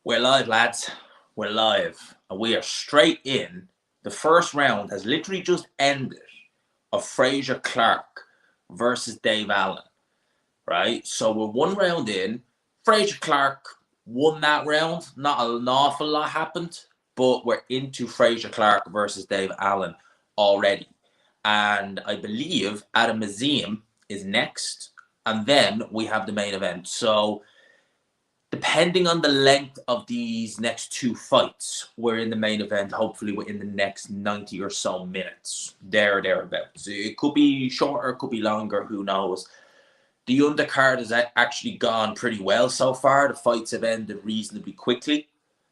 We're live, lads. We're live. And we are straight in. The first round has literally just ended of Fraser Clark versus Dave Allen. Right? So we're one round in. Fraser Clark won that round. Not an awful lot happened, but we're into Fraser Clark versus Dave Allen already. And I believe Adam Museum is next. And then we have the main event. So depending on the length of these next two fights, we're in the main event, hopefully within the next 90 or so minutes. Thereabouts. It could be shorter, it could be longer, who knows. The undercard has actually gone pretty well so far. The fights have ended reasonably quickly.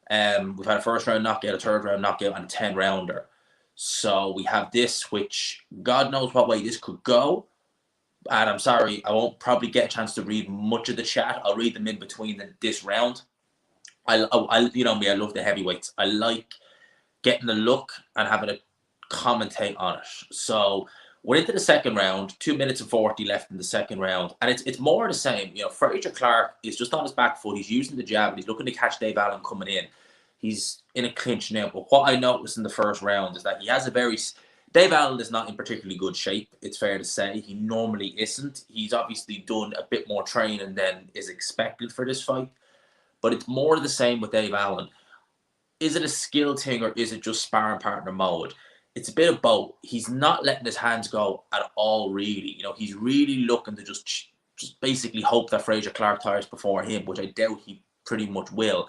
We've had a first round knockout, a third round knockout, and a 10 rounder. So we have this, which God knows what way this could go. And I'm sorry, I won't probably get a chance to read much of the chat. I'll read them in between this round. You know me, I love the heavyweights. I like getting a look and having a commentate on it. So we're into the second round, 2 minutes and 40 left in the second round, and it's more of the same. You know, Fraser Clark is just on his back foot. He's using the jab, and he's looking to catch Dave Allen coming in. He's in a clinch now. But what I noticed in the first round is that he has a very Dave Allen is not in particularly good shape, it's fair to say. He normally isn't. He's obviously done a bit more training than is expected for this fight. But it's more of the same with Dave Allen. Is it a skill thing or is it just sparring partner mode? It's a bit of both. He's not letting his hands go at all, really. You know, he's really looking to just basically hope that Fraser Clark tires before him, which I doubt he pretty much will.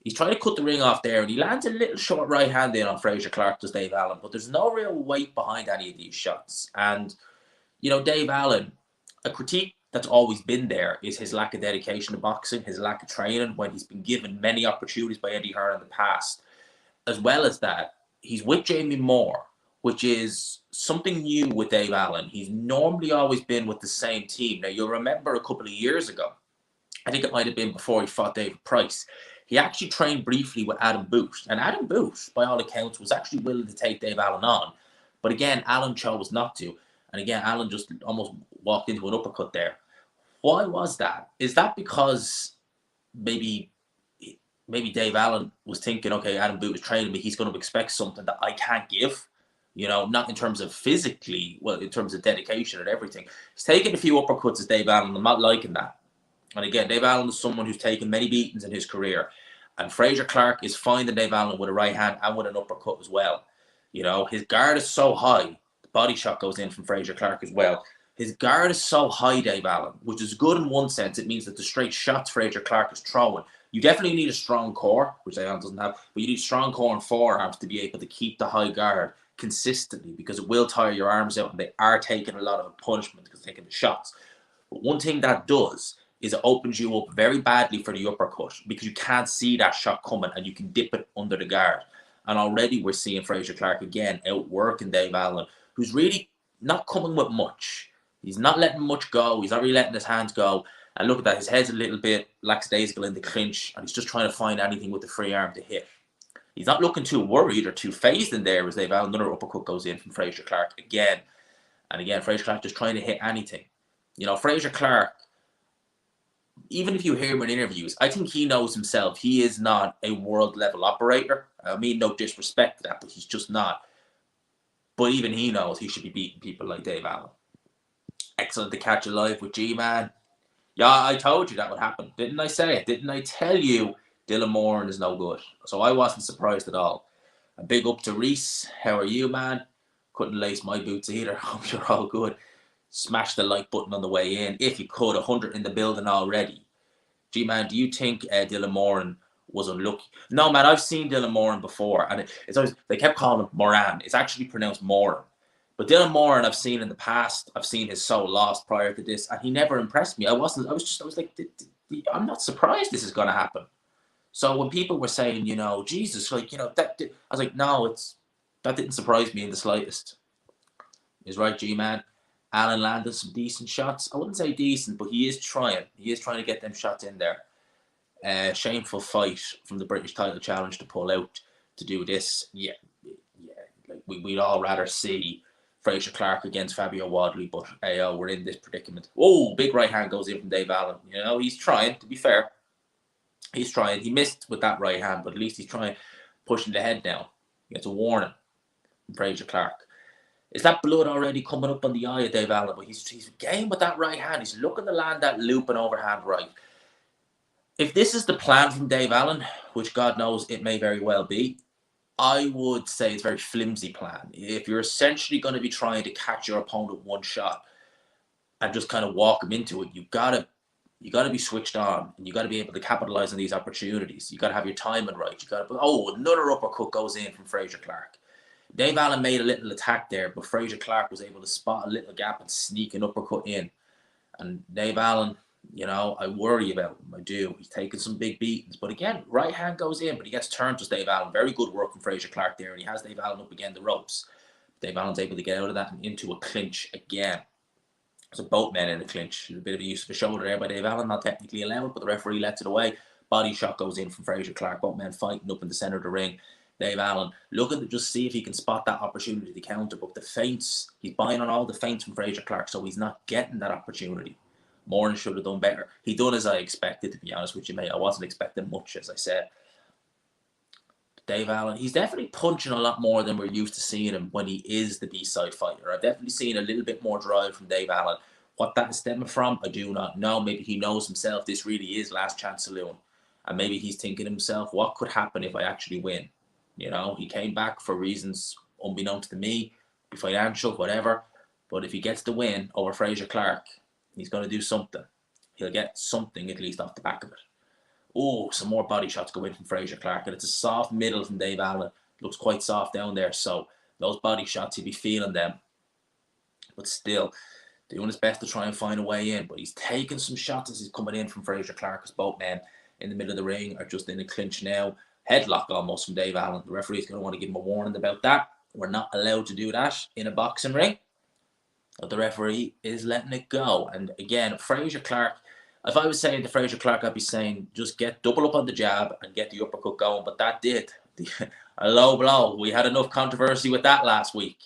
He's trying to cut the ring off there, and he lands a little short right hand in on Fraser Clark, does Dave Allen, but there's no real weight behind any of these shots. And, you know, Dave Allen, a critique that's always been there is his lack of dedication to boxing, his lack of training when he's been given many opportunities by Eddie Hearn in the past. As well as that, he's with Jamie Moore, which is something new with Dave Allen. He's normally always been with the same team. Now, you'll remember a couple of years ago, I think it might have been before he fought David Price, he actually trained briefly with Adam Booth. And Adam Booth, by all accounts, was actually willing to take Dave Allen on. But again, Allen chose not to. And again, Allen just almost walked into an uppercut there. Why was that? Is that because maybe Dave Allen was thinking, okay, Adam Booth is training me, he's going to expect something that I can't give? You know, not in terms of physically, well, in terms of dedication and everything. He's taken a few uppercuts as Dave Allen. I'm not liking that. And again, Dave Allen is someone who's taken many beatings in his career. And Fraser Clark is finding Dave Allen with a right hand and with an uppercut as well. You know, his guard is so high. The body shot goes in from Fraser Clark as well. His guard is so high, Dave Allen, which is good in one sense. It means that the straight shots Fraser Clark is throwing, you definitely need a strong core, which Dave Allen doesn't have, but you need strong core and forearms to be able to keep the high guard consistently, because it will tire your arms out and they are taking a lot of punishment because they're taking the shots. But one thing that does is it opens you up very badly for the uppercut because you can't see that shot coming and you can dip it under the guard. And already we're seeing Fraser Clark again outworking Dave Allen, who's really not coming with much. He's not letting much go. He's not really letting his hands go. And look at that, his head's a little bit lackadaisical in the clinch, and he's just trying to find anything with the free arm to hit. He's not looking too worried or too phased in there as Dave Allen. Another uppercut goes in from Fraser Clark again. And again, Fraser Clark just trying to hit anything. You know, Fraser Clark, even if you hear him in interviews, I think he knows himself. He is not a world level operator. I mean, no disrespect to that, but he's just not. But even he knows he should be beating people like Dave Allen. Excellent to catch you live with G-Man. Yeah, I told you that would happen. Didn't I say it? Didn't I tell you Dylan Moran is no good? So I wasn't surprised at all. A big up to Reese. How are you, man? Couldn't lace my boots either. Hope you're all good. Smash the like button on the way in. If you could, 100 in the building already. G-Man, do you think Dylan Moran was unlucky? No, man, I've seen Dylan Moran before. And it's always, they kept calling him Moran. It's actually pronounced Moran. But Dylan Moran I've seen in the past. I've seen his soul lost prior to this. And he never impressed me. I was like, I'm not surprised this is going to happen. So when people were saying, you know, Jesus, like, you know, I was like, no, that didn't surprise me in the slightest. He's right, G-Man. Allen landed some decent shots. I wouldn't say decent, but he is trying. He is trying to get them shots in there. Shameful fight from the British title challenge to pull out to do this. Yeah. Like we'd all rather see Fraser Clark against Fabio Wadley, but hey, we're in this predicament. Oh, big right hand goes in from Dave Allen. You know, he's trying, to be fair. He's trying. He missed with that right hand, but at least he's trying, pushing the head down. He gets a warning from Fraser Clark. Is that blood already coming up on the eye of Dave Allen? But he's game with that right hand. He's looking to land that looping overhand right. If this is the plan from Dave Allen, which God knows it may very well be, I would say it's a very flimsy plan. If you're essentially going to be trying to catch your opponent one shot and just kind of walk him into it, you gotta be switched on, and you got to be able to capitalize on these opportunities. You got to have your timing right. You got to. Oh, another uppercut goes in from Fraser Clark. Dave Allen made a little attack there, but Fraser Clark was able to spot a little gap and sneak an uppercut in. And Dave Allen, I worry about him. I do. He's taking some big beatings. But again, right hand goes in, but he gets turned to Dave Allen. Very good work from Fraser Clark there, and he has Dave Allen up again the ropes. Dave Allen's able to get out of that and into a clinch again. So both men in a clinch. A bit of a use of a shoulder there by Dave Allen, not technically allowed, but the referee lets it away. Body shot goes in from Fraser Clark. Both men fighting up in the centre of the ring. Dave Allen looking to just see if he can spot that opportunity to counter, but the feints, he's buying on all the feints from Fraser Clark, so he's not getting that opportunity. Moran should have done better. He done as I expected, to be honest with you, mate. I wasn't expecting much, as I said. Dave Allen, he's definitely punching a lot more than we're used to seeing him when he is the B-side fighter. I've definitely seen a little bit more drive from Dave Allen. What that is stemming from, I do not know. Maybe he knows himself this really is Last Chance Saloon. And maybe he's thinking to himself, what could happen if I actually win? He came back for reasons unbeknownst to me, be financial, whatever. But if he gets the win over Fraser Clark, he's going to do something. He'll get something at least off the back of it. Oh, some more body shots go in from Fraser Clark, and it's a soft middle from Dave Allen. Looks quite soft down there, so those body shots, he'll be feeling them. But still, doing his best to try and find a way in. But he's taking some shots as he's coming in from Fraser Clark, because both men in the middle of the ring are just in a clinch now. Headlock almost from Dave Allen. The referee's going to want to give him a warning about that. We're not allowed to do that in a boxing ring. But the referee is letting it go. And again, Fraser Clark, if I was saying to Fraser Clark, I'd be saying just get double up on the jab and get the uppercut going. But that did. A low blow. We had enough controversy with that last week.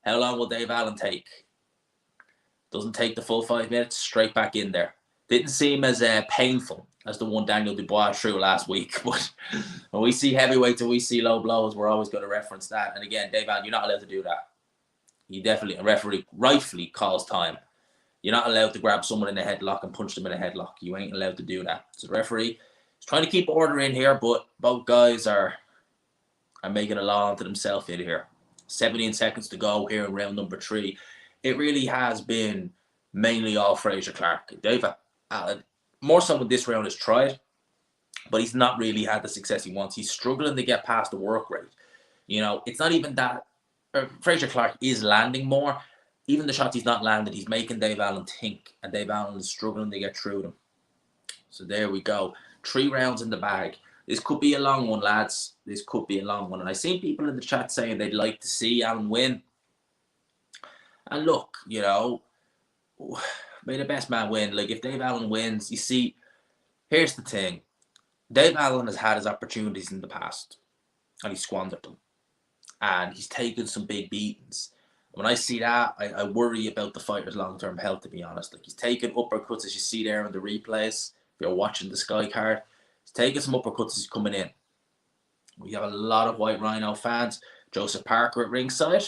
How long will Dave Allen take? Doesn't take the full 5 minutes. Straight back in there. Didn't seem as painful as the one Daniel Dubois threw last week. But when we see heavyweights and we see low blows, we're always going to reference that. And again, Dave Allen, you're not allowed to do that. A referee rightfully calls time. You're not allowed to grab someone in a headlock and punch them in a headlock. You ain't allowed to do that. So the referee is trying to keep order in here, but both guys are making a law unto themselves in here. 17 seconds to go here in round number 3. It really has been mainly all Fraser Clark. Dave Allen, more so with this round, has tried, but he's not really had the success he wants. He's struggling to get past the work rate. It's not even that. Fraser Clark is landing more. Even the shots he's not landing, he's making Dave Allen think, and Dave Allen is struggling to get through them. So there we go. 3 rounds in the bag. This could be a long one, lads. This could be a long one. And I've seen people in the chat saying they'd like to see Allen win. And look, may the best man win. Like, if Dave Allen wins, you see, here's the thing. Dave Allen has had his opportunities in the past, and he squandered them. And he's taken some big beatings. When I see that, I worry about the fighter's long-term health, to be honest. Like, he's taking uppercuts, as you see there in the replays. If you're watching the Sky card, he's taking some uppercuts as he's coming in. We have a lot of White Rhino fans. Joseph Parker at ringside.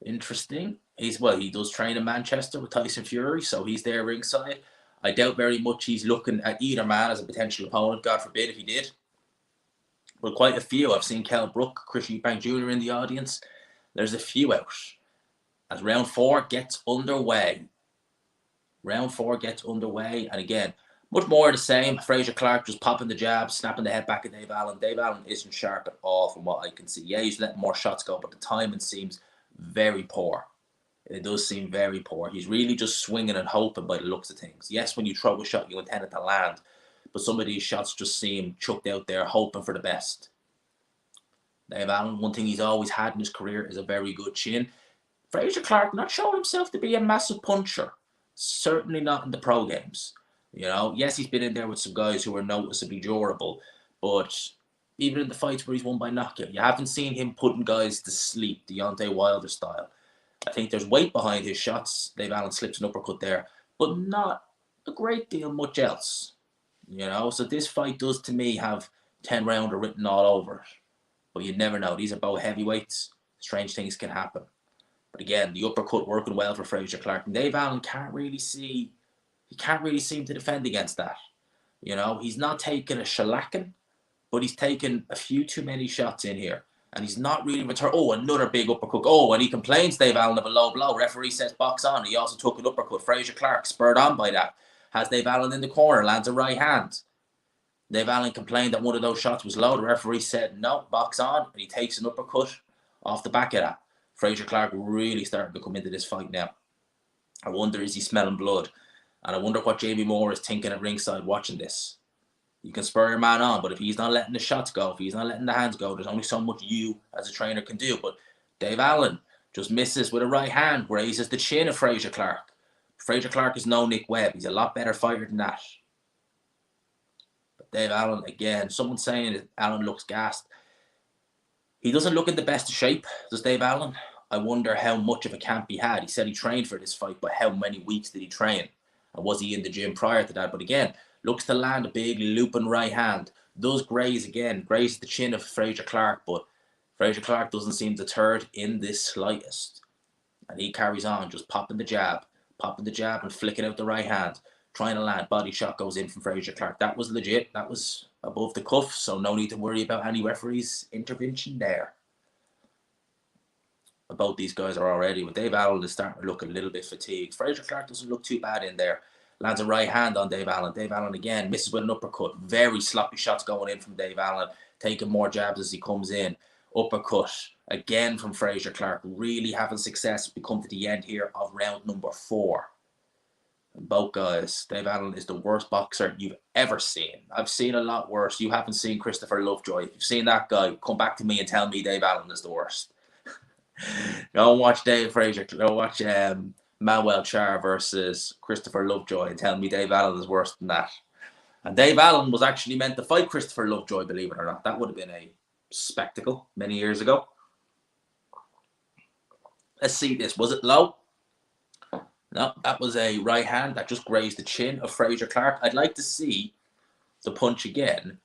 Interesting. He does train in Manchester with Tyson Fury, so he's there ringside. I doubt very much he's looking at either man as a potential opponent. God forbid if he did. But quite a few. I've seen Kell Brook, Chris Eubank Jr. in the audience. There's a few out. As round 4 gets underway. And again, much more the same. Fraser Clark just popping the jab, snapping the head back at Dave Allen. Dave Allen isn't sharp at all from what I can see. Yeah, he's letting more shots go, but the timing seems very poor. It does seem very poor. He's really just swinging and hoping by the looks of things. Yes, when you throw a shot, you intend it to land. But some of these shots just seem chucked out there, hoping for the best. Dave Allen, one thing he's always had in his career is a very good chin. Fraser Clark not showing himself to be a massive puncher. Certainly not in the pro games. Yes, he's been in there with some guys who are noticeably durable. But even in the fights where he's won by knockout, you haven't seen him putting guys to sleep, Deontay Wilder style. I think there's weight behind his shots. Dave Allen slips an uppercut there. But not a great deal much else. You know, so this fight does to me have 10-rounder written all over it. But you never know. These are both heavyweights. Strange things can happen. But again, the uppercut working well for Fraser Clark. And Dave Allen can't really seem to defend against that. You know, he's not taking a shellacking, but he's taken a few too many shots in here. And he's not really returned. Oh, another big uppercut. Oh, and he complains, Dave Allen, of a low blow. Referee says box on. He also took an uppercut. Fraser Clark, spurred on by that, has Dave Allen in the corner, lands a right hand. Dave Allen complained that one of those shots was low. The referee said no, box on, and he takes an uppercut off the back of that. Fraser Clark really starting to come into this fight now. I wonder, is he smelling blood? And I wonder what Jamie Moore is thinking at ringside watching this. You can spur your man on, but if he's not letting the shots go, if he's not letting the hands go, there's only so much you as a trainer can do. But Dave Allen just misses with a right hand, raises the chin of Fraser Clark. Fraser Clark is no Nick Webb. He's a lot better fighter than that. But Dave Allen, again, someone's saying that Allen looks gassed. He doesn't look in the best of shape, does Dave Allen? I wonder how much of a camp he had. He said he trained for this fight, but how many weeks did he train? And was he in the gym prior to that? But again, looks to land a big looping right hand. Does graze the chin of Fraser Clark, but Fraser Clark doesn't seem deterred in this slightest. And he carries on, just popping the jab and flicking out the right hand, trying to land. Body shot goes in from Fraser Clark. That was legit. That was above the cuff, so no need to worry about any referee's intervention there. Both these guys are already, but Dave Allen is starting to look a little bit fatigued. Fraser Clark doesn't look too bad in there. Lands a right hand on Dave Allen. Dave Allen again misses with an uppercut. Very sloppy shots going in from Dave Allen, taking more jabs as he comes in. Uppercut again from Fraser Clark. Really having success. We come to the end here of round number 4. And both guys, Dave Allen is the worst boxer you've ever seen. I've seen a lot worse. You haven't seen Christopher Lovejoy. If you've seen that guy, come back to me and tell me Dave Allen is the worst. Go and watch Dave Fraser. Go watch Manuel Char versus Christopher Lovejoy and tell me Dave Allen is worse than that. And Dave Allen was actually meant to fight Christopher Lovejoy, believe it or not. That would have been a spectacle many years ago. Let's see this. Was it low? No, that was a right hand that just grazed the chin of Fraser Clark. I'd like to see the punch again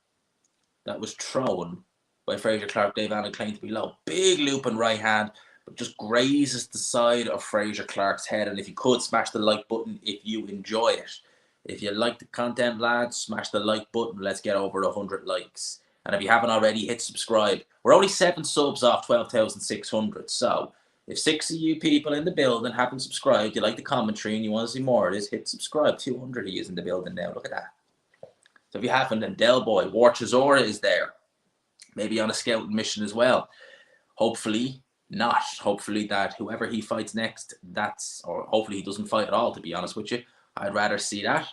that was thrown by Fraser Clark. Dave Allen claimed to be low. Big looping right hand, but just grazes the side of Fraser Clark's head. And if you could, smash the like button if you enjoy it. If you like the content, lads, smash the like button. Let's get over 100 likes. And if you haven't already, hit subscribe. We're only 7 subs off 12,600. So if 6 of you people in the building haven't subscribed, you like the commentary and you want to see more of this, hit subscribe. 200 of you in the building now. Look at that. So if you haven't, then Del Boy, War Chisora is there. Maybe on a scouting mission as well. Hopefully not. Hopefully that whoever he fights next, or hopefully he doesn't fight at all, to be honest with you. I'd rather see that.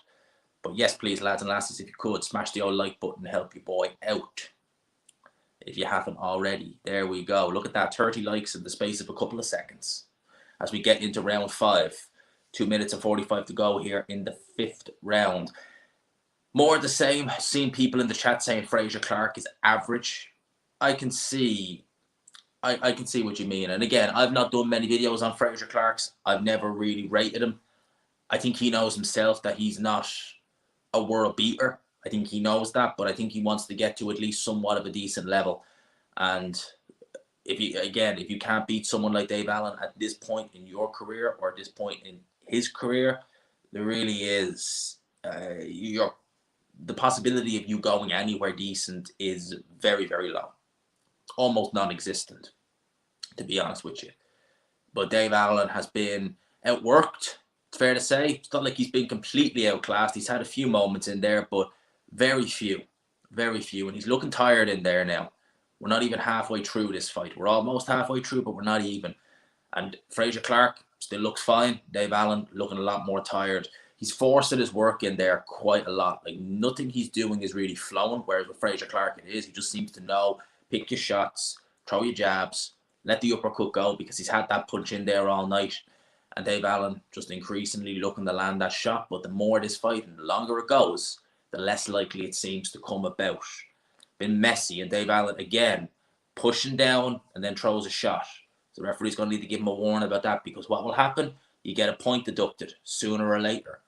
But yes, please, lads and lasses, if you could, smash the old like button and help your boy out. If you haven't already. There we go. Look at that. 30 likes in the space of a couple of seconds. As we get into round 5. 2 minutes and 45 to go here in the 5th round. More of the same. Seen people in the chat saying Fraser Clark is average. I can see what you mean. And again, I've not done many videos on Fraser Clark's. I've never really rated him. I think he knows himself that he's not a world beater. I think he knows that, but I think he wants to get to at least somewhat of a decent level. And if you can't beat someone like Dave Allen at this point in your career or at this point in his career, there really is the possibility of you going anywhere decent is very, very low. Almost non-existent, to be honest with you. But Dave Allen has been outworked. It's fair to say. It's not like he's been completely outclassed. He's had a few moments in there, but very few. Very few. And he's looking tired in there now. We're not even halfway through this fight. We're almost halfway through, but we're not even. And Fraser Clark still looks fine. Dave Allen looking a lot more tired. He's forcing his work in there quite a lot. Like, nothing he's doing is really flowing, whereas with Fraser Clark it is. He just seems to know, pick your shots, throw your jabs, let the uppercut go, because he's had that punch in there all night. And Dave Allen just increasingly looking to land that shot. But the more this fight and the longer it goes, the less likely it seems to come about. Been messy, and Dave Allen again pushing down and then throws a shot. So the referee's going to need to give him a warning about that, because what will happen? You get a point deducted sooner or later.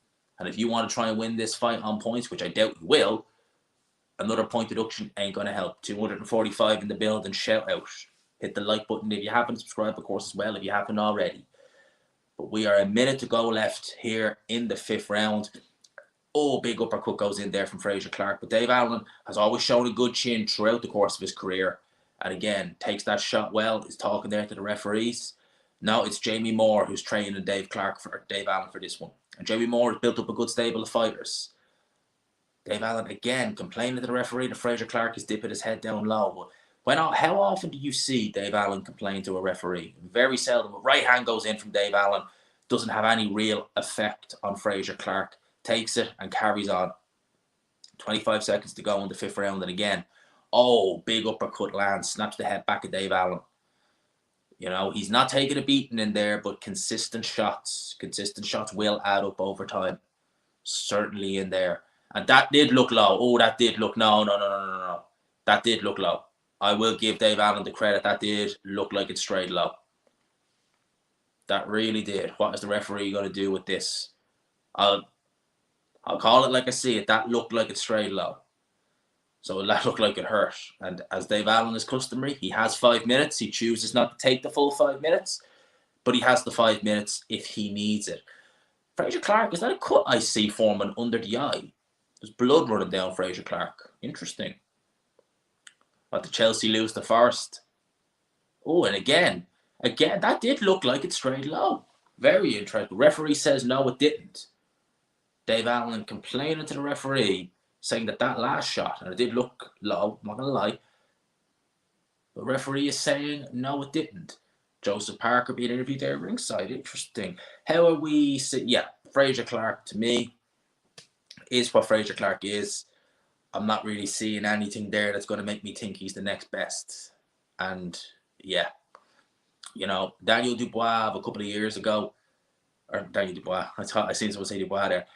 And if you want to try and win this fight on points, which I doubt you will, another point deduction ain't going to help. 245 in the building, shout out. Hit the like button if you haven't, subscribed, of course, as well, if you haven't already. But we are a minute to go left here in the 5th round. Oh, big uppercut goes in there from Fraser Clark. But Dave Allen has always shown a good chin throughout the course of his career. And again, takes that shot well, is talking there to the referees. Now it's Jamie Moore who's training Dave Allen for this one. And Jamie Moore has built up a good stable of fighters. Dave Allen again complaining to the referee that Fraser Clark is dipping his head down low. How often do you see Dave Allen complain to a referee? Very seldom. Right hand goes in from Dave Allen. Doesn't have any real effect on Fraser Clark. Takes it and carries on. 25 seconds to go in the 5th round. And again, oh, big uppercut lands. Snaps the head back of Dave Allen. You know, he's not taking a beating in there, but consistent shots. Consistent shots will add up over time. Certainly in there. And that did look low. Oh, that did look... No. That did look low. I will give Dave Allen the credit. That did look like it strayed low. That really did. What is the referee going to do with this? I'll call it like I see it. That looked like it strayed low. So that looked like it hurt. And as Dave Allen is customary, he has 5 minutes. He chooses not to take the full 5 minutes. But he has the 5 minutes if he needs it. Fraser Clark, is that a cut I see forming under the eye? There's blood running down Fraser Clark. Interesting. But the Chelsea lose the first. Oh, and again, that did look like it strayed low. Very interesting. The referee says no, it didn't. Dave Allen complaining to the referee, saying that last shot, and it did look low, I'm not going to lie. The referee is saying no, it didn't. Joseph Parker being interviewed there ringside. Interesting. How are we... Yeah, Fraser Clark, to me, is what Fraser Clark is. I'm not really seeing anything there that's going to make me think he's the next best. And, yeah. You know, Daniel Dubois of a couple of years ago, or Daniel Dubois, I seen someone say Dubois there,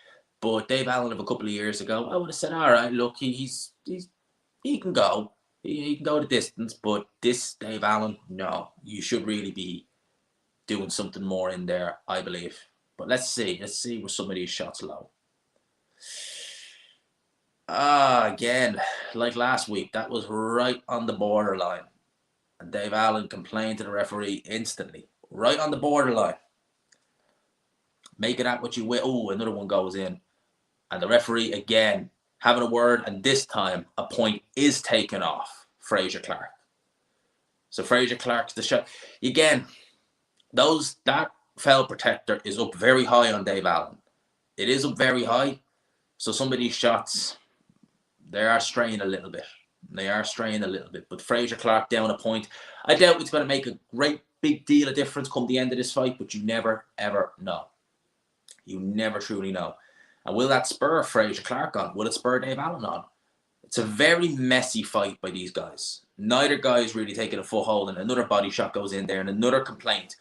but Dave Allen of a couple of years ago, I would have said, all right, look, he can go. He can go the distance, but this Dave Allen, no. You should really be doing something more in there, I believe. But let's see. Let's see where some of these shots low. Again, like last week, that was right on the borderline. And Dave Allen complained to the referee instantly. Right on the borderline. Make it at what you will. Oh, another one goes in. And the referee, again, having a word. And this time, a point is taken off Fraser Clark. So Fraser Clark's the shot. Again, that foul protector is up very high on Dave Allen. It is up very high. So some of these shots... They are straying a little bit. But Fraser Clark down a point. I doubt it's going to make a great big deal of difference come the end of this fight, but you never, ever know. You never truly know. And will that spur Fraser Clark on? Will it spur Dave Allen on? It's a very messy fight by these guys. Neither guy is really taking a foothold, and another body shot goes in there, and another complaint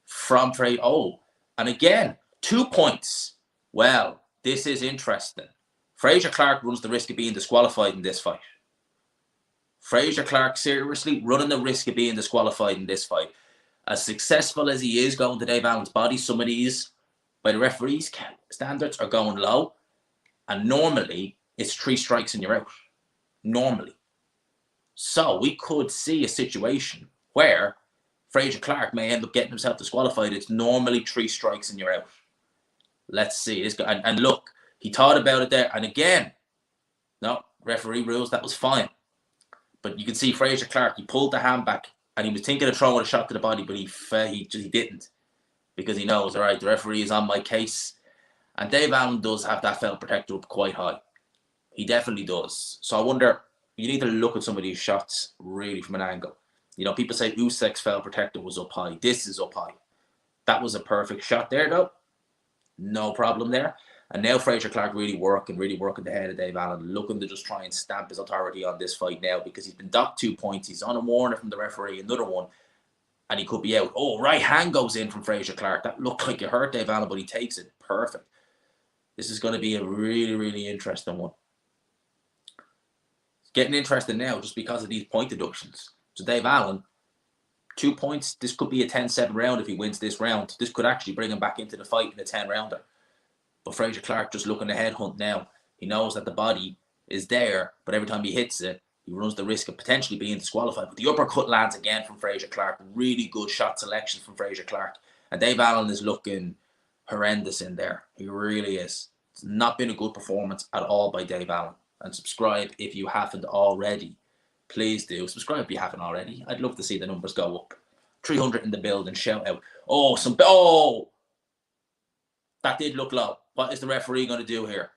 from Fraser. Oh, and again, 2 points. Well, this is interesting. Fraser Clark runs the risk of being disqualified in this fight. Fraser Clark seriously running the risk of being disqualified in this fight. As successful as he is going to Dave Allen's body, some of these, by the referees' standards, are going low. And normally, it's 3 strikes and you're out. Normally. So we could see a situation where Fraser Clark may end up getting himself disqualified. It's normally 3 strikes and you're out. Let's see. This guy, and look, he thought about it there. And again, no, referee rules, that was fine. But you can see Fraser Clark, he pulled the hand back and he was thinking of throwing a shot to the body, but he didn't. Because he knows, all right, the referee is on my case. And Dave Allen does have that foul protector up quite high. He definitely does. So I wonder, you need to look at some of these shots really from an angle. You know, people say Usyk's foul protector was up high. This is up high. That was a perfect shot there, though. No problem there. And now Fraser Clark really working the head of Dave Allen, looking to just try and stamp his authority on this fight now because he's been docked 2 points. He's on a warning from the referee, another one, and he could be out. Oh, right hand goes in from Fraser Clark. That looked like it hurt Dave Allen, but he takes it. Perfect. This is going to be a really, really interesting one. It's getting interesting now just because of these point deductions. So Dave Allen, 2 points. This could be a 10-7 round if he wins this round. This could actually bring him back into the fight in a 10-rounder. But Fraser Clark just looking to headhunt now. He knows that the body is there, but every time he hits it, he runs the risk of potentially being disqualified. But the uppercut lands again from Fraser Clark. Really good shot selection from Fraser Clark. And Dave Allen is looking horrendous in there. He really is. It's not been a good performance at all by Dave Allen. And subscribe if you haven't already. Please do. Subscribe if you haven't already. I'd love to see the numbers go up. 300 in the building. Shout out. Oh, that did look low. What is the referee going to do here?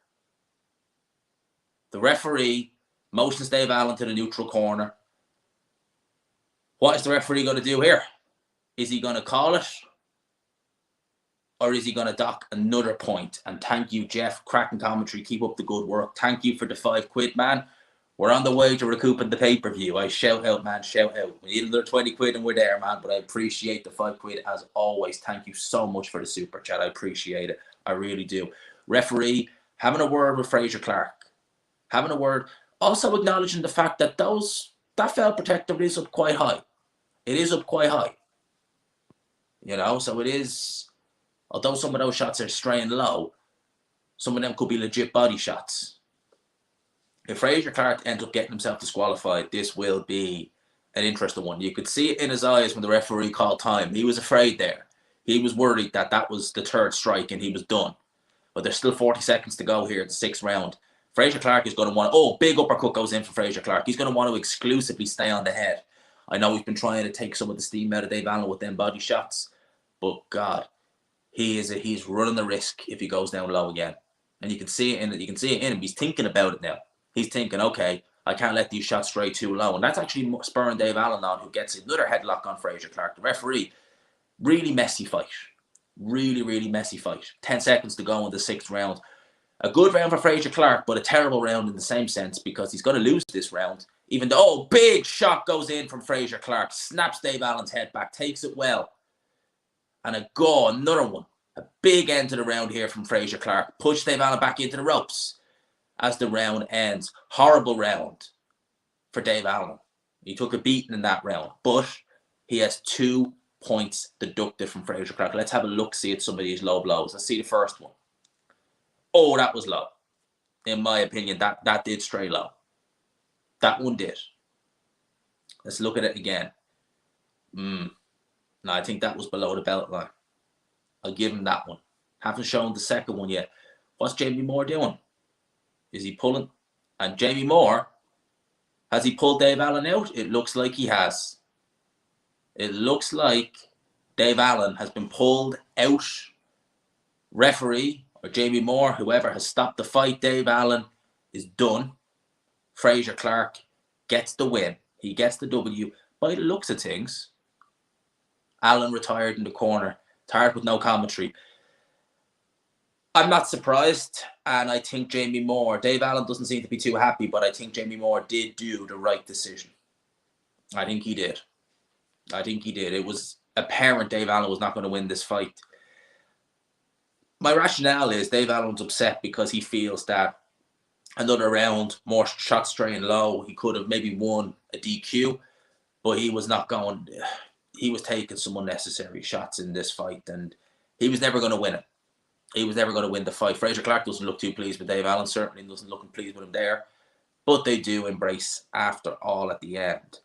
The referee motions Dave Allen to the neutral corner. What is the referee going to do here? Is he going to call it? Or is he going to dock another point? And thank you, Jeff. Cracking commentary. Keep up the good work. Thank you for the £5, man. We're on the way to recouping the pay-per-view. I shout out, man. Shout out. We need another 20 quid and we're there, man. But I appreciate the £5 as always. Thank you so much for the super chat. I appreciate it. I really do. Referee, having a word with Fraser Clark. Having a word. Also acknowledging the fact that that foul protector is up quite high. It is up quite high. You know, so it is. Although some of those shots are straying low, some of them could be legit body shots. If Fraser Clark ends up getting himself disqualified, this will be an interesting one. You could see it in his eyes when the referee called time. He was afraid there. He was worried that that was the third strike and he was done. But there's still 40 seconds to go here in the 6th round. Fraser Clark is going to want big uppercut goes in for Fraser Clark. He's going to want to exclusively stay on the head. I know he's been trying to take some of the steam out of Dave Allen with them body shots. But God, he's running the risk if he goes down low again. And you can see it in him. He's thinking about it now. He's thinking, okay, I can't let these shots stray too low. And that's actually spurring Dave Allen on, who gets another headlock on Fraser Clark. The referee, really messy fight. Really, really messy fight. 10 seconds to go in the 6th round. A good round for Fraser Clark, but a terrible round in the same sense because he's going to lose this round. Even though, big shot goes in from Fraser Clark. Snaps Dave Allen's head back. Takes it well. And another one. A big end to the round here from Fraser Clark. Push Dave Allen back into the ropes as the round ends. Horrible round for Dave Allen. He took a beating in that round. But he has 2 points deducted from Fraser Clark. Let's have a look-see at some of these low blows. Let's see the first one. Oh, that was low. In my opinion, that did stray low. That one did. Let's look at it again. No, I think that was below the belt line. I'll give him that one. Haven't shown the second one yet. What's Jamie Moore doing? Is he pulling? And Jamie Moore, has he pulled Dave Allen out? It looks like he has. It looks like Dave Allen has been pulled out. Referee or Jamie Moore, whoever has stopped the fight, Dave Allen is done. Fraser Clark gets the win. He gets the W. By the looks of things, Allen retired in the corner. Tired with no commentary. I'm not surprised, and I think Jamie Moore, Dave Allen doesn't seem to be too happy, but I think Jamie Moore did do the right decision. I think he did. It was apparent Dave Allen was not going to win this fight. My rationale is Dave Allen's upset because he feels that another round, more shots straying low, he could have maybe won a DQ, but he was not going. He was taking some unnecessary shots in this fight, and he was never going to win it. He was never going to win the fight. Fraser Clark doesn't look too pleased with Dave Allen, certainly doesn't look pleased with him there, but they do embrace after all at the end.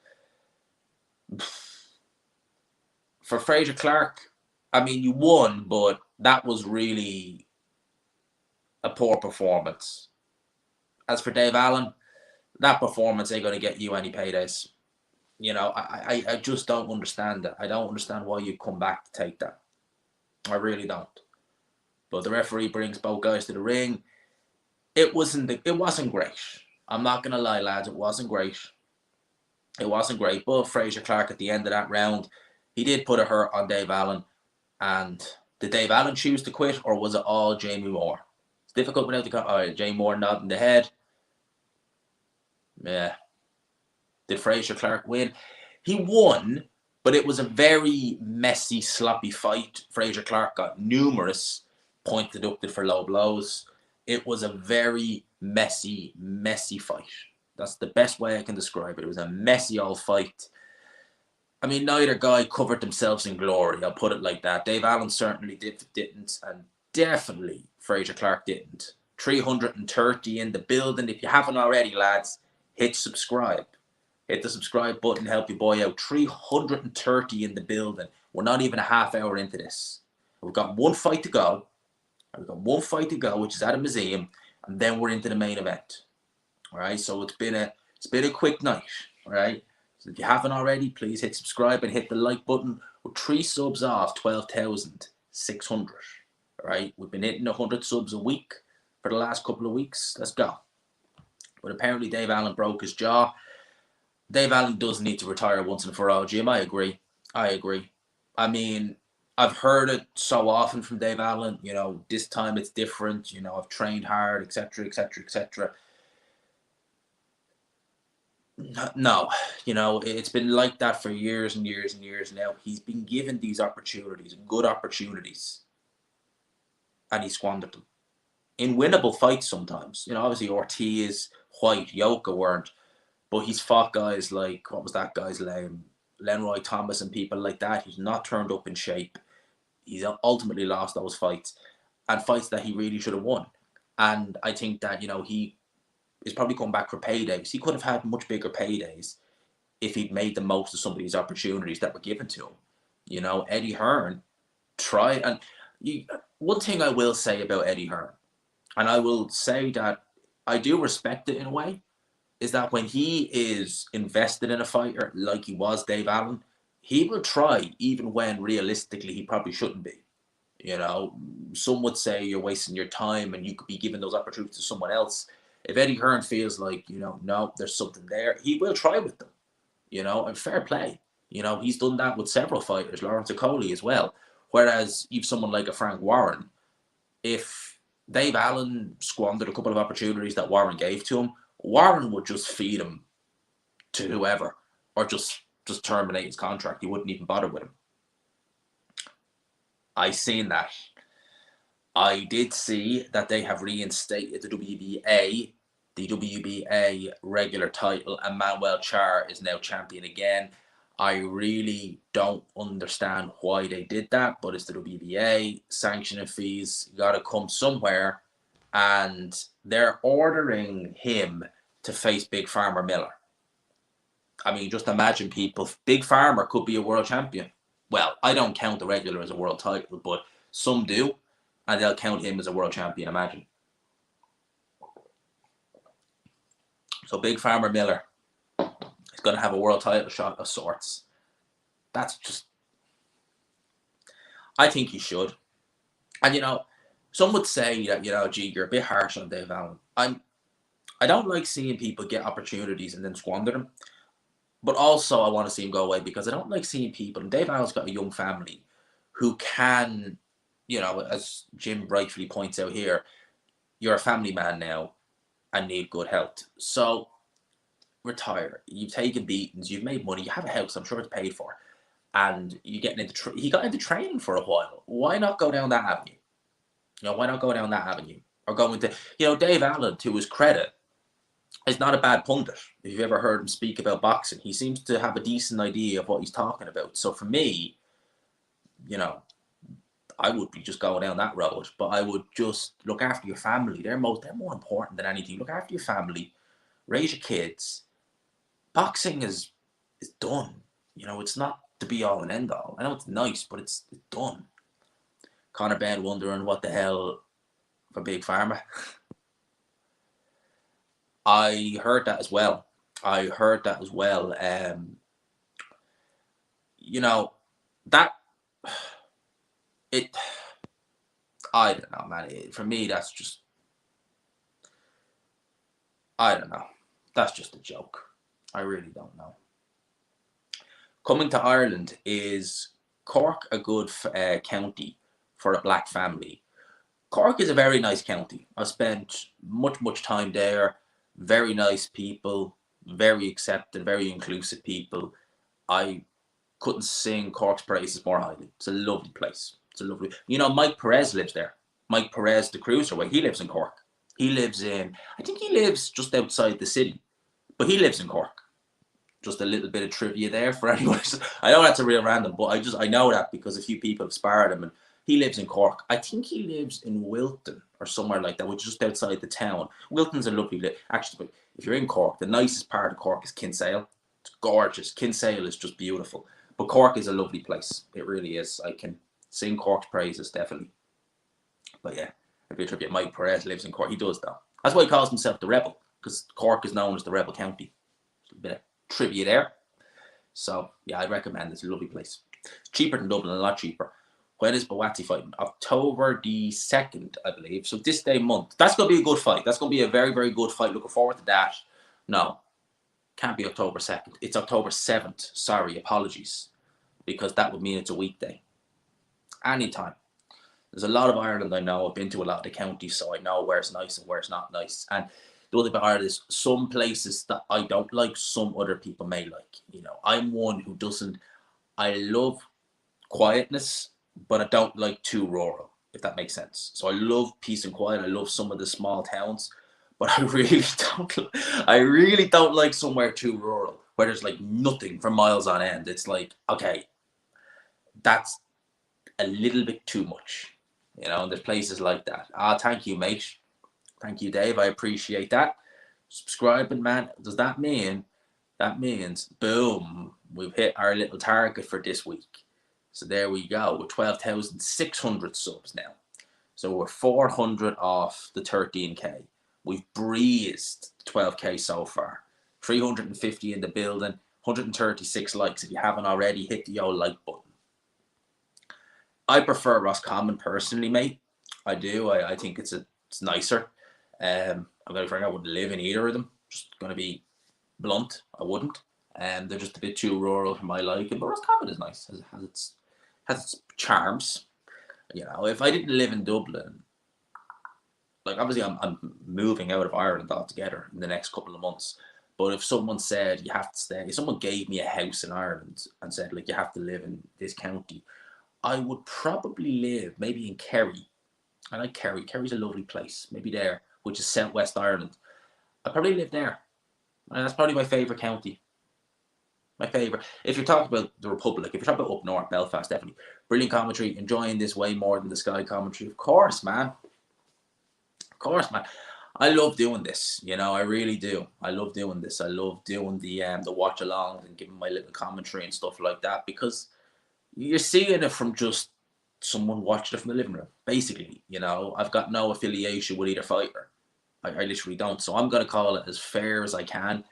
For Fraser Clark, I mean, you won, but that was really a poor performance. As for Dave Allen, that performance ain't going to get you any paydays. You know, I just don't understand it. I don't understand why you come back to take that. I really don't. But the referee brings both guys to the ring. It wasn't great. I'm not going to lie, lads. It wasn't great. But Fraser Clark at the end of that round, he did put a hurt on Dave Allen. And did Dave Allen choose to quit, or was it all Jamie Moore? It's difficult without the... All right, Jamie Moore nodding the head. Yeah. Did Fraser Clark win? He won, but it was a very messy, sloppy fight. Fraser Clark got numerous points deducted for low blows. It was a very messy fight. That's the best way I can describe it. It was a messy old fight. I mean, neither guy covered themselves in glory. I'll put it like that. Dave Allen certainly didn't, and Definitely Fraser Clark didn't. 330 in the building. If you haven't already, lads, hit subscribe. Hit the subscribe button, help your boy out. 330 in the building. We're not even a half hour into this. We've got one fight to go. Which is at a museum, and then we're into the main event. All right, so it's been a quick night. All right, so if you haven't already, please hit subscribe and hit the like button. We're 3 subs off 12,600. All right, we've been hitting 100 subs a week for the last couple of weeks. Let's go. But apparently Dave Allen broke his jaw. Dave Allen does need to retire once and for all, Jim. I agree. I mean, I've heard it so often from Dave Allen, this time it's different, I've trained hard, etc., etc., etc. No, it's been like that for years and years and years now. He's been given these opportunities, good opportunities, and he squandered them. In winnable fights sometimes. Obviously Ortiz, White, Yoka weren't, but he's fought guys like, what was that guy's name? Lenroy Thomas and people like that. He's not turned up in shape. He's ultimately lost those fights, and fights that he really should have won. And I think that, he is probably coming back for paydays. He could have had much bigger paydays if he'd made the most of some of these opportunities that were given to him. Eddie Hearn tried. And one thing I will say about Eddie Hearn, and I will say that I do respect it in a way, is that when he is invested in a fighter like he was Dave Allen, he will try even when realistically he probably shouldn't be. Some would say you're wasting your time and you could be giving those opportunities to someone else. If Eddie Hearn feels like, no, there's something there, he will try with them, and fair play. He's done that with several fighters, Lawrence Okoli as well. Whereas you've someone like a Frank Warren, if Dave Allen squandered a couple of opportunities that Warren gave to him, Warren would just feed him to whoever, or just terminate his contract. He wouldn't even bother with him. I seen that. I did see that they have reinstated the WBA regular title, and Manuel Char is now champion again. I really don't understand why they did that, but it's the WBA. Sanctioning fees got to come somewhere, and they're ordering him to face Big Farmer Miller. I mean, just imagine, people. Big Farmer could be a world champion. Well, I don't count the regular as a world title, but some do, and they'll count him as a world champion, imagine. So Big Farmer Miller is going to have a world title shot of sorts. That's just... I think he should. And, some would say that, gee, you're a bit harsh on Dave Allen. I don't like seeing people get opportunities and then squander them. But also I want to see him go away, because I don't like seeing people, and Dave Allen's got a young family, who can, as Jim rightfully points out here, you're a family man now and need good health. So retire. You've taken beatings, you've made money, you have a house, I'm sure it's paid for, and you're getting into he got into training for a while. Why not go down that avenue? Why not go down that avenue? Or go into, Dave Allen, to his credit, is not a bad pundit. If you've ever heard him speak about boxing, he seems to have a decent idea of what he's talking about. So for me, I would be just going down that road, but I would just look after your family. They're more important than anything. Look after your family, raise your kids. Boxing is done. It's not to be all and end all. I know it's nice, but it's done. Conor Ben wondering what the hell for Big Pharma. I heard that as well. That it. I don't know, man. For me, that's just... I don't know. That's just a joke. I really don't know. Coming to Ireland, is Cork a good county for a black family? Cork is a very nice county. I've spent much time there. Very nice people, very accepting, very inclusive people. I couldn't sing Cork's praises more highly. It's a lovely place. Mike Perez lives there. Mike Perez, the cruiserweight, he lives in Cork. I think he lives just outside the city, but he lives in Cork. Just a little bit of trivia there for anyone. I know that's a real random, but I know that because a few people have sparred him, and He lives in Cork. I think he lives in Wilton or somewhere like that, which is just outside the town. Wilton's a lovely actually, if you're in Cork, the nicest part of Cork is Kinsale. It's gorgeous. Kinsale is just beautiful. But Cork is a lovely place. It really is. I can sing Cork's praises, definitely. But yeah, a bit of Mike Perez lives in Cork. He does, though. That's why he calls himself the Rebel, because Cork is known as the Rebel County. A bit of trivia there. So, yeah, I recommend it. It's a lovely place. It's cheaper than Dublin, a lot cheaper. When is Boatti fighting? October the 2nd, I believe. So this day month. That's going to be a good fight. That's going to be a very, very good fight. Looking forward to that. No, can't be October 2nd. It's October 7th. Sorry, apologies. Because that would mean it's a weekday. Anytime. There's a lot of Ireland I know. I've been to a lot of the counties, so I know where's nice and where's not nice. And the other thing about Ireland is some places that I don't like, some other people may like. You know, I'm one who doesn't. I love quietness, but I don't like too rural, if that makes sense. So I love peace and quiet. I love some of the small towns, but I really don't. I really don't like somewhere too rural where there's like nothing for miles on end. It's like, okay, that's a little bit too much. You know, there's places like that. Thank you, mate. Thank you, Dave. I appreciate that. Subscribing, man. Does that mean? That means, boom, we've hit our little target for this week. So there we go. We're 12,600 subs now. So we're 400 off the 13K. We've breezed 12K so far. 350 in the building. 136 likes. If you haven't already, hit the old like button. I prefer Roscommon personally, mate. I do. I think it's nicer. I'm going to I wouldn't live in either of them. Just going to be blunt. I wouldn't. They're just a bit too rural for my liking. But Roscommon is nice. Has its charms. You know, if I didn't live in Dublin, like obviously I'm moving out of Ireland altogether in the next couple of months. But if someone said you have to stay, if someone gave me a house in Ireland and said like you have to live in this county, I would probably live maybe in Kerry. I like Kerry. Kerry's a lovely place. Maybe there, which is southwest Ireland. I'd probably live there. And that's probably my favourite county. My favourite. If you're talking about the Republic, if you're talking about up north, Belfast, definitely. Brilliant commentary. Enjoying this way more than the Sky commentary. Of course, man. Of course, man. I love doing this. You know, I really do. I love doing this. I love doing the watch along and giving my little commentary and stuff like that, because you're seeing it from just someone watching it from the living room, basically. You know, I've got no affiliation with either fighter. I literally don't. So I'm going to call it as fair as I can.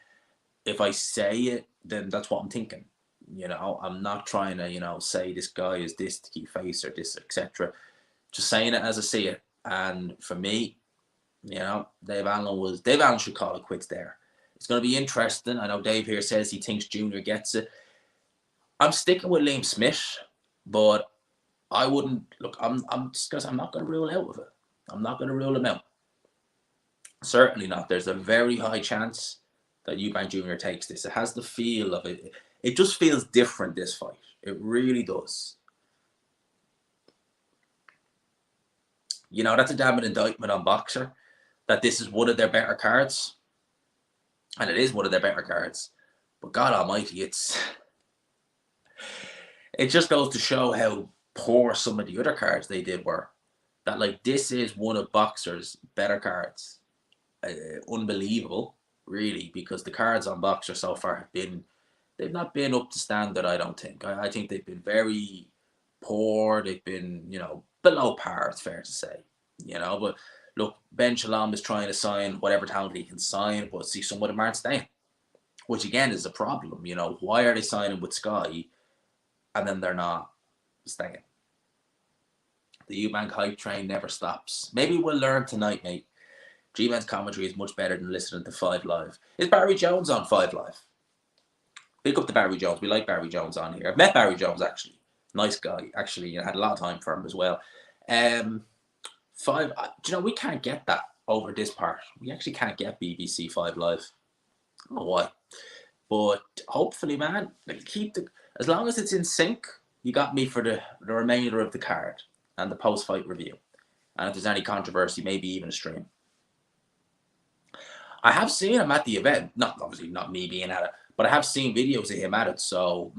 If I say it, then that's what I'm thinking. You know, I'm not trying to, you know, say this guy is this to keep face or this, etc. Just saying it as I see it. And for me, you know, Dave Allen should call it quits there. It's going to be interesting. I know Dave here says he thinks Junior gets it. I'm sticking with Liam Smith, but I wouldn't look. I'm just because I'm not going to rule out of it. I'm not going to rule him out. Certainly not. There's a very high chance that Eubank Jr. takes this. It has the feel of it. It just feels different, this fight. It really does. You know, that's a damn indictment on Boxer, that this is one of their better cards. And it is one of their better cards. But God almighty, it just goes to show how poor some of the other cards they did were. That, like, this is one of Boxer's better cards. Unbelievable, really, because the cards on Boxer so far they've not been up to standard, I don't think. I think they've been very poor. They've been, you know, below par, it's fair to say. You know, but look, Ben Shalom is trying to sign whatever talent he can sign, but see, some of them aren't staying, which again is a problem. You know, why are they signing with Sky and then they're not staying? The Eubank hype train never stops. Maybe we'll learn tonight, mate. G-Man's commentary is much better than listening to 5 Live. Is Barry Jones on 5 Live? Pick up the Barry Jones. We like Barry Jones on here. I've met Barry Jones, actually. Nice guy. Actually, you know, had a lot of time for him as well. 5, do you know, we can't get that over this part. We actually can't get BBC 5 Live. I don't know why. But hopefully, man, as long as it's in sync, you got me for the remainder of the card and the post-fight review. And if there's any controversy, maybe even a stream. I have seen him at the event. Obviously not me being at it, but I have seen videos of him at it. So,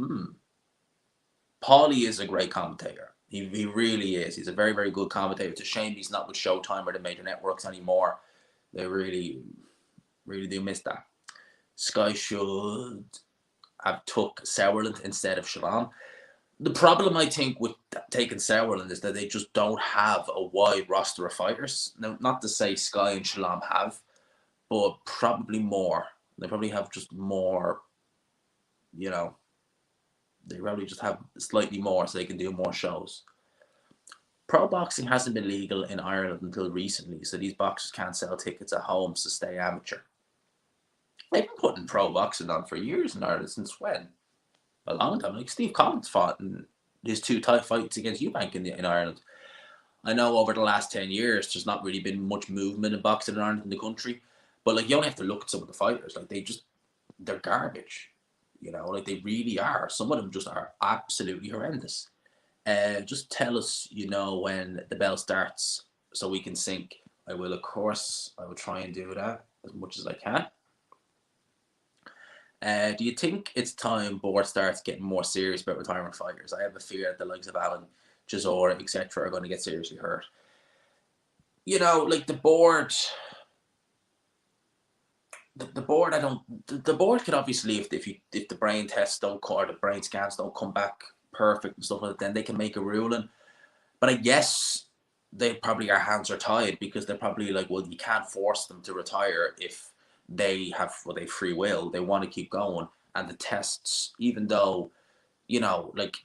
Paulie is a great commentator. He really is. He's a very, very good commentator. It's a shame he's not with Showtime or the major networks anymore. They really, really do miss that. Sky should have took Sauerland instead of Shalom. The problem, I think, with taking Sauerland is that they just don't have a wide roster of fighters. Now, not to say Sky and Shalom have, but probably more. They probably have just more, you know, they probably just have slightly more so they can do more shows. Pro boxing hasn't been legal in Ireland until recently, so these boxers can't sell tickets at home to stay amateur. They've been putting pro boxing on for years in Ireland. Since when? A long time. Like Steve Collins fought in his two tight fights against Eubank in Ireland. I know over the last 10 years, there's not really been much movement in boxing in Ireland in the country. But like, you only have to look at some of the fighters. Like, they're garbage. You know, like, they really are. Some of them just are absolutely horrendous. Just tell us, you know, when the bell starts so we can sync. I will, of course, I will try and do that as much as I can. Do you think it's time board starts getting more serious about retirement fighters? I have a fear that the likes of Alan, Chisora, etc. are going to get seriously hurt. You know, like the board, the board. The board could obviously, if the brain tests don't come, or the brain scans don't come back perfect and stuff like that, then they can make a ruling. But I guess they probably, our hands are tied, because they're probably like, well, you can't force them to retire if they have free will. They want to keep going. And the tests, even though, you know, like,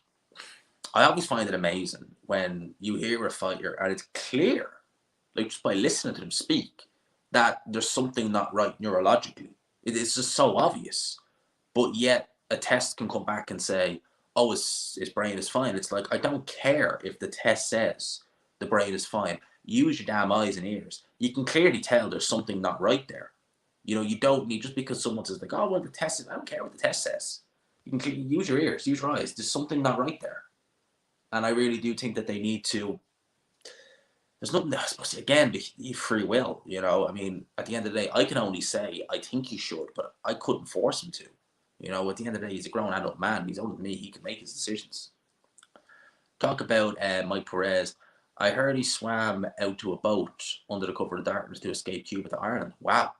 I always find it amazing when you hear a fighter and it's clear, like, just by listening to them speak, that there's something not right neurologically. It's just so obvious. But yet a test can come back and say, oh, his brain is fine. It's like, I don't care if the test says the brain is fine. Use your damn eyes and ears. You can clearly tell there's something not right there. You know, you don't need, just because someone says like, oh, well, the test is, I don't care what the test says. You can use your ears, use your eyes. There's something not right there. And I really do think that they need to, there's nothing, I suppose, again, free will, you know. I mean, at the end of the day, I can only say, I think he should, but I couldn't force him to. You know, at the end of the day, he's a grown adult man. He's older than me. He can make his decisions. Talk about Mike Perez. I heard he swam out to a boat under the cover of darkness to escape Cuba to Ireland. Wow.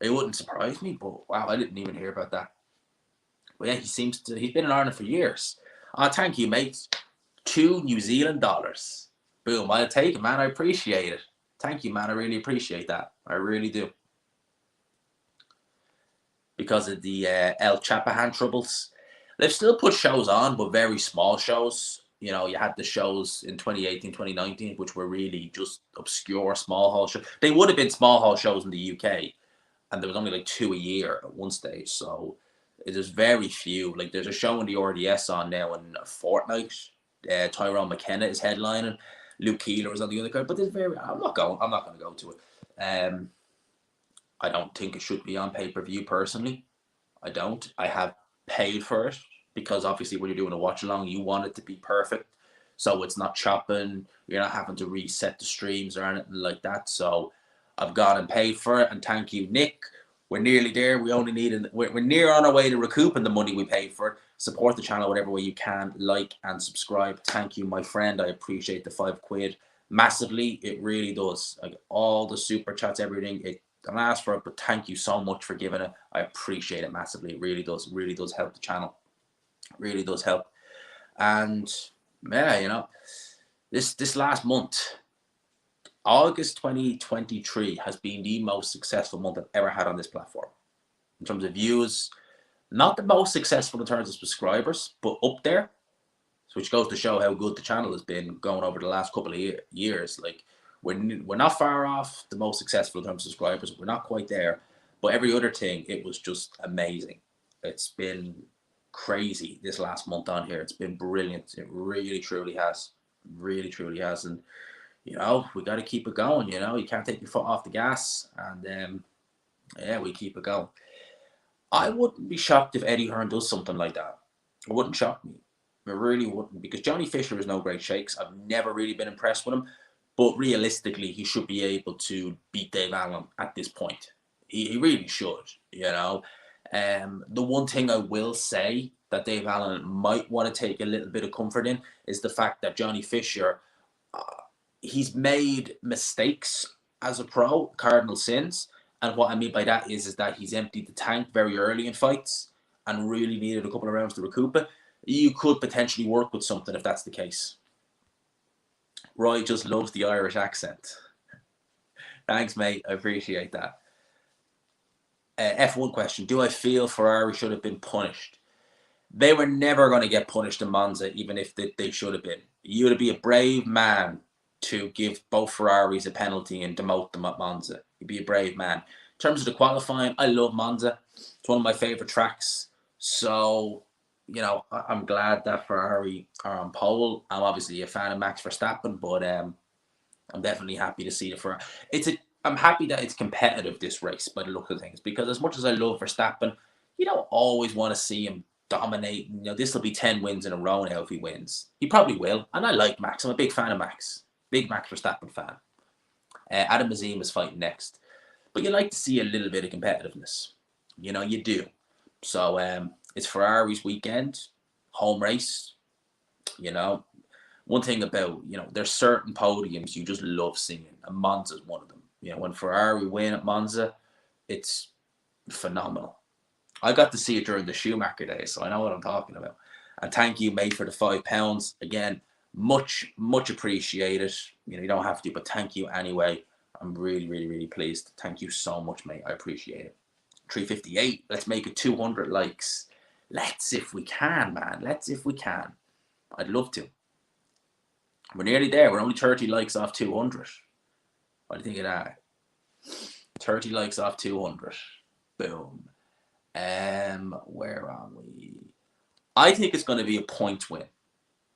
It wouldn't surprise me, but wow, I didn't even hear about that. But yeah, he's been in Ireland for years. Thank you, mate. $2 New Zealand. Boom, I'll take it, man. I appreciate it. Thank you, man. I really appreciate that. I really do. Because of the El Chapahan troubles, they've still put shows on, but very small shows. You know, you had the shows in 2018, 2019, which were really just obscure small hall shows. They would have been small hall shows in the UK, and there was only like 2 a year at one stage. So there's very few. Like, there's a show in the RDS on now in a fortnight. Tyrone McKenna is headlining. Luke Keeler is on the other card, but I'm not going to go to it. I don't think it should be on pay-per-view personally. I don't. I have paid for it because obviously when you're doing a watch along, you want it to be perfect. So it's not chopping. You're not having to reset the streams or anything like that. So I've gone and paid for it, and thank you, Nick. We're nearly there. We're near on our way to recouping the money we paid for it. Support the channel whatever way you can. Like and subscribe. Thank you, my friend. I appreciate the £5 massively. It really does. Like, all the super chats, everything. It don't ask for it, but thank you so much for giving it. I appreciate it massively. It really does. It really does help the channel. It really does help. And yeah, you know, this last month, August 2023, has been the most successful month I've ever had on this platform. In terms of views, not the most successful in terms of subscribers, but up there. So which goes to show how good the channel has been going over the last couple of years. Like, we're not far off the most successful in terms of subscribers. We're not quite there. But every other thing, it was just amazing. It's been crazy this last month on here. It's been brilliant. It really, truly has. Really, truly has. And, you know, we got to keep it going, you know. You can't take your foot off the gas. And, yeah, we keep it going. I wouldn't be shocked if Eddie Hearn does something like that. It wouldn't shock me. It really wouldn't. Because Johnny Fisher is no great shakes. I've never really been impressed with him. But realistically, he should be able to beat Dave Allen at this point. He really should, you know. The one thing I will say that Dave Allen might want to take a little bit of comfort in is the fact that Johnny Fisher, uh, he's made mistakes as a pro, cardinal sins. And what I mean by that is that he's emptied the tank very early in fights and really needed a couple of rounds to recoup it. You could potentially work with something if that's the case. Roy just loves the Irish accent. Thanks, mate. I appreciate that. F1 question. Do I feel Ferrari should have been punished? They were never going to get punished in Monza, even if they should have been. You would be a brave man to give both Ferraris a penalty and demote them at Monza. You'd be a brave man. In terms of the qualifying, I love Monza. It's one of my favourite tracks. So, you know, I'm glad that Ferrari are on pole. I'm obviously a fan of Max Verstappen, but I'm definitely happy to see the Ferrari. I'm happy that it's competitive, this race, by the look of things, because as much as I love Verstappen, you don't always want to see him dominate. You know, this will be 10 wins in a row now if he wins. He probably will. And I like Max. I'm a big fan of Max. Big Max Verstappen fan. Adam Azim is fighting next. But you like to see a little bit of competitiveness. You know, you do. So it's Ferrari's weekend. Home race. You know, one thing about, you know, there's certain podiums you just love seeing. And Monza's one of them. You know, when Ferrari win at Monza, it's phenomenal. I got to see it during the Schumacher days, so I know what I'm talking about. And thank you, mate, for the £5. Again, much appreciated. You know, you don't have to, but thank you anyway. I'm really pleased. Thank you so much, mate. I appreciate it. 358. Let's make it 200 likes. Let's if we can, man. Let's if we can. I'd love to. We're nearly there. We're only 30 likes off 200. What do you think of that? 30 likes off 200. Boom. Where are we? I think it's going to be a point win.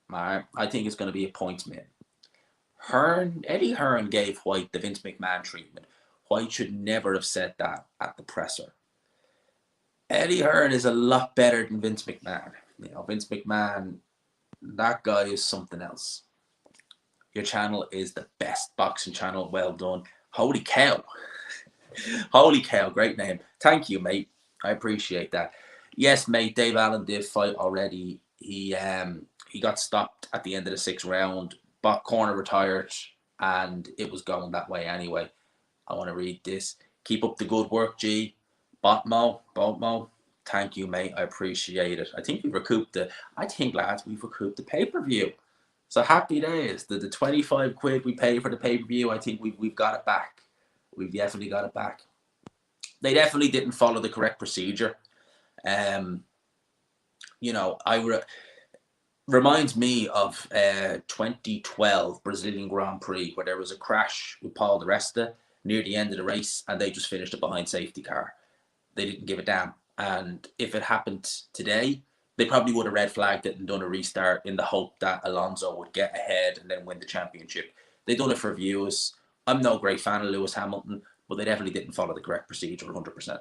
Right? I think it's going to be a point win. Eddie Hearn gave White the Vince McMahon treatment. White should never have said that at the presser. Eddie Hearn is a lot better than Vince McMahon. You know, Vince McMahon, that guy is something else. Your channel is the best boxing channel. Well done. Holy cow. Holy cow. Great name. Thank you, mate. I appreciate that. Yes, mate, Dave Allen did fight already. He got stopped at the end of the 6th round. Bot corner retired, and it was going that way anyway. I want to read this. Keep up the good work, G. Botmo. Thank you, mate. I appreciate it. I think we've recouped lads, we've recouped the pay-per-view. So happy days. The 25 quid we paid for the pay-per-view, I think we've got it back. We've definitely got it back. They definitely didn't follow the correct procedure. You know, reminds me of 2012 Brazilian Grand Prix, where there was a crash with Paul di Resta near the end of the race, and they just finished it behind safety car. They didn't give a damn. And if it happened today, they probably would have red flagged it and done a restart in the hope that Alonso would get ahead and then win the championship. They done it for views. I'm no great fan of Lewis Hamilton, but they definitely didn't follow the correct procedure 100%.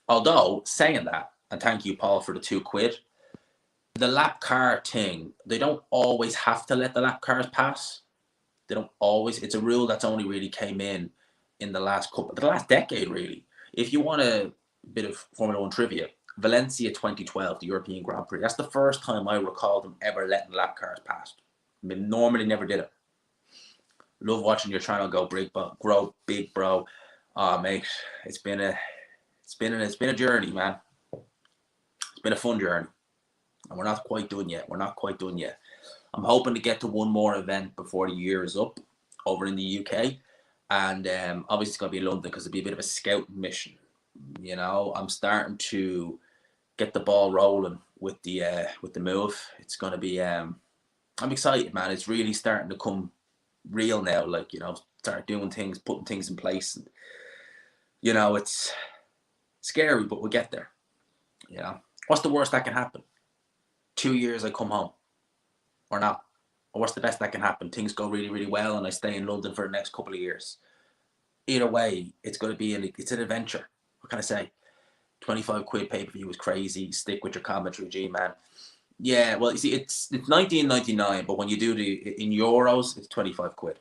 Although, saying that, and thank you, Paul, for the 2 quid, the lap car thing, they don't always have to let the lap cars pass. They don't always. It's a rule that's only really came in the last decade, really. If you want a bit of Formula 1 trivia, Valencia 2012, the European Grand Prix, that's the first time I recall them ever letting lap cars pass. I mean, normally never did it. Love watching your channel grow big, bro. Oh, mate, it's been a journey, man. It's been a fun journey. And we're not quite done yet. I'm hoping to get to one more event before the year is up over in the UK. And obviously it's going to be in London because it'll be a bit of a scouting mission. You know, I'm starting to get the ball rolling with the move. It's going to be, I'm excited, man. It's really starting to come real now. Like, you know, start doing things, putting things in place. And, you know, it's scary, but we'll get there. You know, what's the worst that can happen? 2 years I come home or not? Or what's the best that can happen? Things go really well and I stay in London for the next couple of years. Either way, it's going to be it's an adventure. What can I say? 25 quid pay-per-view is crazy. Stick with your commentary, G, man. Yeah, well, you see, it's 19.99, but when you do in euros, it's 25 quid.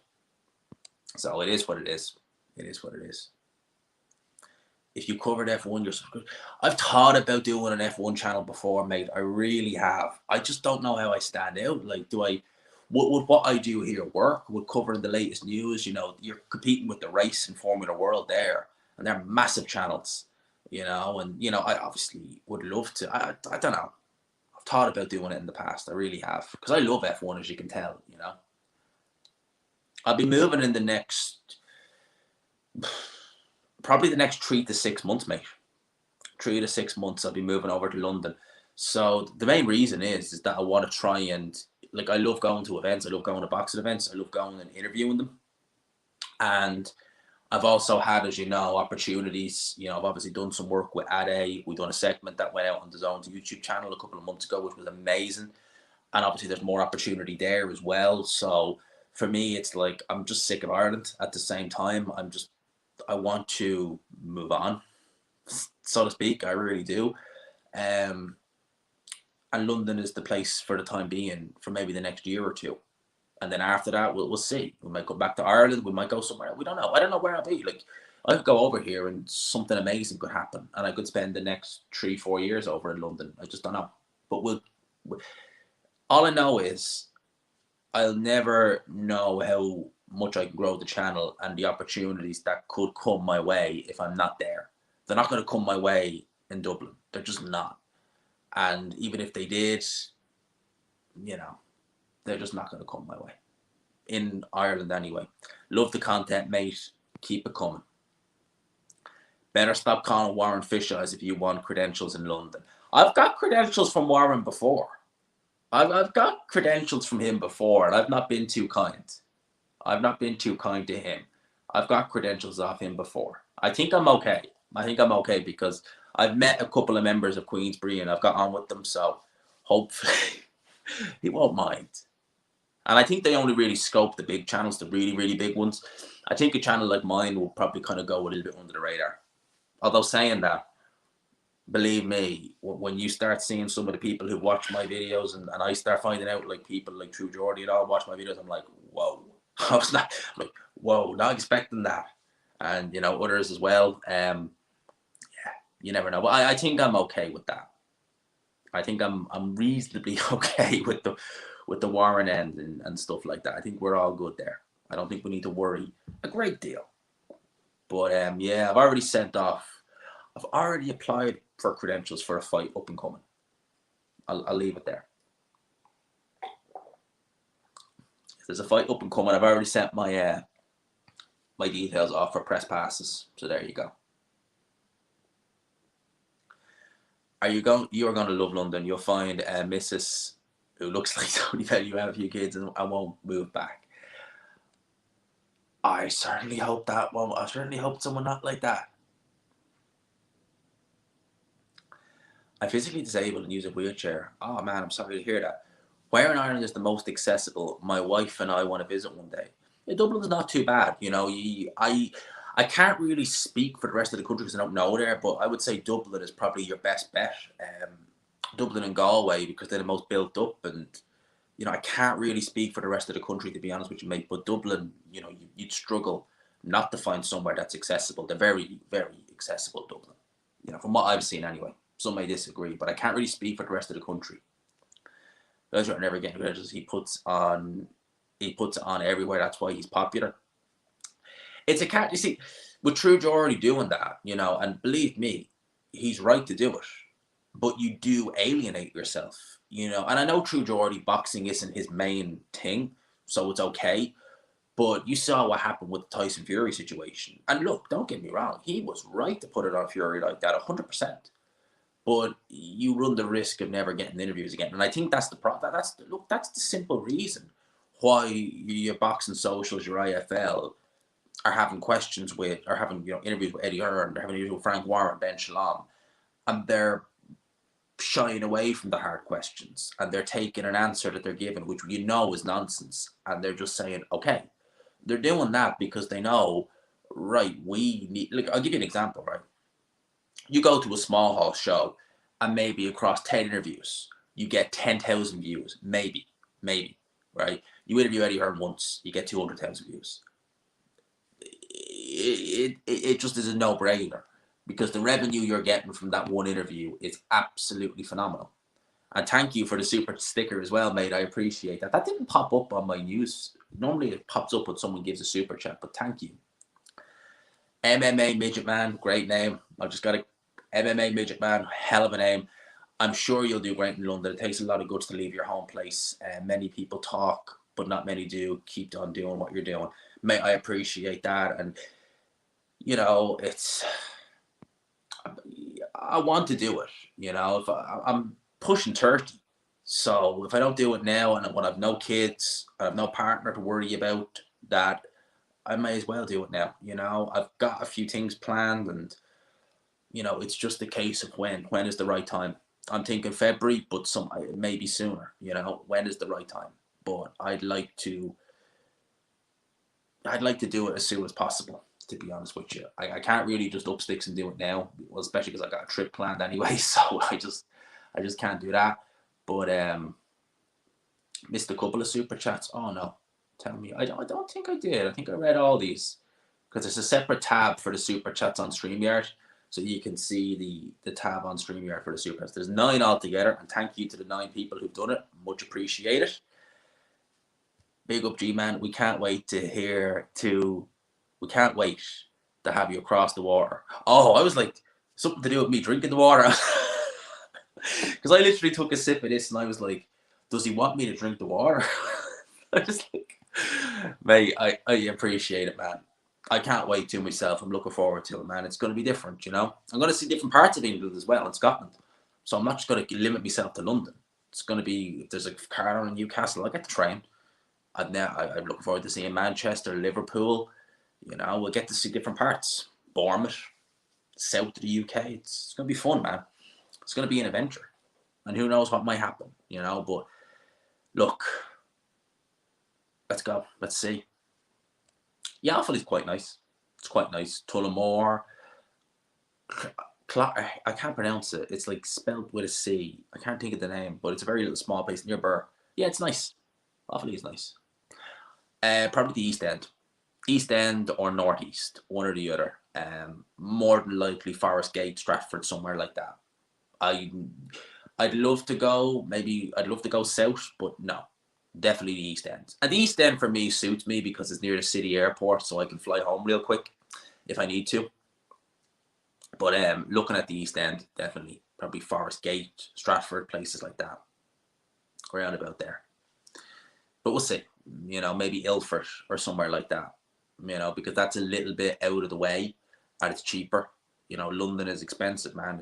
So it is what it is. It is what it is. if you covered F1, you're so good. I've thought about doing an F1 channel before, mate. I really have. I just don't know how I stand out. Like, would what I do here work? Would covering the latest news? You know, you're competing with the race and Formula World there, and they're massive channels. You know, and you know, I obviously would love to. I don't know. I've thought about doing it in the past. I really have, because I love F1, as you can tell. You know, I'll be moving in the next, probably the next 3 to 6 months, mate. 3 to 6 months, I'll be moving over to London. So the main reason is that I want to try and, like, I love going to events. I love going to boxing events. I love going and interviewing them. And I've also had, as you know, opportunities. You know, I've obviously done some work with Ade. We've done a segment that went out on the Zone's YouTube channel a couple of months ago, which was amazing. And obviously there's more opportunity there as well. So for me, it's like, I'm just sick of Ireland. At the same time, I want to move on, so to speak. I really do. And London is the place for the time being, for maybe the next year or two. And then after that, we'll see. We might go back to Ireland. We might go somewhere. We don't know. I don't know where I'll be. Like, I could go over here and something amazing could happen, and I could spend the next 3 4 years over in London. I just don't know. But all I know is I'll never know how much I can grow the channel and the opportunities that could come my way if I'm not there. They're not going to come my way in Dublin. They're just not. And even if they did, you know, they're just not going to come my way. In Ireland anyway. Love the content, mate. Keep it coming. Better stop calling Warren Fisheyes if you want credentials in London. I've got credentials from Warren before. I've got credentials from him before, and I've not been too kind. I've not been too kind to him. I've got credentials off him before. I think I'm okay. I think I'm okay because I've met a couple of members of Queensbury and I've got on with them, so hopefully he won't mind. And I think they only really scope the big channels, the really, really big ones. I think a channel like mine will probably kind of go a little bit under the radar. Although saying that, believe me, when you start seeing some of the people who watch my videos and I start finding out, like, people like True Geordie and all watch my videos, I'm like, whoa. I'm like, whoa, not expecting that. And, you know, others as well. Yeah, you never know. But I think I'm okay with that. I think I'm reasonably okay with the Warren end and stuff like that. I think we're all good there. I don't think we need to worry a great deal. But yeah, I've already applied for credentials for a fight up and coming. I'll leave it there. If there's a fight up and coming, I've already sent my my details off for press passes. So there you go. You are going to love London. You'll find a Mrs. who looks like Tony Petty, you have a few kids and won't move back. I certainly hope that. Well, I certainly hope someone not like that. I'm physically disabled and use a wheelchair. Oh man, I'm sorry to hear that. Where in Ireland is the most accessible? My wife and I want to visit one day. Yeah, Dublin's not too bad. You know, I can't really speak for the rest of the country because I don't know there, but I would say Dublin is probably your best bet. Dublin and Galway, because they're the most built up, and you know, I can't really speak for the rest of the country, to be honest with you, mate. But Dublin, you know, you'd struggle not to find somewhere that's accessible. They're very, very accessible, Dublin. You know, from what I've seen anyway. Some may disagree, but I can't really speak for the rest of the country. Those are never getting credentials. He puts it on everywhere. That's why he's popular. It's a cat. You see, with True Geordie doing that, you know, and believe me, he's right to do it. But you do alienate yourself, you know. And I know True Geordie boxing isn't his main thing, so it's okay. But you saw what happened with the Tyson Fury situation. And look, don't get me wrong, he was right to put it on Fury like that, 100%. But you run the risk of never getting interviews again. And I think that's the problem. That's the simple reason why your boxing socials, your IFL, are having interviews with Eddie Hearn, they're having interviews with Frank Warren, Ben Shalom, and they're shying away from the hard questions, and they're taking an answer that they're given, which you know is nonsense, and they're just saying, okay. They're doing that because they know, right, we need, like, I'll give you an example, right? You go to a small hall show, and maybe across 10 interviews, you get 10,000 views, maybe, right? You interview Eddie Hearn once, you get 200,000 views. It just is a no-brainer. because the revenue you're getting from that one interview is absolutely phenomenal. And thank you for the super sticker as well, mate. I appreciate that. That didn't pop up on my news. Normally it pops up when someone gives a super chat, but thank you. MMA Midget Man, great name. I've just got a MMA Midget Man, hell of a name. I'm sure you'll do great in London. It takes a lot of guts to leave your home place. Many people talk, but not many do. Keep on doing what you're doing. Mate, I appreciate that. And, you know, I want to do it. You know, if I'm pushing 30. So if I don't do it now and when I've no kids, I have no partner to worry about, that I may as well do it now. You know, I've got a few things planned, and you know, it's just a case of when is the right time. I'm thinking February, but maybe sooner. You know, when is the right time? But I'd like to do it as soon as possible. To be honest with you, I can't really just up sticks and do it now. Well, especially because I got a trip planned anyway, so I just can't do that. But missed a couple of super chats. Oh no, tell me, I don't think I did. I think I read all these because there's a separate tab for the super chats on StreamYard. So you can see the tab on StreamYard for the super chats. There's 9 altogether, and thank you to the 9 people who've done it. Much appreciated. Big up, G-Man. We can't wait to have you across the water. Oh, I was like, something to do with me drinking the water. Because I literally took a sip of this and I was like, does he want me to drink the water? I was like, mate, I appreciate it, man. I can't wait to myself. I'm looking forward to it, man. It's going to be different, you know. I'm going to see different parts of England as well, in Scotland. So I'm not just going to limit myself to London. It's going to be, if there's a car on Newcastle, I'll get the train. I'm looking forward to seeing Manchester, Liverpool. You know, we'll get to see different parts. Bournemouth, south of the UK. It's going to be fun, man. It's going to be an adventure. And who knows what might happen, you know. But look, let's go. Let's see. Yafel is quite nice. It's quite nice. Tullamore. I can't pronounce it. It's like spelled with a C. I can't think of the name, but it's a very little small place near Burr. Yeah, it's nice. Offaly is nice. Probably the East End. East End or Northeast, one or the other. More than likely Forest Gate, Stratford, somewhere like that. I'd love to go. Maybe I'd love to go south, but no, definitely the East End. And the East End for me suits me because it's near the city airport, so I can fly home real quick if I need to. But looking at the East End, definitely probably Forest Gate, Stratford, places like that, around about there. But we'll see. You know, maybe Ilford or somewhere like that. You know, because that's a little bit out of the way and it's cheaper. You know, London is expensive, man.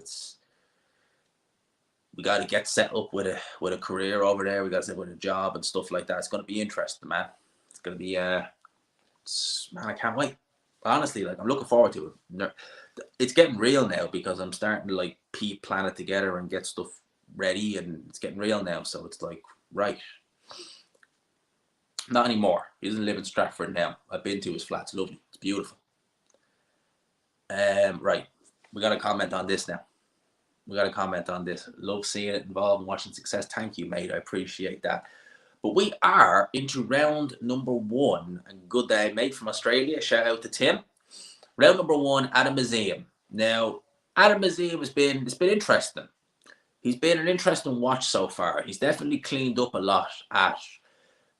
We got to get set up with a career over there. We got to set up with a job and stuff like that. It's going to be interesting, man. It's going to be man, I can't wait. Honestly, like, I'm looking forward to it. It's getting real now because I'm starting to like plan it together and get stuff ready, and it's getting real now. So it's like, right. Not anymore. He doesn't live in Stratford now. I've been to his flat. It's lovely. It's beautiful. Right. We got to comment on this now. Love seeing it involved and watching success. Thank you, mate. I appreciate that. But we are into round number 1. And good day, mate, from Australia. Shout out to Tim. Round number 1, Adam Azim. Now, Adam Azim it's been interesting. He's been an interesting watch so far. He's definitely cleaned up a lot at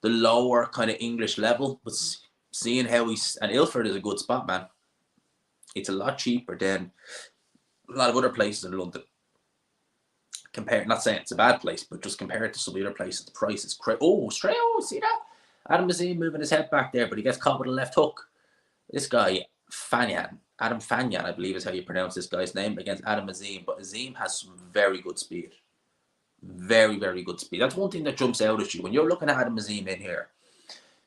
the lower kind of English level, but seeing how and Ilford is a good spot, man. It's a lot cheaper than a lot of other places in London. Not saying it's a bad place, but just compared to some other places, the price is crazy. Oh, straight! Oh, see that? Adam Azim moving his head back there, but he gets caught with a left hook. This guy, Adam Fanyan, I believe is how you pronounce this guy's name, against Adam Azim. But Azim has some very good speed. Very, very good speed. That's one thing that jumps out at you when you're looking at Adam Azim in here.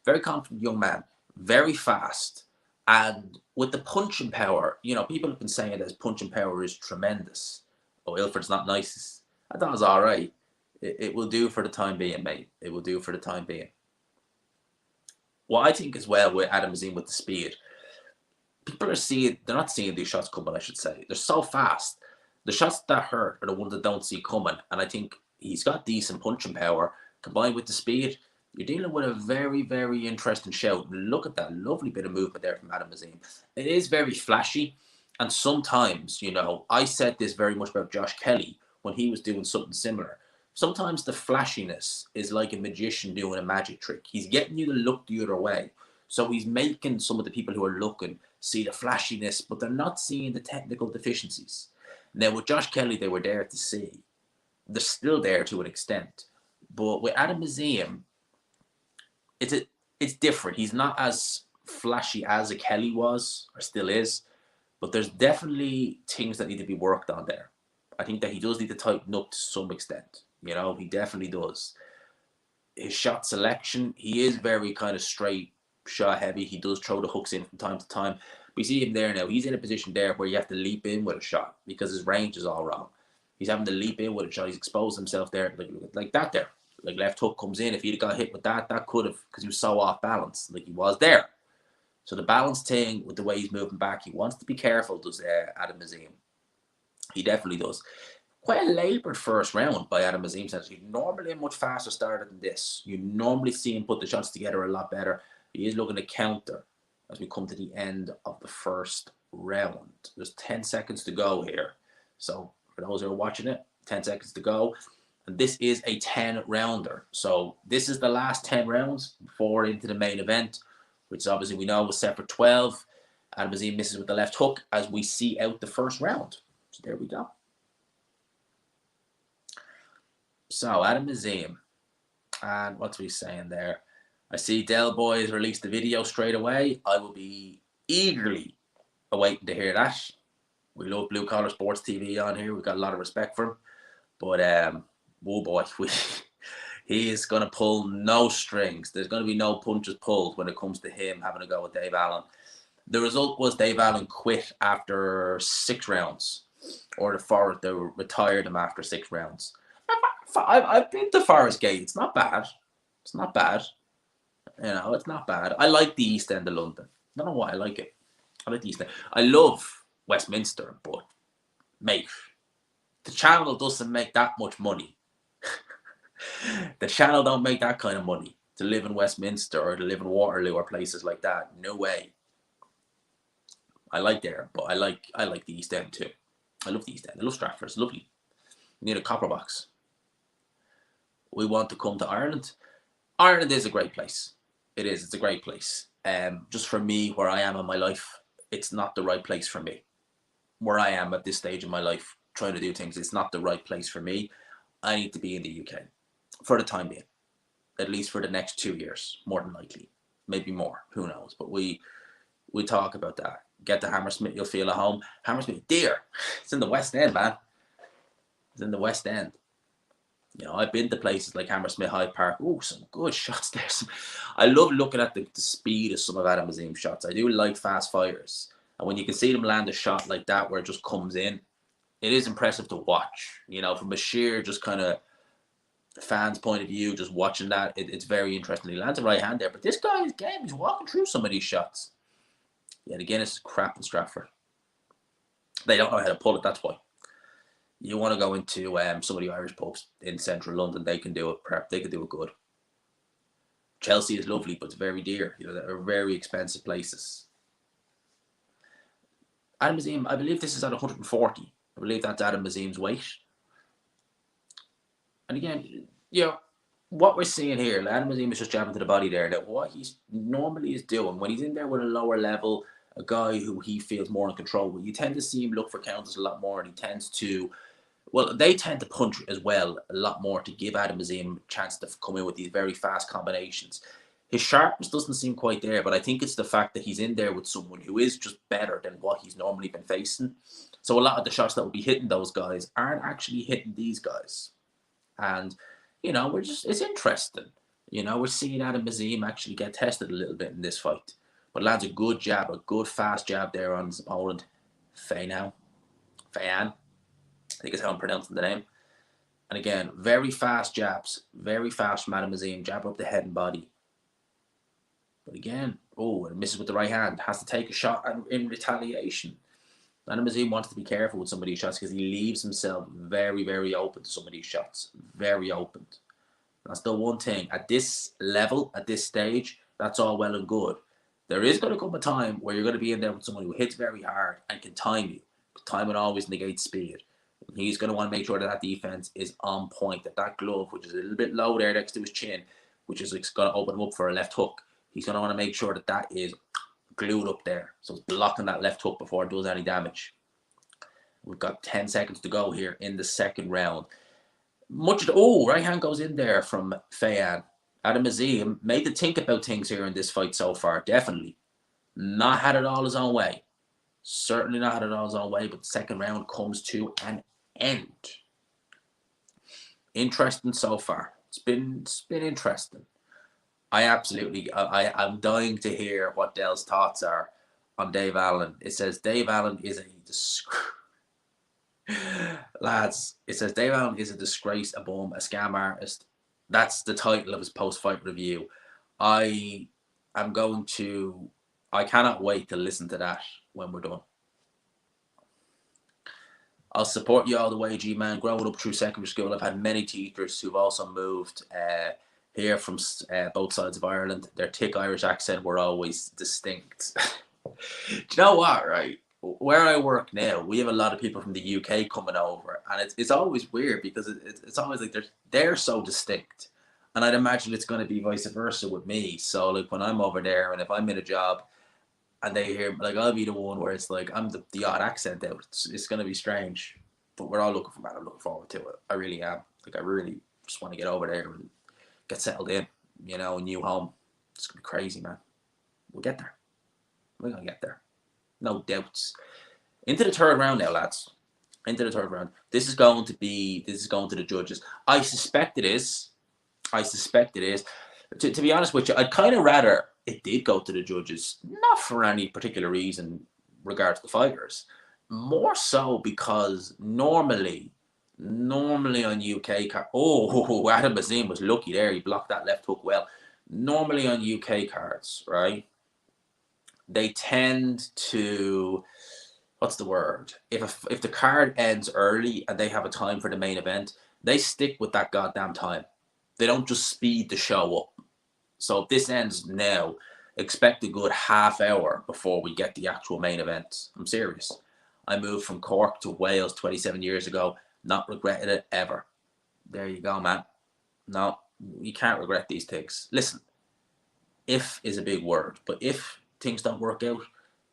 Very confident young man, very fast, and with the punching power. You know, people have been saying that his punching power is tremendous. Oh, Ilford's not nice. I thought it was all right. It will do for the time being, mate. It will do for the time being. What I think as well with Adam Azim with the speed, people they're not seeing these shots coming, I should say. They're so fast. The shots that hurt are the ones that don't see coming. And I think he's got decent punching power combined with the speed. You're dealing with a very, very interesting shout. Look at that lovely bit of movement there from Adam Azim. It is very flashy. And sometimes, you know, I said this very much about Josh Kelly when he was doing something similar. Sometimes the flashiness is like a magician doing a magic trick. He's getting you to look the other way. So he's making some of the people who are looking see the flashiness, but they're not seeing the technical deficiencies. Now, with Josh Kelly, they were there to see. They're still there to an extent. But with Adam Museum, it's a, it's different. He's not as flashy as a Kelly was, or still is, but there's definitely things that need to be worked on there. I think that he does need to tighten up to some extent. You know, he definitely does. His shot selection, he is very kind of straight shot heavy. He does throw the hooks in from time to time. We see him there now. He's in a position there where you have to leap in with a shot because his range is all wrong. He's having to leap in with a shot. He's exposed himself there like that there. Like left hook comes in. If he'd got hit with that, that could have, because he was so off balance. Like he was there. So the balance thing with the way he's moving back, he wants to be careful, does Adam Museum. He definitely does. Quite a laboured first round by Adam Museum. He's normally a much faster starter than this. You normally see him put the shots together a lot better. He is looking to counter as we come to the end of the first round. There's 10 seconds to go here. So for those who are watching it, 10 seconds to go. And this is a 10-rounder. So this is the last 10 rounds before into the main event, which obviously we know was set for 12. Adam Museum misses with the left hook as we see out the first round. So there we go. So Adam Museum. And what's we saying there? I see Del Boy has released the video straight away. I will be eagerly awaiting to hear that. We love Blue Collar Sports TV on here. We've got a lot of respect for him. But, oh boy, he is going to pull no strings. There's going to be no punches pulled when it comes to him having to go with Dave Allen. The result was Dave Allen quit after 6 rounds. Or they retired him after 6 rounds. I've been to Forest Gate. It's not bad. It's not bad. You know, it's not bad. I like the East End of London. I don't know why I like it. I like the East End. I love Westminster, but, mate, the Channel doesn't make that much money. The Channel don't make that kind of money to live in Westminster or to live in Waterloo or places like that. No way. I like there, but I like the East End too. I love the East End. I love Stratford. It's lovely. You need a copper box. We want to come to Ireland. Ireland is a great place. It is. It's a great place. Just for me, where I am in my life, it's not the right place for me. Where I am at this stage of my life, trying to do things, it's not the right place for me. I need to be in the UK for the time being, at least for the next 2 years, more than likely, maybe more. Who knows? But we talk about that. Get to Hammersmith, you'll feel at home. Hammersmith, dear, it's in the West End, man. It's in the West End. You know, I've been to places like Hammersmith, Hyde Park. Oh, some good shots there. I love looking at the speed of some of Adam Museum's shots. I do like fast fighters. And when you can see them land a shot like that where it just comes in, it is impressive to watch. You know, from a sheer just kind of fan's point of view, just watching that, it's very interesting. He lands a right hand there. But this guy's game, he's walking through some of these shots. Yet again, it's crap in Stratford. They don't know how to pull it, that's why. You want to go into some of the Irish pubs in central London, they can do it. They can do it good. Chelsea is lovely, but it's very dear. You know, they're very expensive places. Adam Museum, I believe this is at 140. I believe that's Adam Museum's weight. And again, you know, what we're seeing here, Adam Museum is just jabbing to the body there. That what he normally is doing when he's in there with a lower level, a guy who he feels more in control with, you tend to see him look for counters a lot more, and he tends to. Well, they tend to punch as well a lot more to give Adam Museum a chance to come in with these very fast combinations. His sharpness doesn't seem quite there, but I think it's the fact that he's in there with someone who is just better than what he's normally been facing. So a lot of the shots that will be hitting those guys aren't actually hitting these guys. And, you know, it's interesting. You know, we're seeing Adam Museum actually get tested a little bit in this fight. But lands a good jab, a good fast jab there on his opponent. Fayan. I think is how I'm pronouncing the name. And again, very fast jabs. Very fast from Adam Museum. Jab up the head and body. But again, it misses with the right hand. Has to take a shot in retaliation. Adam Museum wants to be careful with some of these shots because he leaves himself very, very open to some of these shots. Very open. That's the one thing. At this level, at this stage, that's all well and good. There is going to come a time where you're going to be in there with someone who hits very hard and can time you. Timing always negates speed. He's going to want to make sure that that defense is on point, that that glove, which is a little bit low there next to his chin, which is going to open him up for a left hook, he's going to want to make sure that that is glued up there. So it's blocking that left hook before it does any damage. We've got 10 seconds to go here in the second round. Right hand goes in there from Fayan. Adam Azim made to think about things here in this fight so far, definitely. Not had it all his own way. Certainly not had it all his own way, but the second round comes to an end. Interesting so far. It's been interesting. I'm dying to hear what Dell's thoughts are on Dave Allen. It says Dave Allen is a lads. It says Dave Allen is a disgrace, a bum, a scam artist. That's the title of his post-fight review. I cannot wait to listen to that when we're done. I'll support you all the way, G-Man. Growing up through secondary school, I've had many teachers who've also moved here from both sides of Ireland. Their thick Irish accent were always distinct. Do you know what, right? Where I work now, we have a lot of people from the UK coming over, and it's always weird because it's always like they're so distinct, and I'd imagine it's going to be vice versa with me. So like when I'm over there, and if I'm in a job, and they hear like I'll be the one where it's like I'm the odd accent out. It's going to be strange, but we're all looking for that. I'm looking forward to it. I really am. Like I really just want to get over there and get settled in. You know, a new home. It's gonna be crazy, man. We'll get there. We're gonna get there. No doubts. Into the third round now, lads. Into the third round. This is going to the judges. I suspect it is. To be honest with you, I'd kind of rather it did go to the judges, not for any particular reason regards to the fighters, more so because normally on UK cards, Adam Azim was lucky there. He blocked that left hook well. Normally on UK cards, right? They tend to, what's the word? If the card ends early and they have a time for the main event, they stick with that goddamn time. They don't just speed the show up. So if this ends now, expect a good half hour before we get the actual main event. I'm serious. I moved from Cork to Wales 27 years ago. Not regretted it ever. There you go, man. No, you can't regret these things. Listen, if is a big word, but if things don't work out,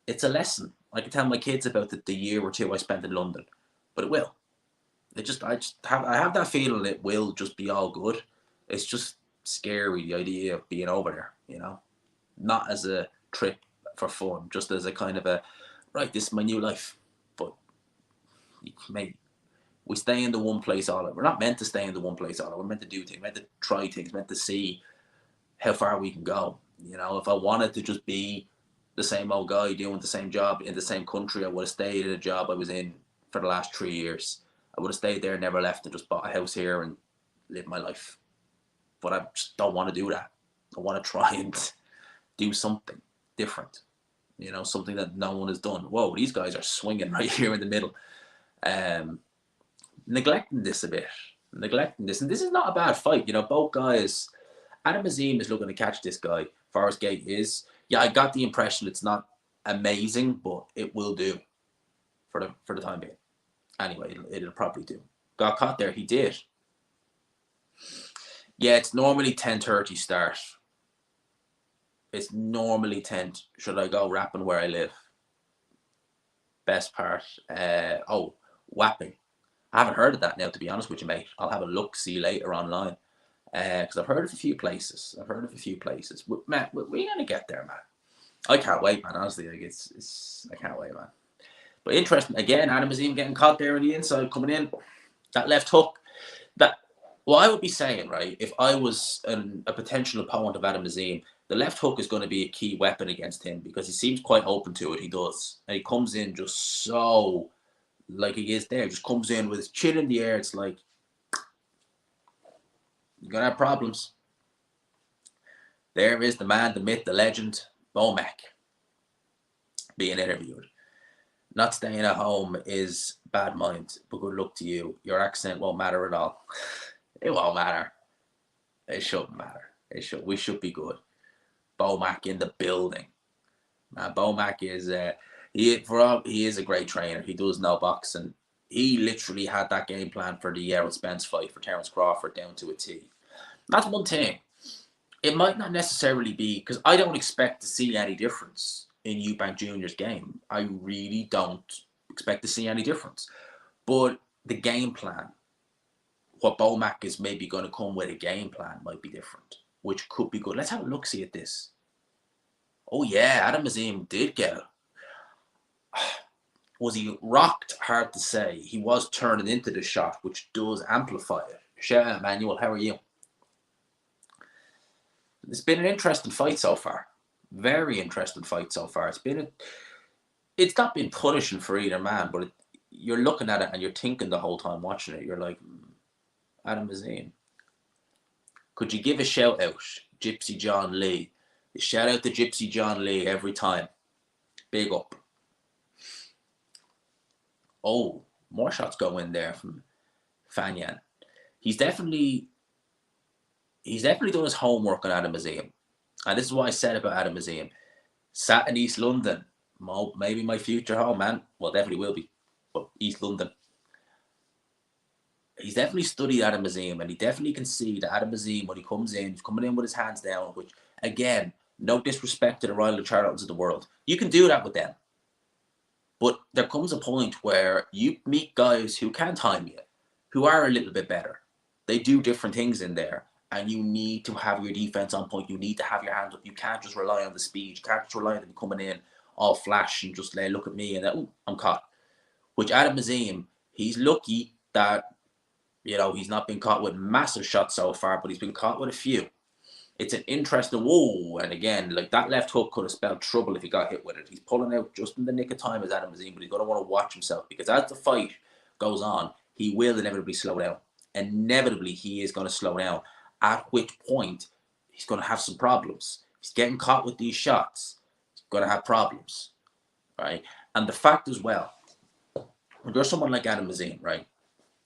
it's a lesson. I can tell my kids about the year or two I spent in London, but it will. I have that feeling it will just be all good. It's just scary, the idea of being over there, you know, not as a trip for fun, just as a kind of a, right, this is my new life. But mate, we stay in the one place all. We're not meant to stay in the one place all. We're meant to do things, meant to try things, meant to see how far we can go. You know, if I wanted to just be the same old guy doing the same job in the same country, I would have stayed at a job I was in for the last 3 years. I would have stayed there, never left, and just bought a house here and lived my life. But I just don't want to do that. I want to try and do something different. You know, something that no one has done. Whoa, these guys are swinging right here in the middle. Neglecting this a bit. And this is not a bad fight. You know, both guys. Adam Azim is looking to catch this guy. Forrest Gate is. Yeah, I got the impression it's not amazing, but it will do for the time being. Anyway, it'll probably do. Got caught there. He did. Yeah, it's normally 10:30 start. It's normally 10. Should I go rapping where I live? Best part. Whapping. I haven't heard of that now, to be honest with you, mate. I'll have a look, see later online. Because I've heard of a few places. Man, we're going to get there, man. I can't wait, man. Honestly, like I can't wait, man. But interesting. Again, Adam Azim getting caught there on the inside, coming in. That left hook. What I would be saying, right, if I was a potential opponent of Adam Azim, the left hook is going to be a key weapon against him because he seems quite open to it. He does. And he comes in just so, like he is there. Just comes in with his chin in the air. It's like, you're going to have problems. There is the man, the myth, the legend, Eubank, being interviewed. Not staying at home is bad mind, but good luck to you. Your accent won't matter at all. It won't matter. It shouldn't matter. We should be good. Bomac in the building. Bomac is he is a great trainer. He does know boxing. He literally had that game plan for the Errol Spence fight for Terence Crawford down to a T. That's one thing. It might not necessarily be because I don't expect to see any difference in Eubank Jr.'s game. I really don't expect to see any difference. But the game plan, what Bomac is maybe going to come with a game plan might be different, which could be good. Let's have a look see at this. Oh yeah, Adam Azim did get it. Was he rocked? Hard to say. He was turning into the shot, which does amplify it. Shout out, Manuel. How are you? It's been an interesting fight so far. Very interesting fight so far. It's not been punishing for either man, but you're looking at it and you're thinking the whole time watching it. You're like, Adam Azim. Could you give a shout out, Gypsy John Lee? Shout out to Gypsy John Lee every time. Big up. Oh, more shots go in there from Fanyan. He's definitely done his homework on Adam Azim. And this is what I said about Adam Azim. Sat in East London. Maybe my future home, man. Well, definitely will be. But East London. He's definitely studied Adam Azim, and he definitely can see that Adam Azim, when he comes in, he's coming in with his hands down, which, again, no disrespect to the Royal Charlatans of the world. You can do that with them. But there comes a point where you meet guys who can time you, who are a little bit better. They do different things in there, and you need to have your defense on point. You need to have your hands up. You can't just rely on the speed. You can't just rely on them coming in all flash and just look at me and then, oh, I'm caught. Which Adam Azim, he's lucky that, he's not been caught with massive shots so far, but he's been caught with a few. It's an interesting, whoa, and again, like that left hook could have spelled trouble if he got hit with it. He's pulling out just in the nick of time as Adam Azim, but he's going to want to watch himself because as the fight goes on, he will inevitably slow down. Inevitably, he is going to slow down, at which point he's going to have some problems. He's getting caught with these shots. He's going to have problems, right? And the fact as well, when you're someone like Adam Azim, right,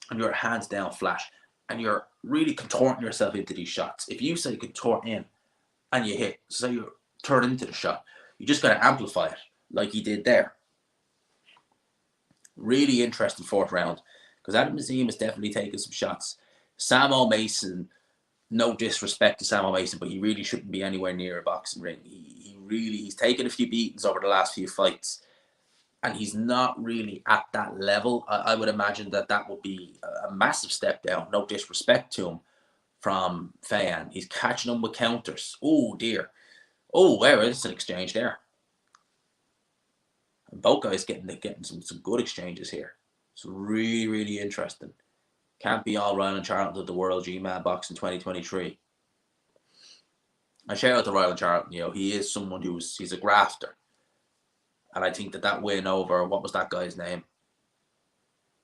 and you're hands down flash, and you're really contorting yourself into these shots. If you say contort in and you hit, so you turn into the shot, you just got to amplify it like he did there. Really interesting fourth round because Adam Azim is definitely taking some shots. Sam O'Mason, no disrespect to Sam O'Mason, but he really shouldn't be anywhere near a boxing ring. He's taken a few beatings over the last few fights. And he's not really at that level. I would imagine that would be a massive step down. No disrespect to him from Fan. He's catching him with counters. Oh, dear. Oh, there is an exchange there. And both guys getting some good exchanges here. It's really, really interesting. Can't be all Royal Charlton of the world, G-Man Boxing 2023. I shout out to Royal Charlton. He is someone he's a grafter. And I think that win over, what was that guy's name?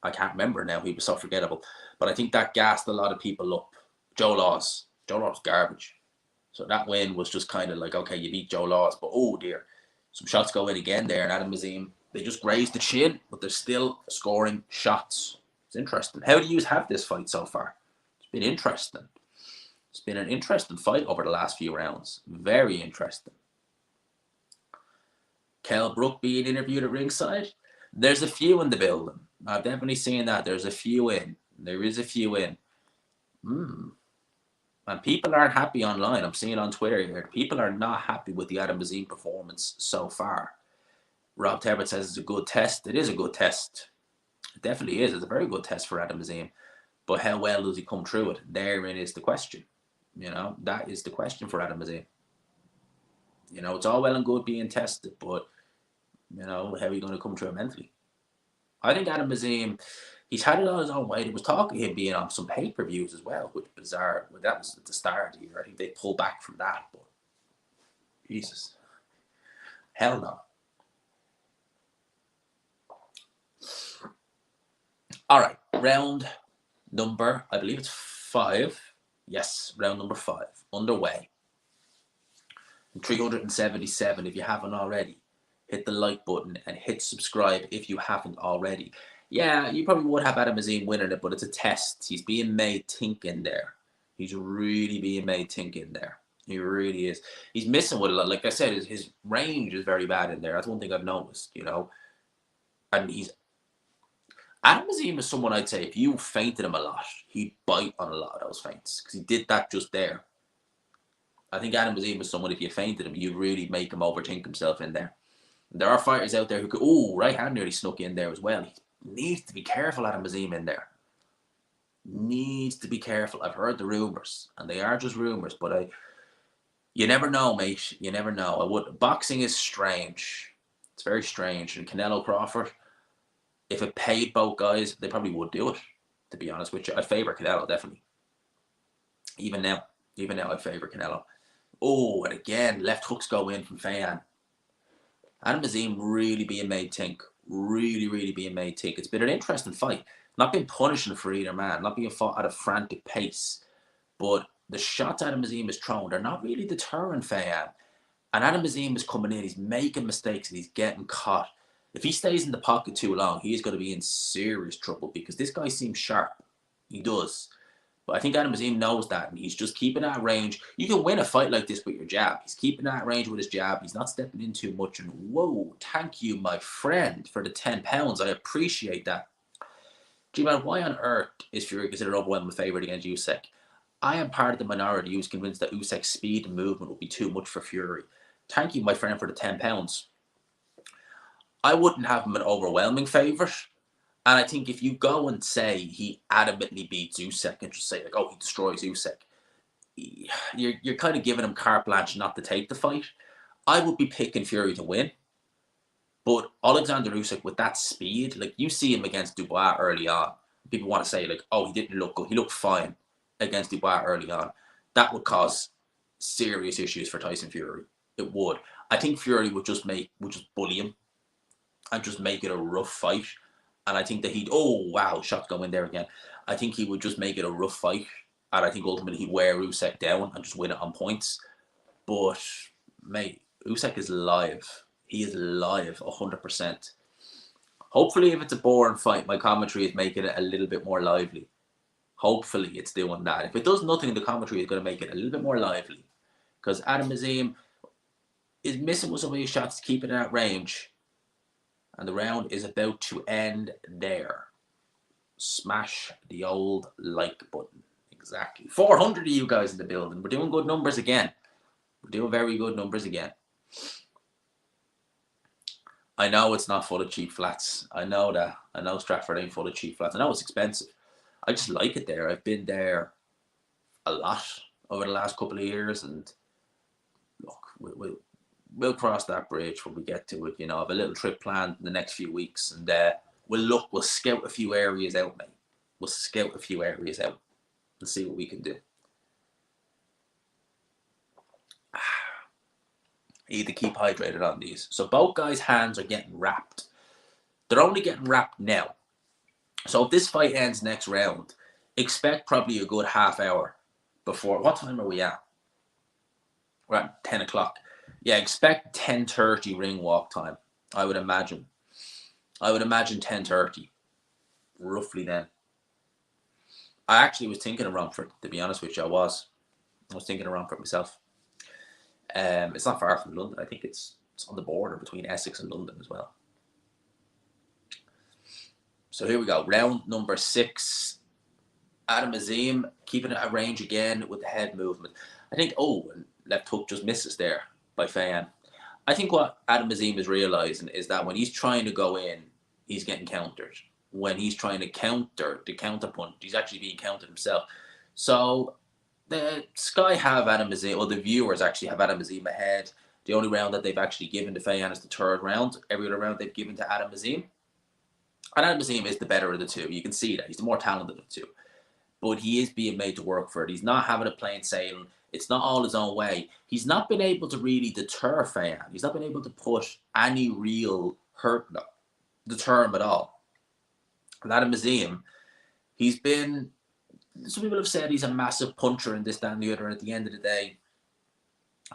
I can't remember now. He was so forgettable. But I think that gassed a lot of people up. Joe Laws. Joe Laws garbage. So that win was just kind of like, okay, you beat Joe Laws. But oh dear. Some shots go in again there. And Adam Azim, they just grazed the chin. But they're still scoring shots. It's interesting. How do you have this fight so far? It's been interesting. It's been an interesting fight over the last few rounds. Very interesting. Kell Brook being interviewed at ringside. There's a few in the building. I've definitely seen that. There's a few in. There is a few in. And people aren't happy online. I'm seeing on Twitter here. People are not happy with the Adam Azim performance so far. Rob Tebbert says it's a good test. It is a good test. It definitely is. It's a very good test for Adam Azim. But how well does he come through it? Therein is the question. That is the question for Adam Azim. It's all well and good being tested, but how are you going to come through it mentally? I think Adam Azim, he's had it on his own way. There was talk of him being on some pay-per-views as well, which is bizarre. Well, that was at the start of the year. I think they pulled back from that, but Jesus. Hell no. All right, round number, I believe it's 5. Yes, round number 5, underway. 377 if you haven't already. Hit the like button and hit subscribe if you haven't already. Yeah, you probably would have Adam Azim winning it, but it's a test. He's being made thinking there. He's really being made thinking there. He really is. He's missing with a lot. Like I said, his range is very bad in there. That's one thing I've noticed, you know. And he's Adam Azim is someone I'd say if you feinted him a lot, he'd bite on a lot of those feints because he did that just there. I think Adam Azim is someone if you feinted him, you'd really make him overthink himself in there. And there are fighters out there who go, oh, right hand nearly snuck in there as well. He needs to be careful, Adam Azim in there. Needs to be careful. I've heard the rumors, and they are just rumors, but you never know, mate. You never know. Boxing is strange. It's very strange. And Canelo Crawford, if it paid both guys, they probably would do it, to be honest with you. I favour Canelo, definitely. Even now, I favour Canelo. Oh, and again, left hooks go in from Fayan. Adam Azim really being made think. Really being made think. It's been an interesting fight. Not being punishing for either man. Not being fought at a frantic pace. But the shots Adam Azim is throwing, they're not really deterring Fayan. And Adam Azim is coming in. He's making mistakes and he's getting caught. If he stays in the pocket too long, he's going to be in serious trouble because this guy seems sharp. He does. But I think Adam Azim knows that, and he's just keeping that range. You can win a fight like this with your jab. He's keeping that range with his jab. He's not stepping in too much. And whoa, thank you, my friend, for the £10. I appreciate that. G-Man, why on earth is Fury considered overwhelming favourite against Usyk? I am part of the minority who's convinced that Usyk's speed and movement will be too much for Fury. Thank you, my friend, for the £10. I wouldn't have him an overwhelming favourite. And I think if you go and say he adamantly beats Usyk and just say, like, oh, he destroys Usyk, you're kind of giving him carte blanche not to take the fight. I would be picking Fury to win. But Alexander Usyk, with that speed, like, you see him against Dubois early on. People want to say, like, oh, he didn't look good. He looked fine against Dubois early on. That would cause serious issues for Tyson Fury. It would. I think Fury would just bully him and just make it a rough fight. And I think that oh, wow, shots go in there again. I think he would just make it a rough fight. And I think ultimately he'd wear Usyk down and just win it on points. But, mate, Usyk is live. He is live, 100%. Hopefully, if it's a boring fight, my commentary is making it a little bit more lively. Hopefully, it's doing that. If it does nothing, the commentary is going to make it a little bit more lively. Because Adam Azim is missing with some of his shots to keep it in that range. And the round is about to end there. Smash the old like button. Exactly. 400 of you guys in the building. We're doing good numbers again. We're doing very good numbers again. I know it's not full of cheap flats. I know that. I know Stratford ain't full of cheap flats. I know it's expensive. I just like it there. I've been there a lot over the last couple of years. And look, we'll cross that bridge when we get to it. You know, I have a little trip planned in the next few weeks. And we'll scout a few areas out, mate. We'll scout a few areas out and see what we can do. You need to keep hydrated on these. So both guys' hands are getting wrapped. They're only getting wrapped now. So if this fight ends next round, expect probably a good half hour before. What time are we at? We're at 10 o'clock. Yeah, expect 10:30 ring walk time, I would imagine. I would imagine 10:30, roughly then. I actually was thinking of Romford, to be honest with you. I was thinking of Romford myself. It's not far from London. I think it's on the border between Essex and London as well. So here we go. Round number 6. Adam Azim keeping it at range again with the head movement. I think, and left hook just misses there by Fayan. I think what Adam Azim is realising is that when he's trying to go in, he's getting countered. When he's trying to counter the counterpunch, he's actually being countered himself. So the Sky have Adam Azim, the viewers actually have Adam Azim ahead. The only round that they've actually given to Fayan is the 3rd round. Every other round they've given to Adam Azim. And Adam Azim is the better of the two. You can see that. He's the more talented of the two. But he is being made to work for it. He's not having a plain sailing. It's not all his own way. He's not been able to really deter Fayan. He's not been able to put any real deter him at all. And Adam Azim, he's been... Some people have said he's a massive puncher and this, that, and the other. And at the end of the day,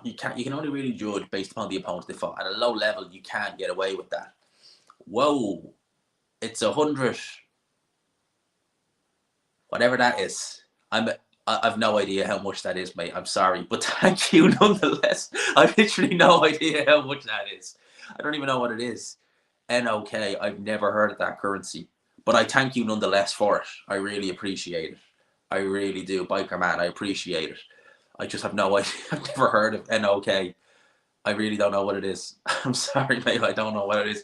you can only really judge based upon the opponent they fought. At a low level, you can't get away with that. Whoa. It's 100. Whatever that is. I've no idea how much that is, mate. I'm sorry, but thank you nonetheless. I've literally no idea how much that is. I don't even know what it is. NOK. I've never heard of that currency, but I thank you nonetheless for it. I really appreciate it. I really do, biker man. I appreciate it. I just have no idea. I've never heard of NOK. I really don't know what it is. I'm sorry, mate. I don't know what it is.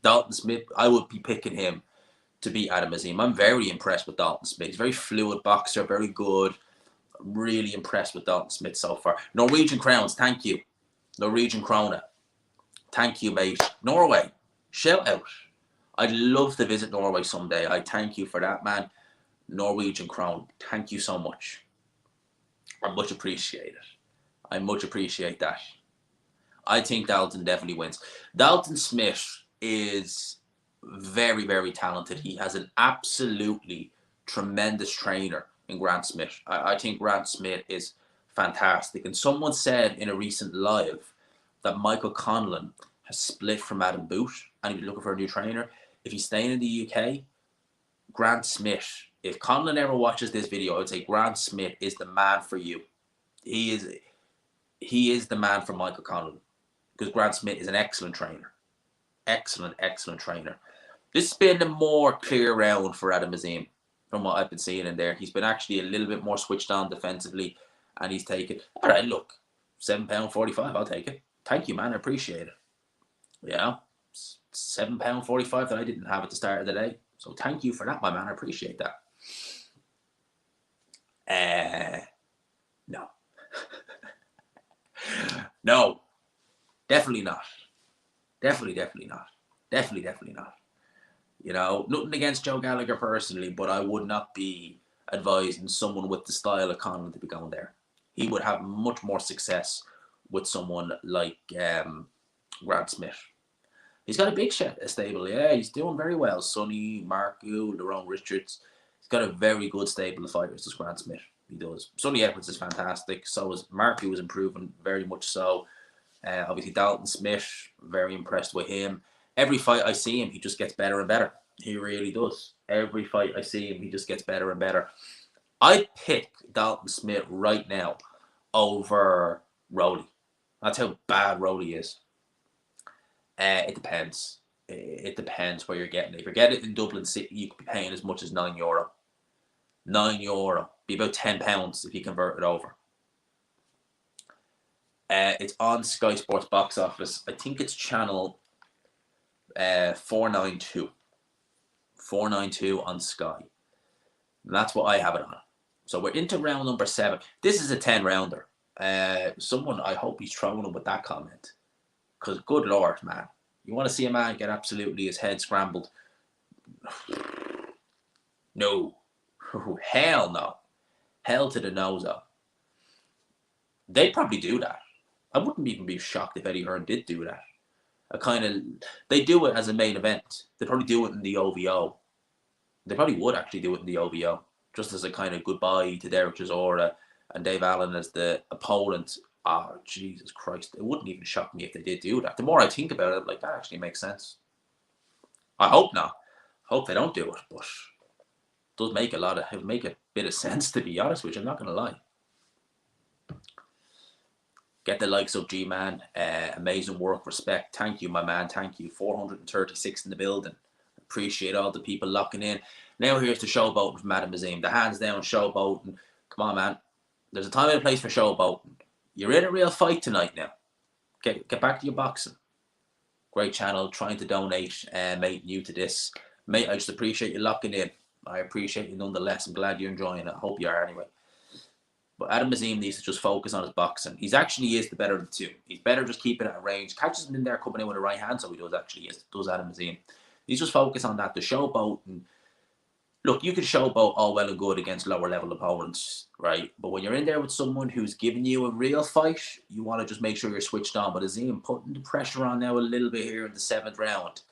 Dalton Smith. I would be picking him to beat Adam Azim. I'm very impressed with Dalton Smith. He's a very fluid boxer, very good. Really impressed with Dalton Smith so far. Norwegian Crowns, thank you. Norwegian Krona, thank you, mate. Norway, shout out. I'd love to visit Norway someday. I thank you for that, man. Norwegian Crown, thank you so much. I much appreciate it. I much appreciate that. I think Dalton definitely wins. Dalton Smith is very, very talented. He has an absolutely tremendous trainer in Grant Smith. I think Grant Smith is fantastic. And someone said in a recent live that Michael Conlon has split from Adam Boot and he's looking for a new trainer. If he's staying in the UK, Grant Smith, if Conlon ever watches this video, I would say Grant Smith is the man for you. He is the man for Michael Conlon because Grant Smith is an excellent trainer. Excellent trainer. This has been a more clear round for Adam Azim from what I've been seeing in there. He's been actually a little bit more switched on defensively and he's taken, all right, look, £7.45, I'll take it. Thank you, man, I appreciate it. Yeah, £7.45 that I didn't have at the start of the day. So thank you for that, my man, I appreciate that. No. No, definitely not. Definitely not. Definitely not. You know, nothing against Joe Gallagher personally, but I would not be advising someone with the style of Conlon to be going there. He would have much more success with someone like Grant Smith. He's got a big stable, yeah. He's doing very well. Sonny, Marku, Lerone Richards. He's got a very good stable of fighters, this Grant Smith. He does. Sonny Edwards is fantastic. So is Marku is improving very much so. Obviously, Dalton Smith, very impressed with him. Every fight I see him, he just gets better and better. He really does. Every fight I see him, he just gets better and better. I'd pick Dalton Smith right now over Rowley. That's how bad Rowley is. It depends. It depends where you're getting it. If you're getting it in Dublin City, you could be paying as much as €9. €9. Be about £10 if you convert it over. It's on Sky Sports box office. I think it's channel 492. 492 on Sky. And that's what I have it on. So we're into round number 7. This is a 10-rounder. Someone, I hope he's throwing him with that comment. Because good Lord, man. You want to see a man get absolutely his head scrambled? No. Hell no. Hell to the nose up. They'd probably do that. I wouldn't even be shocked if Eddie Hearn did do that. They do it as a main event. They probably do it in the OVO. They probably would actually do it in the OVO, just as a kind of goodbye to Derek Chisora and Dave Allen as the opponent. Oh, Jesus Christ. It wouldn't even shock me if they did do that. The more I think about it, like, that actually makes sense. I hope not. I hope they don't do it, but it does make a bit of sense, to be honest with you. I'm not going to lie. Get the likes of G-Man. Amazing work. Respect. Thank you, my man. Thank you. 436 in the building. Appreciate all the people locking in. Now here's the showboating from Adam Azim. The hands down showboating. Come on, man. There's a time and a place for showboating. You're in a real fight tonight now. Get back to your boxing. Great channel. Trying to donate, mate, new to this. Mate, I just appreciate you locking in. I appreciate you nonetheless. I'm glad you're enjoying it. I hope you are anyway. But Adam Azim needs to just focus on his boxing. He is the better of the two. He's better just keeping it at range. Catches him in there coming in with a right hand, so he does actually. Yes, does Adam Azim. He's just focused on that. The showboat. Look, you can showboat all well and good against lower level opponents, right? But when you're in there with someone who's giving you a real fight, you want to just make sure you're switched on. But Azim putting the pressure on now a little bit here in the 7th round.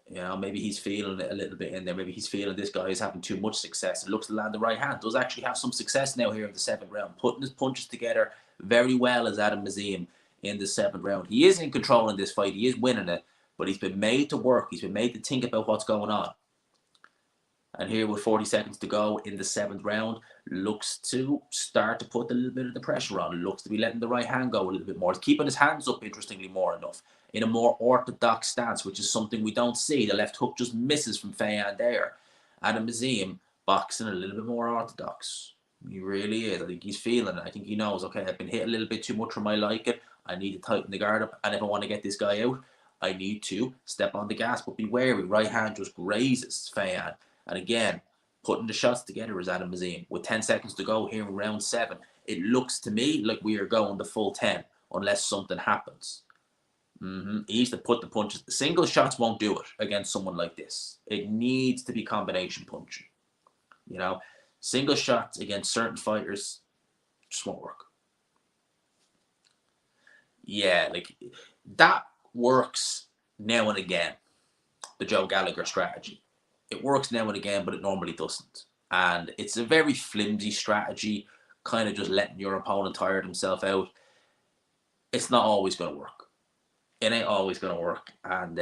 You know, maybe he's feeling it a little bit in there. Maybe he's feeling this guy is having too much success. It looks to land the right hand. Does actually have some success now here in the 7th round. Putting his punches together very well as Adam Azim in the 7th round. He is in control in this fight. He is winning it. But he's been made to work. He's been made to think about what's going on. And here with 40 seconds to go in the 7th round, looks to start to put a little bit of the pressure on. Looks to be letting the right hand go a little bit more. He's keeping his hands up, interestingly, more enough, in a more orthodox stance, which is something we don't see. The left hook just misses from Fayan there. Adam Azim boxing a little bit more orthodox. He really is. I think he's feeling it. I think he knows, okay, I've been hit a little bit too much for my liking. I need to tighten the guard up. And if I want to get this guy out, I need to step on the gas. But be wary. Right hand just grazes Fayan. And again, putting the shots together is Adam Azim. With 10 seconds to go here in round 7, it looks to me like we are going the full 10 unless something happens. He needs to put the punches. Single shots won't do it against someone like this. It needs to be combination punching. You know, single shots against certain fighters just won't work. Yeah, like that works now and again, the Joe Gallagher strategy. It works now and again, but it normally doesn't. And it's a very flimsy strategy, kind of just letting your opponent tire himself out. It's not always going to work. It ain't always going to work. And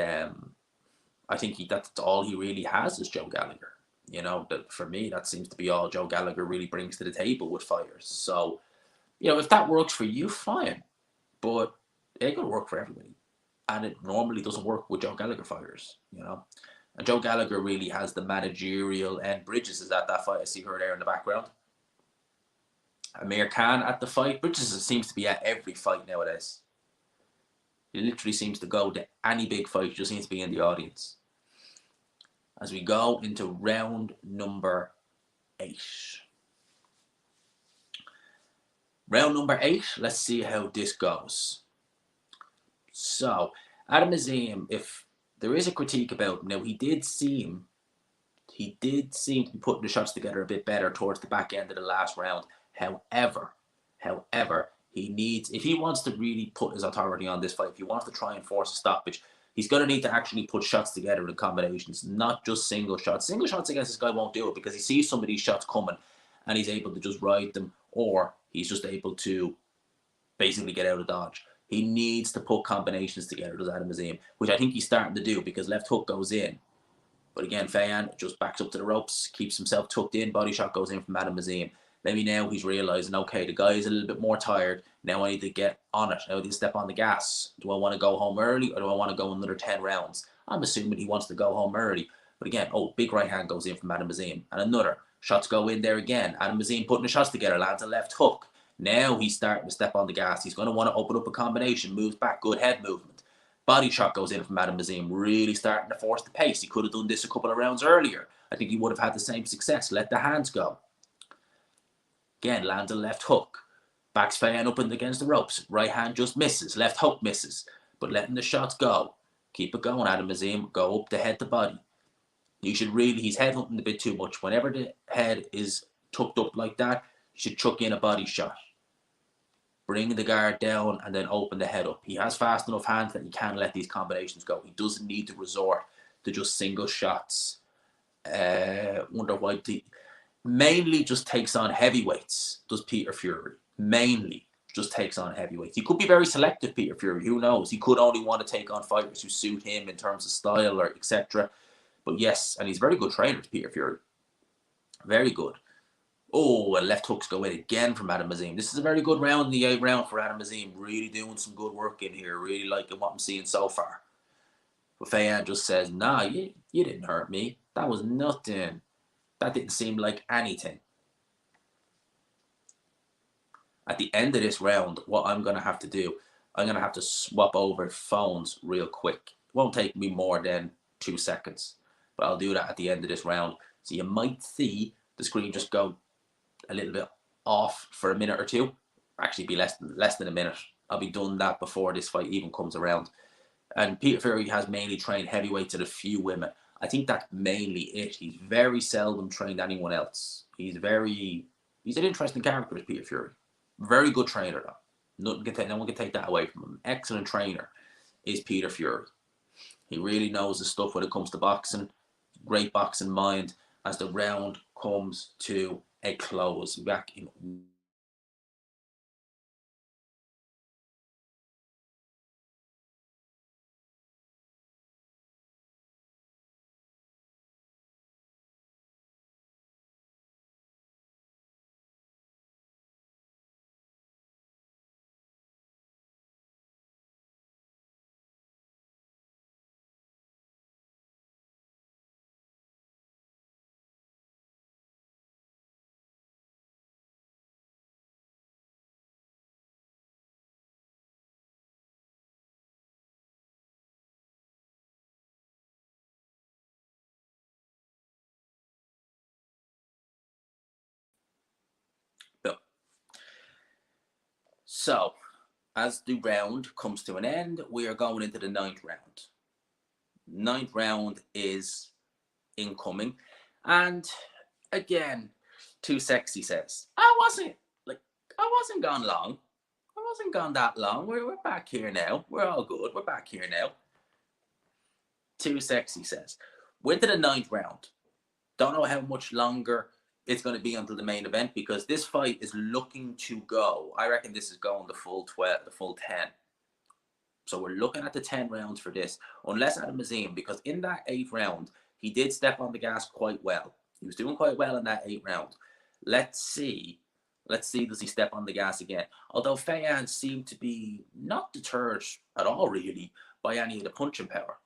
I think that's all he really has is Joe Gallagher. You know, that for me, that seems to be all Joe Gallagher really brings to the table with fighters. So, you know, if that works for you, fine. But it ain't going to work for everybody. And it normally doesn't work with Joe Gallagher fighters, you know. And Joe Gallagher really has the managerial, and Bridges is at that fight. I see her there in the background. Amir Khan at the fight. Bridges seems to be at every fight nowadays. He literally seems to go to any big fight, just seems to be in the audience. As we go into round number 8. Round number 8, let's see how this goes. So, Adam Azim, if there is a critique about him, now he did seem to be putting the shots together a bit better towards the back end of the last round. However, he needs, if he wants to really put his authority on this fight, if he wants to try and force a stoppage, he's going to need to actually put shots together in combinations, not just single shots. Single shots against this guy won't do it because he sees some of these shots coming and he's able to just ride them, or he's just able to basically get out of dodge. He needs to put combinations together, does Adam Azim, which I think he's starting to do because left hook goes in. But again, Fayan just backs up to the ropes, keeps himself tucked in, body shot goes in from Adam Azim. Maybe now he's realising, okay, the guy is a little bit more tired. Now I need to get on it. Now I need to step on the gas. Do I want to go home early or do I want to go another 10 rounds? I'm assuming he wants to go home early. But again, big right hand goes in from Adam Azim. And another. Shots go in there again. Adam Azim putting the shots together, lands a left hook. Now he's starting to step on the gas. He's going to want to open up a combination, moves back, good head movement. Body shot goes in from Adam Azim, really starting to force the pace. He could have done this a couple of rounds earlier. I think he would have had the same success. Let the hands go. Again, lands a left hook. Backs Fayan up and against the ropes. Right hand just misses. Left hook misses. But letting the shots go. Keep it going, Adam Azim. Go up the head to body. You should really, he's head hunting a bit too much. Whenever the head is tucked up like that, you should chuck in a body shot. Bring the guard down and then open the head up. He has fast enough hands that he can let these combinations go. He doesn't need to resort to just single shots. Wonder why mainly just takes on heavyweights, does Peter Fury. Mainly just takes on heavyweights. He could be very selective, Peter Fury. Who knows? He could only want to take on fighters who suit him in terms of style or etc. But yes, and he's a very good trainer, Peter Fury. Very good. Oh, and left hooks go in again from Adam Azim. This is a very good round in the 8th round for Adam Azim. Really doing some good work in here. Really liking what I'm seeing so far. But Fayan just says, nah, you didn't hurt me. That was nothing. That didn't seem like anything. At the end of this round, what I'm going to have to do, I'm going to have to swap over phones real quick. It won't take me more than 2 seconds. But I'll do that at the end of this round. So you might see the screen just go a little bit off for a minute or two. Actually be less than a minute. I'll be done that before this fight even comes around. And Peter Fury has mainly trained heavyweights and a few women. I think that's mainly it. He's very seldom trained anyone else. He's an interesting character, is Peter Fury. Very good trainer though. No one can take that away from him. Excellent trainer is Peter Fury. He really knows his stuff when it comes to boxing. Great boxing mind as the round comes to a close. Back in So, as the round comes to an end, we are going into the ninth round. Ninth round is incoming. And again, Too Sexy says, I wasn't gone long. I wasn't gone that long. We're back here now. We're all good. We're back here now. Too Sexy says, went to the ninth round. Don't know how much longer it's going to be until the main event because this fight is looking to go. I reckon this is going the full 12, the full 10. So we're looking at the 10 rounds for this, unless Adam Azim, because in that 8th round, he did step on the gas quite well. He was doing quite well in that 8th round. Let's see. Does he step on the gas again? Although Fayan seemed to be not deterred at all, really, by any of the punching power.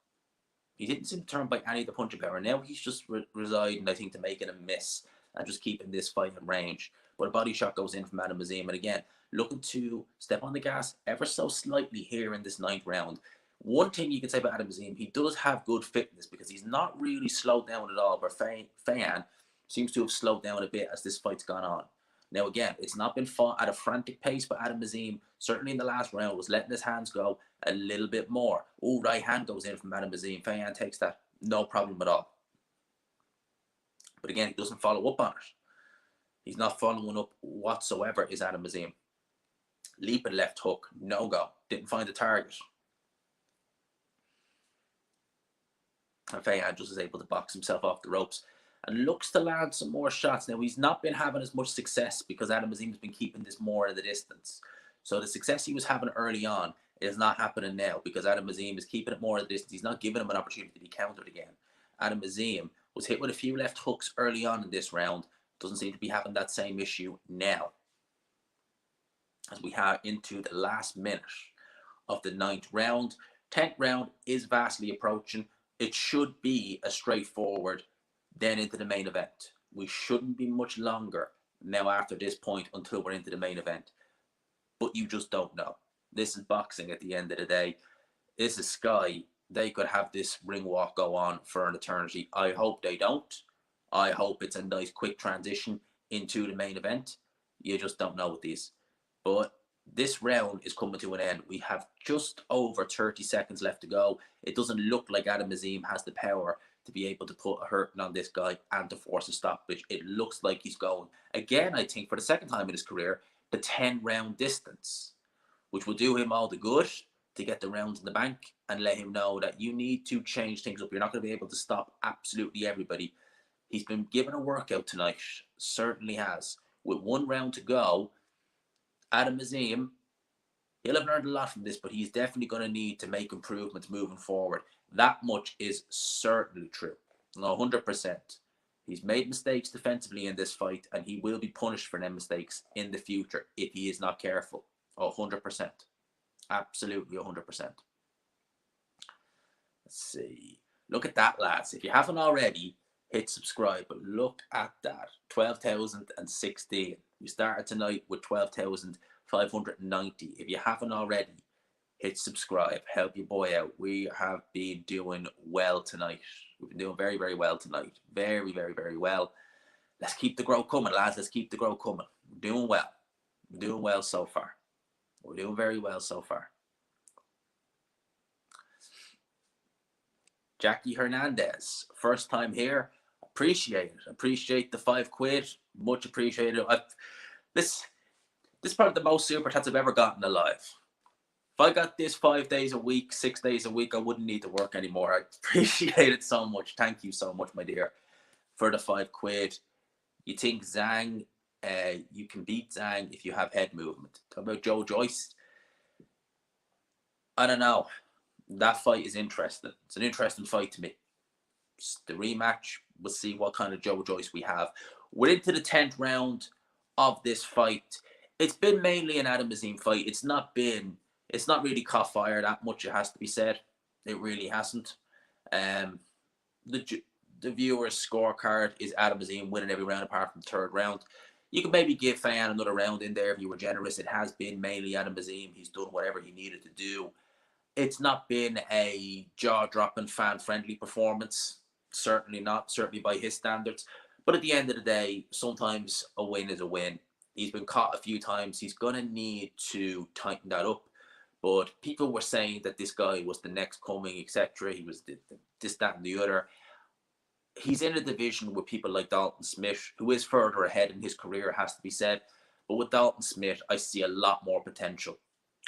He didn't seem deterred by any of the punching power. Now he's just residing, I think, to making a miss and just keeping this fight in range. But a body shot goes in from Adam Azim. And again, looking to step on the gas ever so slightly here in this 9th round. One thing you can say about Adam Azim, he does have good fitness because he's not really slowed down at all. But Fayan seems to have slowed down a bit as this fight's gone on. Now, again, it's not been fought at a frantic pace, but Adam Azim, certainly in the last round, was letting his hands go a little bit more. Oh, right hand goes in from Adam Azim. Fayan takes that, no problem at all. But again, he doesn't follow up on it. He's not following up whatsoever, is Adam Azim. Leaping left hook, no go. Didn't find the target. And Fayan just is able to box himself off the ropes and looks to land some more shots. Now, he's not been having as much success because Adam Azim's been keeping this more in the distance. So the success he was having early on is not happening now because Adam Azim is keeping it more in the distance. He's not giving him an opportunity to be countered again. Adam Azim was hit with a few left hooks early on in this round. Doesn't seem to be having that same issue now. As we have into the last minute of the 9th round. 10th round is vastly approaching. It should be a straightforward then into the main event. We shouldn't be much longer now after this point until we're into the main event. But you just don't know. This is boxing at the end of the day. This is Sky. They could have this ring walk go on for an eternity. I hope they don't. I hope it's a nice quick transition into the main event. You just don't know with these. But this round is coming to an end. We have just over 30 seconds left to go. It doesn't look like Adam Azim has the power to be able to put a hurting on this guy and to force a stoppage. It looks like he's going, again, I think, for the second time in his career, the 10-round distance, which will do him all the good to get the rounds in the bank and let him know that you need to change things up. You're not going to be able to stop absolutely everybody. He's been given a workout tonight, certainly has. With 1 round to go, Adam Azim, he'll have learned a lot from this, but he's definitely going to need to make improvements moving forward. That much is certainly true. 100%. He's made mistakes defensively in this fight, and he will be punished for them mistakes in the future if he is not careful. 100%. Absolutely 100%. Let's see. Look at that, lads. If you haven't already, hit subscribe. But look at that. 12,016. We started tonight with 12,590. If you haven't already, hit subscribe. Help your boy out. We have been doing well tonight. We've been doing very, very well tonight. Very, very, very well. Let's keep the growth coming, lads. Let's keep the growth coming. We're doing well. We're doing well so far. We're doing very well so far. Jackie Hernandez, first time here. Appreciate it. Appreciate the £5. Much appreciated. This is probably the most super chats I've ever gotten alive. If I got this 5 days a week, 6 days a week, I wouldn't need to work anymore. I appreciate it so much. Thank you so much, my dear, for the £5. You think Zhang, you can beat Zhang if you have head movement. Talk about Joe Joyce. I don't know. That fight is interesting. It's an interesting fight to me. It's the rematch. We'll see what kind of Joe Joyce we have. We're into the 10th round of this fight. It's been mainly an Adam Azim fight. It's not really caught fire that much, it has to be said. It really hasn't. The viewer's scorecard is Adam Azim winning every round apart from the 3rd round. You could maybe give Fayan another round in there if you were generous. It has been mainly Adam Azim. He's done whatever he needed to do. It's not been a jaw-dropping, fan-friendly performance. Certainly not. Certainly by his standards. But at the end of the day, sometimes a win is a win. He's been caught a few times. He's going to need to tighten that up. But people were saying that this guy was the next coming, etc. He was this, that, and the other. He's in a division with people like Dalton Smith, who is further ahead in his career, it has to be said. But with Dalton Smith, I see a lot more potential.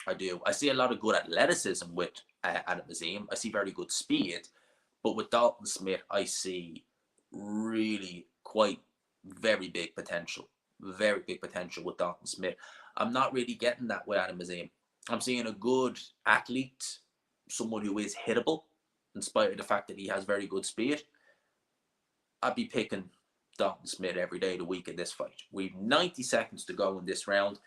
I do. I see a lot of good athleticism with Adam Azim. I see very good speed. But with Dalton Smith, I see really quite very big potential. Very big potential with Dalton Smith. I'm not really getting that with Adam Azim. I'm seeing a good athlete, someone who is hittable, in spite of the fact that he has very good speed. I'd be picking Dalton Smith every day of the week in this fight. We've 90 seconds to go in this round.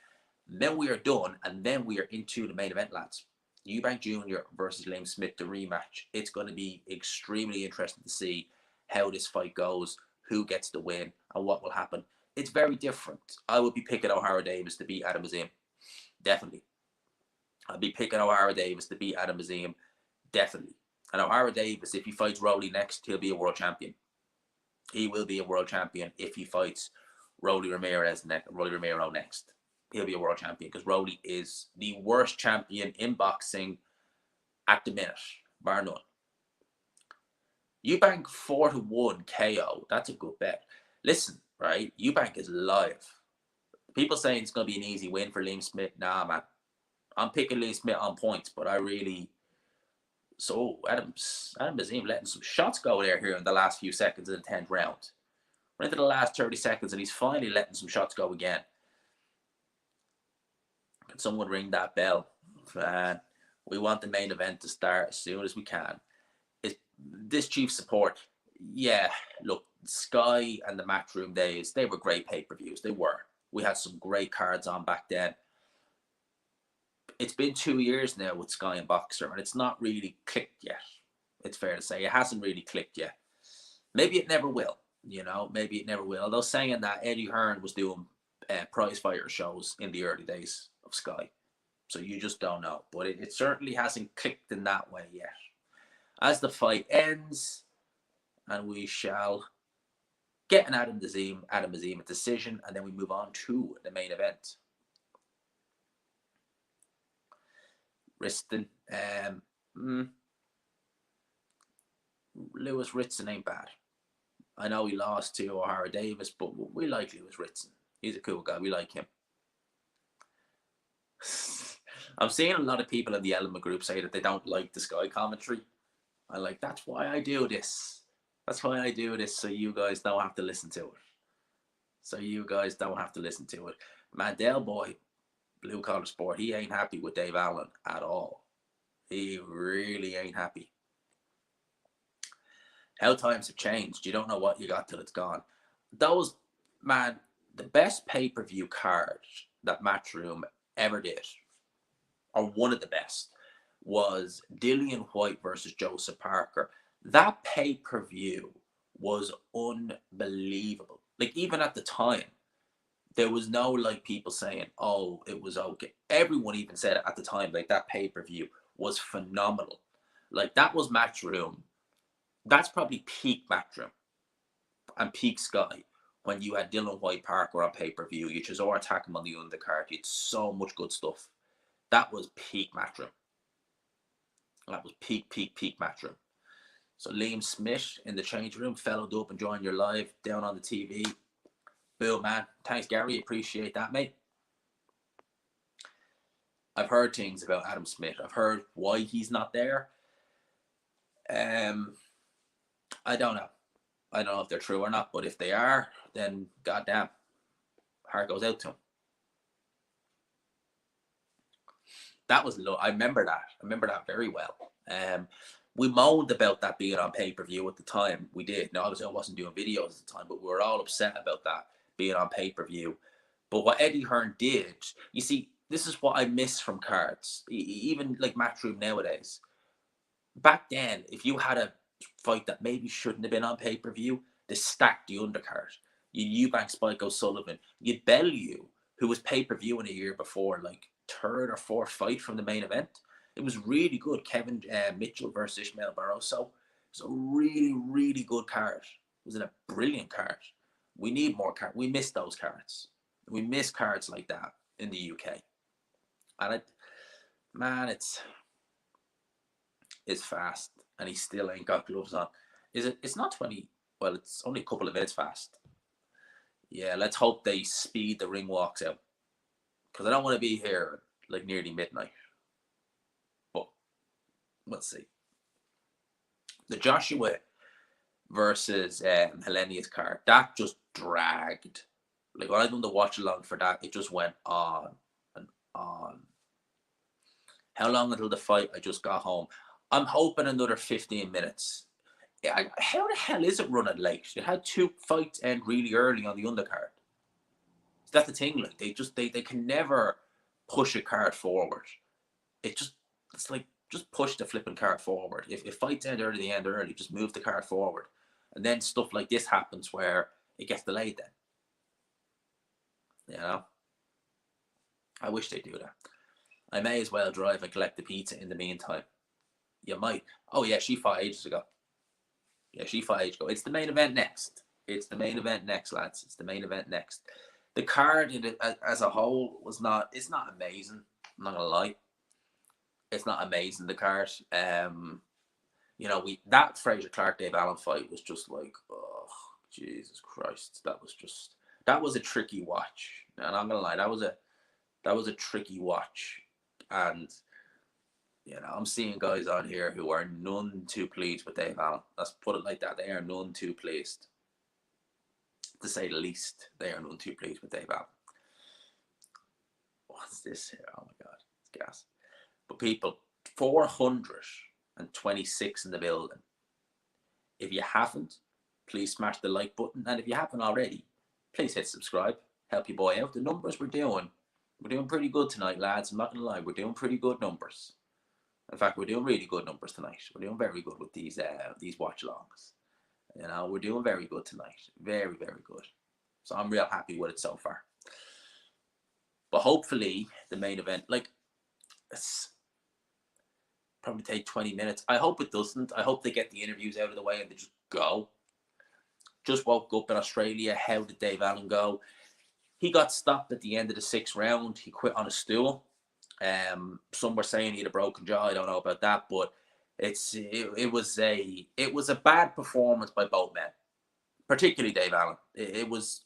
Then we are done, and then we are into the main event, lads. Eubank Jr. versus Liam Smith, the rematch. It's going to be extremely interesting to see how this fight goes, who gets the win, and what will happen. It's very different. I would be picking O'Hara Davis to beat Adam Azim. Definitely. I'd be picking O'Hara Davis to beat Adam Azim. Definitely. And O'Hara Davis, if he fights Rowley next, he'll be a world champion. He will be a world champion if he fights Rolly Romero next. He'll be a world champion because Rolly is the worst champion in boxing at the minute, bar none. Eubank 4-1 KO. That's a good bet. Listen, right? Eubank is live. People saying it's going to be an easy win for Liam Smith. Nah, man. I'm picking Liam Smith on points, but I really... So, Adam Azim letting some shots go there here in the last few seconds of the 10th round. We're into the last 30 seconds, and he's finally letting some shots go again. Can someone ring that bell? We want the main event to start as soon as we can. This chief support, yeah, look, Sky and the Matchroom days, they were great pay-per-views. They were. We had some great cards on back then. It's been 2 years now with Sky and Boxer, and it's not really clicked yet. It's fair to say. It hasn't really clicked yet. Maybe it never will, you know. Maybe it never will. Although saying that, Eddie Hearn was doing prize fighter shows in the early days of Sky. So you just don't know. But it certainly hasn't clicked in that way yet. As the fight ends, and we shall get an Adam Azim decision, and then we move on to the main event. Riston. Lewis Ritson ain't bad. I know he lost to O'Hara Davis, but we like Lewis Ritson. He's a cool guy. We like him. I'm seeing a lot of people in the Element group say that they don't like the Sky commentary. I like, that's why I do this. That's why I do this, so you guys don't have to listen to it. Mandel boy, Blue Collar Sport, he ain't happy with Dave Allen at all. He really ain't happy. How times have changed. You don't know what you got till it's gone. Those, man, the best pay-per-view card that Matchroom ever did, or one of the best, was Dillian White versus Joseph Parker. That pay-per-view was unbelievable. Like, even at the time, there was no, like, people saying, oh, it was okay. Everyone even said it at the time, like, that pay-per-view was phenomenal. Like, that was Matchroom. That's probably peak Matchroom and peak Sky when you had Dillian White Parker on pay-per-view. You Chisora attack him on the undercard. You had so much good stuff. That was peak Matchroom. That was peak Matchroom. So Liam Smith in the change room, followed up and joined your live down on the TV. Boom, man. Thanks, Gary. Appreciate that, mate. I've heard things about Adam Smith. I've heard why he's not there. I don't know. I don't know if they're true or not, but if they are, then goddamn, heart goes out to him. That was low. I remember that very well. We moaned about that being on pay-per-view at the time. We did. Now, obviously, I wasn't doing videos at the time, but we were all upset about that being on pay-per-view. But what Eddie Hearn did, you see, this is what I miss from cards, even like Matchroom nowadays. Back then, if you had a fight that maybe shouldn't have been on pay-per-view, they stacked the undercard. You Eubank Spike O'Sullivan, you'd Bellew, who was pay-per-view in a year before, like third or fourth fight from the main event. It was really good. Kevin Mitchell versus Ishmael Barroso. It was a really, really good card. It was a brilliant card. We need more cards. We miss those cards. We miss cards like that in the UK, and man, it's fast, and he still ain't got gloves on. Is it? It's not 20. Well, it's only a couple of minutes fast. Yeah, let's hope they speed the ring walks out, because I don't want to be here like nearly midnight. But let's see. The Joshua versus Hellenius card, that just dragged. Like when I done the watch along for that, it just went on and on. How long until the fight? I just got home. I'm hoping another 15 minutes. How the hell is it running late? They had two fights end really early on the undercard. That's the thing. Like they can never push a card forward. It's like just push the flipping card forward. If fights end early, they end early. Just move the card forward, and then stuff like this happens where it gets delayed. Then I wish they do that. I may as well drive and collect the pizza in the meantime. You might. Oh yeah, she fought ages ago. Yeah, she fought ages ago. It's the main event next. It's the main event next, lads. It's the main event next. The card as a whole was not. It's not amazing. I'm not gonna lie. It's not amazing. The card. That Fraser Clark Dave Allen fight was just like, oh Jesus Christ. That was a tricky watch. And I'm not gonna lie. That was a tricky watch. And I'm seeing guys on here who are none too pleased with Dave Allen. Let's put it like that. They are none too pleased. To say the least, they are none too pleased with Dave Allen. What's this here? Oh my God, it's gas. But people, 426 in the building. If you haven't, please smash the like button. And if you haven't already, please hit subscribe. Help your boy out. The numbers we're doing pretty good tonight, lads. I'm not going to lie. We're doing pretty good numbers. In fact, we're doing really good numbers tonight. We're doing very good with these watch-alongs. We're doing very good tonight. Very, very good. So I'm real happy with it so far. But hopefully, the main event, it's probably take 20 minutes. I hope it doesn't. I hope they get the interviews out of the way and they just go. Just woke up in Australia. How did Dave Allen go? He got stopped at the end of the 6th round. He quit on a stool. Some were saying he had a broken jaw. I don't know about that, but it was a bad performance by both men, particularly Dave Allen. It was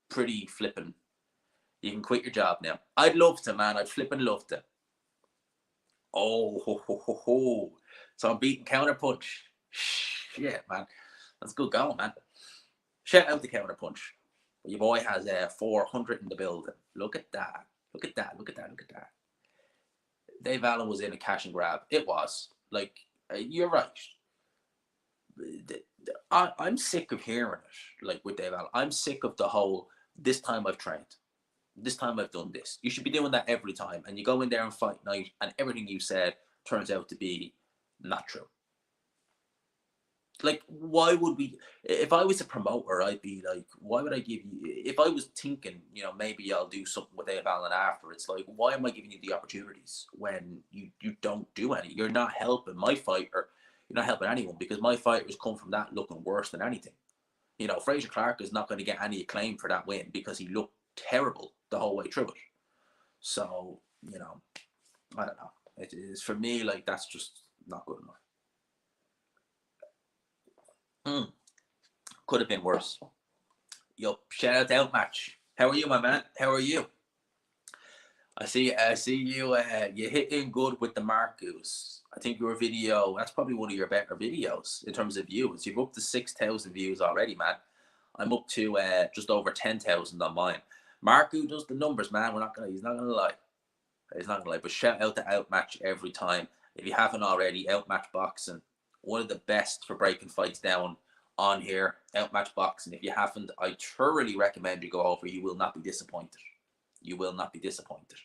pretty flipping. You can quit your job now. I'd love to, man. I'd flipping love to. Oh, ho, ho, ho, ho. So I'm beating Counterpunch. Shit, man. That's good going, man. Shout out to Counterpunch. Your boy has 400 in the building. Look at that. Look at that. Look at that. Look at that. Dave Allen was in a cash and grab. It was. You're right. I'm sick of hearing it, with Dave Allen. I'm sick of the whole, this time I've trained. This time I've done this. You should be doing that every time. And you go in there and fight night, and everything you said turns out to be not true. Why would we? If I was a promoter, I'd be like, why would I give you? If I was thinking, maybe I'll do something with Dave Allen after. It's like, why am I giving you the opportunities when you don't do any? You're not helping my fighter. You're not helping anyone, because my fighters come from that looking worse than anything. Fraser Clark is not going to get any acclaim for that win because he looked terrible the whole way through it. So, I don't know. It is, for me, that's just not good enough. Could have been worse. Yo, shout out to Outmatch. How are you, my man? How are you? I see you. You hitting good with the Marcus. I think your video, that's probably one of your better videos in terms of views. You've up to 6,000 views already, man. I'm up to just over 10,000 on mine. Marku does the numbers, man. He's not gonna lie. He's not gonna lie. But shout out to Outmatch every time. If you haven't already, Outmatch Boxing, one of the best for breaking fights down on here. Outmatch Boxing. If you haven't, I thoroughly recommend you go over. You will not be disappointed. You will not be disappointed.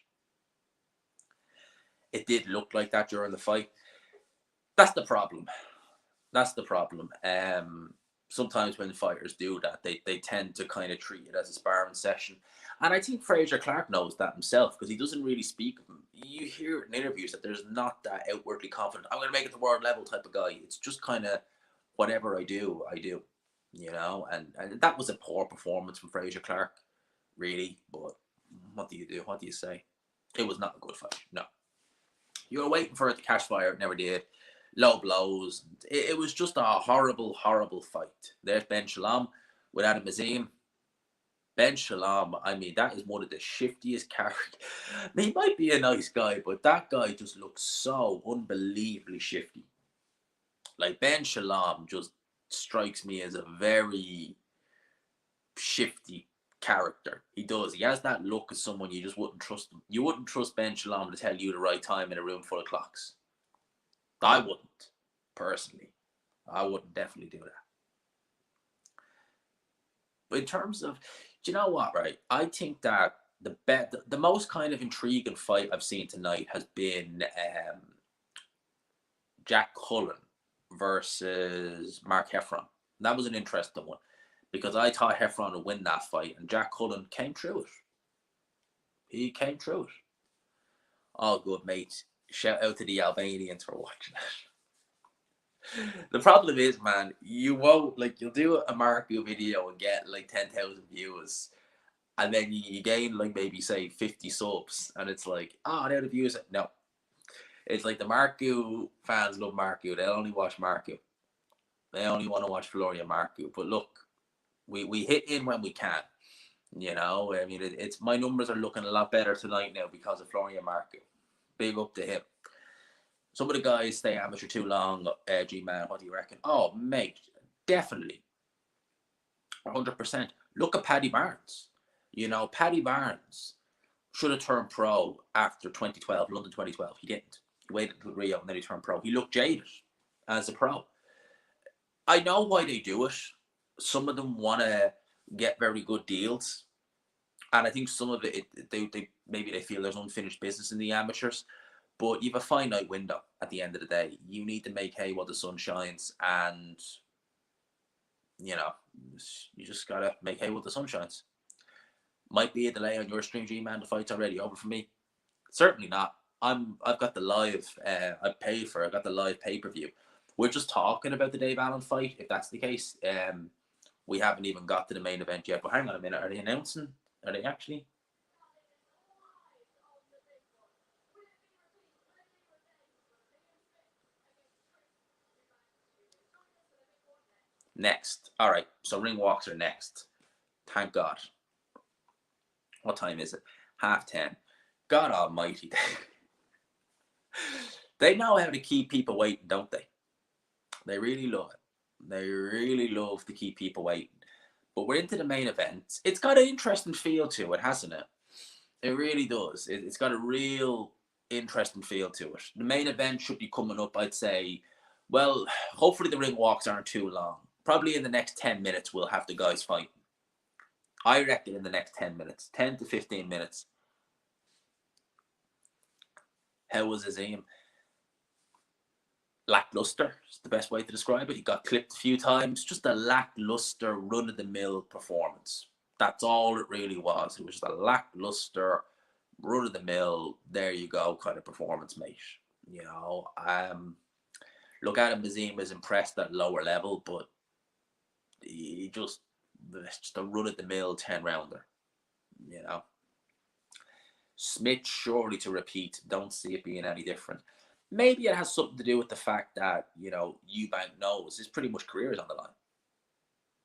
It did look like that during the fight. That's the problem. That's the problem. Sometimes when fighters do that, they tend to kind of treat it as a sparring session. And I think Fraser Clark knows that himself, because he doesn't really speak of him. You hear in interviews that there's not that outwardly confident, I'm going to make it to world level type of guy. It's just kind of whatever I do. And that was a poor performance from Fraser Clark. really. But what do you do? What do you say? It was not a good fight. No. You were waiting for it to catch fire. It never did. Low blows. It was just a horrible, horrible fight. There's Ben Shalom with Adam Azim. Ben Shalom, I mean, that is one of the shiftiest characters. I mean, he might be a nice guy, but that guy just looks so unbelievably shifty. Like, Ben Shalom just strikes me as a very shifty character. He does. He has that look of someone you just wouldn't trust him. You wouldn't trust Ben Shalom to tell you the right time in a room full of clocks. I wouldn't, personally. I wouldn't definitely do that. But in terms of, do you know what, right? I think that the most kind of intriguing fight I've seen tonight has been Jack Cullen versus Mark Heffron. That was an interesting one because I thought Heffron would win that fight, and Jack Cullen came through it. He came through it. Oh, good, mate. Shout out to the Albanians for watching it. The problem is, man, you won't, like, you'll do a Marco video and get like 10,000 views, and then you gain like maybe say 50 subs, and it's like, oh, now the views. No, it's like the Marco fans love Marco. They only watch Marco. They only want to watch Florian Marco. But look, we hit in when we can. You know, I mean, it's my numbers are looking a lot better tonight now because of Florian Marco. Big up to him. Some of the guys stay amateur too long. G-Man, what do you reckon? Oh, mate, definitely. 100%. Look at Paddy Barnes. You know, Paddy Barnes should have turned pro after 2012, London 2012. He didn't. He waited until Rio and then he turned pro. He looked jaded as a pro. I know why they do it. Some of them want to get very good deals. And I think some of it, they maybe they feel there's unfinished business in the amateurs. But you have a finite window at the end of the day. You need to make hay while the sun shines. And, you know, you just got to make hay while the sun shines. Might be a delay on your stream, G-Man. The fight's already over for me. Certainly not. I've got the live, I paid for it. I've got the live pay-per-view. We're just talking about the Dave Allen fight, if that's the case. We haven't even got to the main event yet. But hang on a minute. Are they announcing? Are they actually? Next. All right. So ring walks are next. Thank God. What time is it? 10:30. God almighty. They know how to keep people waiting, don't they? They really love it. They really love to keep people waiting. But we're into the main event. It's got an interesting feel to it, hasn't it? It really does. It's got a real interesting feel to it. The main event should be coming up, I'd say. Well, hopefully the ring walks aren't too long. Probably in the next 10 minutes, we'll have the guys fighting. I reckon in the next 10 minutes, 10 to 15 minutes. How was Azim? Lackluster is the best way to describe it. He got clipped a few times. Just a lackluster, run-of-the-mill performance. That's all it really was. It was just a lackluster, run-of-the-mill, there you go kind of performance, mate. You know, look, Adam Azim is impressed at lower level, but it's just a run-of-the-mill 10-rounder, you know. Smith surely to repeat. Don't see it being any different. Maybe it has something to do with the fact that, you know, Eubank knows his pretty much career is on the line.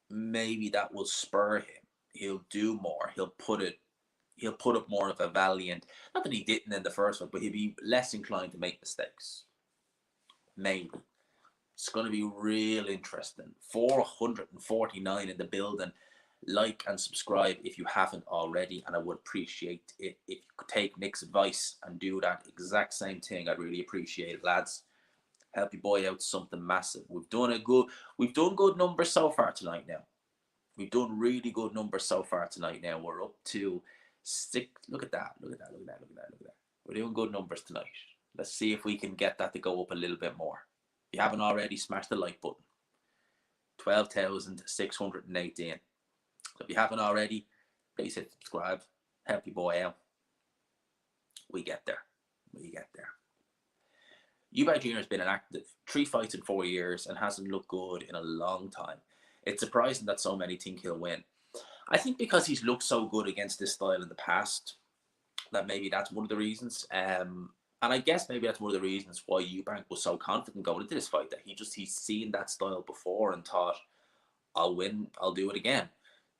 Maybe that will spur him. He'll do more. He'll put up more of a valiant. Not that he didn't in the first one, but he'll be less inclined to make mistakes. Maybe. It's going to be real interesting. 449 in the building. Like and subscribe if you haven't already, and I would appreciate it if you could take Nick's advice and do that exact same thing. I'd really appreciate it, lads. Help your boy out something massive. We've done good numbers so far tonight now. We've done really good numbers so far tonight now. We're up to 6. Look at that. We're doing good numbers tonight. Let's see if we can get that to go up a little bit more. If you haven't already, smash the like button. 12,618. So if you haven't already, please hit subscribe. Help your boy out. We get there. Eubank Jr. has been inactive 3 fights in 4 years and hasn't looked good in a long time. It's surprising that so many think he'll win. I think because he's looked so good against this style in the past, that maybe that's one of the reasons. And I guess maybe that's one of the reasons why Eubank was so confident going into this fight, that he's seen that style before and thought, I'll win, I'll do it again.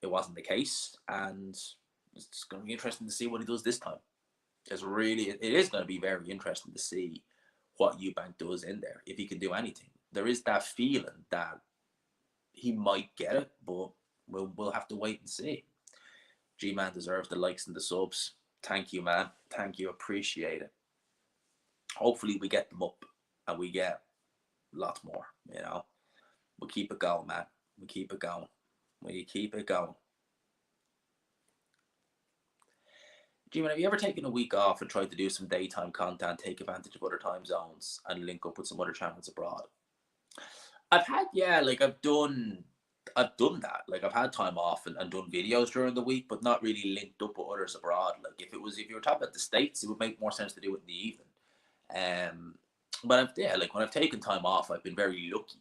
It wasn't the case, and it's going to be interesting to see what he does this time. It is going to be very interesting to see what Eubank does in there, if he can do anything. There is that feeling that he might get it, but we'll have to wait and see. G-Man deserves the likes and the subs. Thank you, man. Thank you. Appreciate it. Hopefully we get them up and we get lots more, you know. We'll keep it going, man. We keep it going. We keep it going. G-Man, have you ever taken a week off and tried to do some daytime content, take advantage of other time zones and link up with some other channels abroad? I've done that. Like, I've had time off and done videos during the week, but not really linked up with others abroad. Like, if you were talking about the States, it would make more sense to do it in the evening. But like, when I've taken time off, I've been very lucky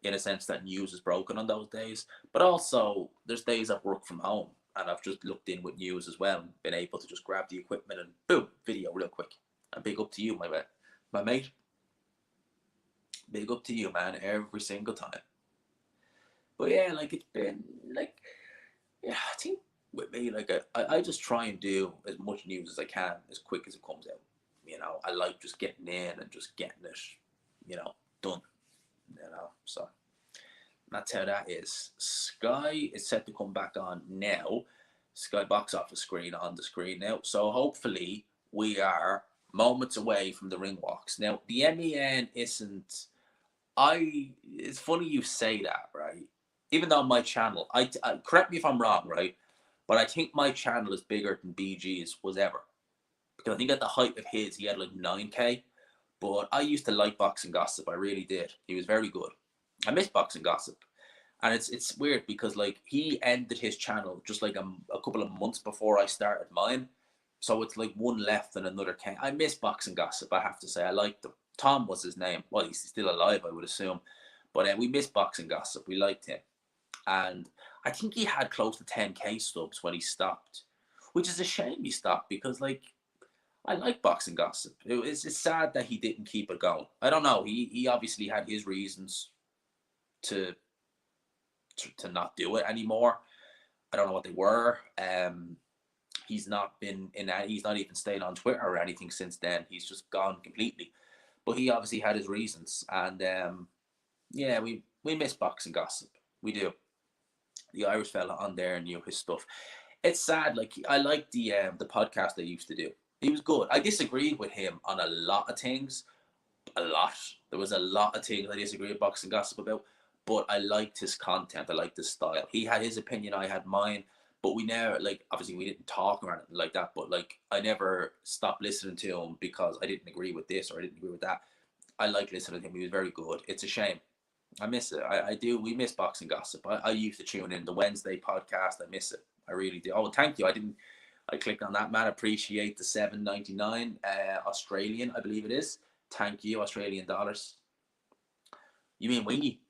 in a sense that news is broken on those days. But also, there's days I've worked from home and I've just looked in with news as well and been able to just grab the equipment and boom, video real quick. And big up to you, my mate. Big up to you, man, every single time. But yeah, like, it's been like, yeah, I think with me, like, I just try and do as much news as I can as quick as it comes out. You know, I like just getting in and just getting it, you know, done. You know, so that's how that is. Sky is set to come back on now. Sky box office screen on the screen now. So hopefully we are moments away from the ring walks. Now, the MEN isn't. It's funny you say that, right? Even though my channel, I correct me if I'm wrong, right? But I think my channel is bigger than BG's was ever. Because I think at the height of his, he had like 9K. But I used to like Boxing Gossip. I really did. He was very good. I miss Boxing Gossip. And it's weird because, like, he ended his channel just like a couple of months before I started mine. So it's like one left and another came. I miss Boxing Gossip, I have to say. I liked him. Tom was his name. Well, he's still alive, I would assume. But we missed Boxing Gossip. We liked him. And I think he had close to 10K subs when he stopped, which is a shame he stopped because, like, I like Boxing Gossip. It's sad that he didn't keep it going. I don't know. He obviously had his reasons to not do it anymore. I don't know what they were. He's not been in. He's not even stayed on Twitter or anything since then. He's just gone completely. But he obviously had his reasons, and yeah, we miss Boxing Gossip. We do. The Irish fella on there knew his stuff. It's sad. Like, I like the podcast they used to do. He was good. I disagreed with him on a lot of things. A lot. There was a lot of things I disagreed with Boxing Gossip about. But I liked his content. I liked his style. He had his opinion. I had mine. But we never, like, obviously we didn't talk or anything like that. But, like, I never stopped listening to him because I didn't agree with this or I didn't agree with that. I like listening to him. He was very good. It's a shame. I miss it. I do. We miss Boxing Gossip. I used to tune in the Wednesday podcast. I miss it. I really do. Oh, thank you. I clicked on that, man. Appreciate the $7.99 Australian, I believe it is. Thank you, Australian dollars. You mean Wingy?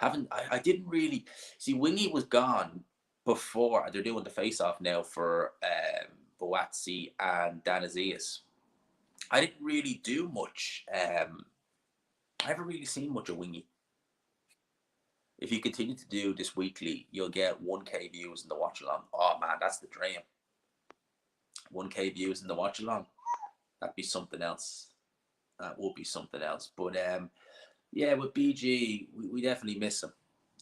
I didn't really see. Wingy was gone before. They're doing the face off now for Boatsi and Danazias. I didn't really do much. I haven't really seen much of Wingy. If you continue to do this weekly, you'll get 1K views in the watch along. Oh man, that's the dream. 1K views in the watch along. That'd be something else. That would be something else. But yeah, with BG, we definitely miss him.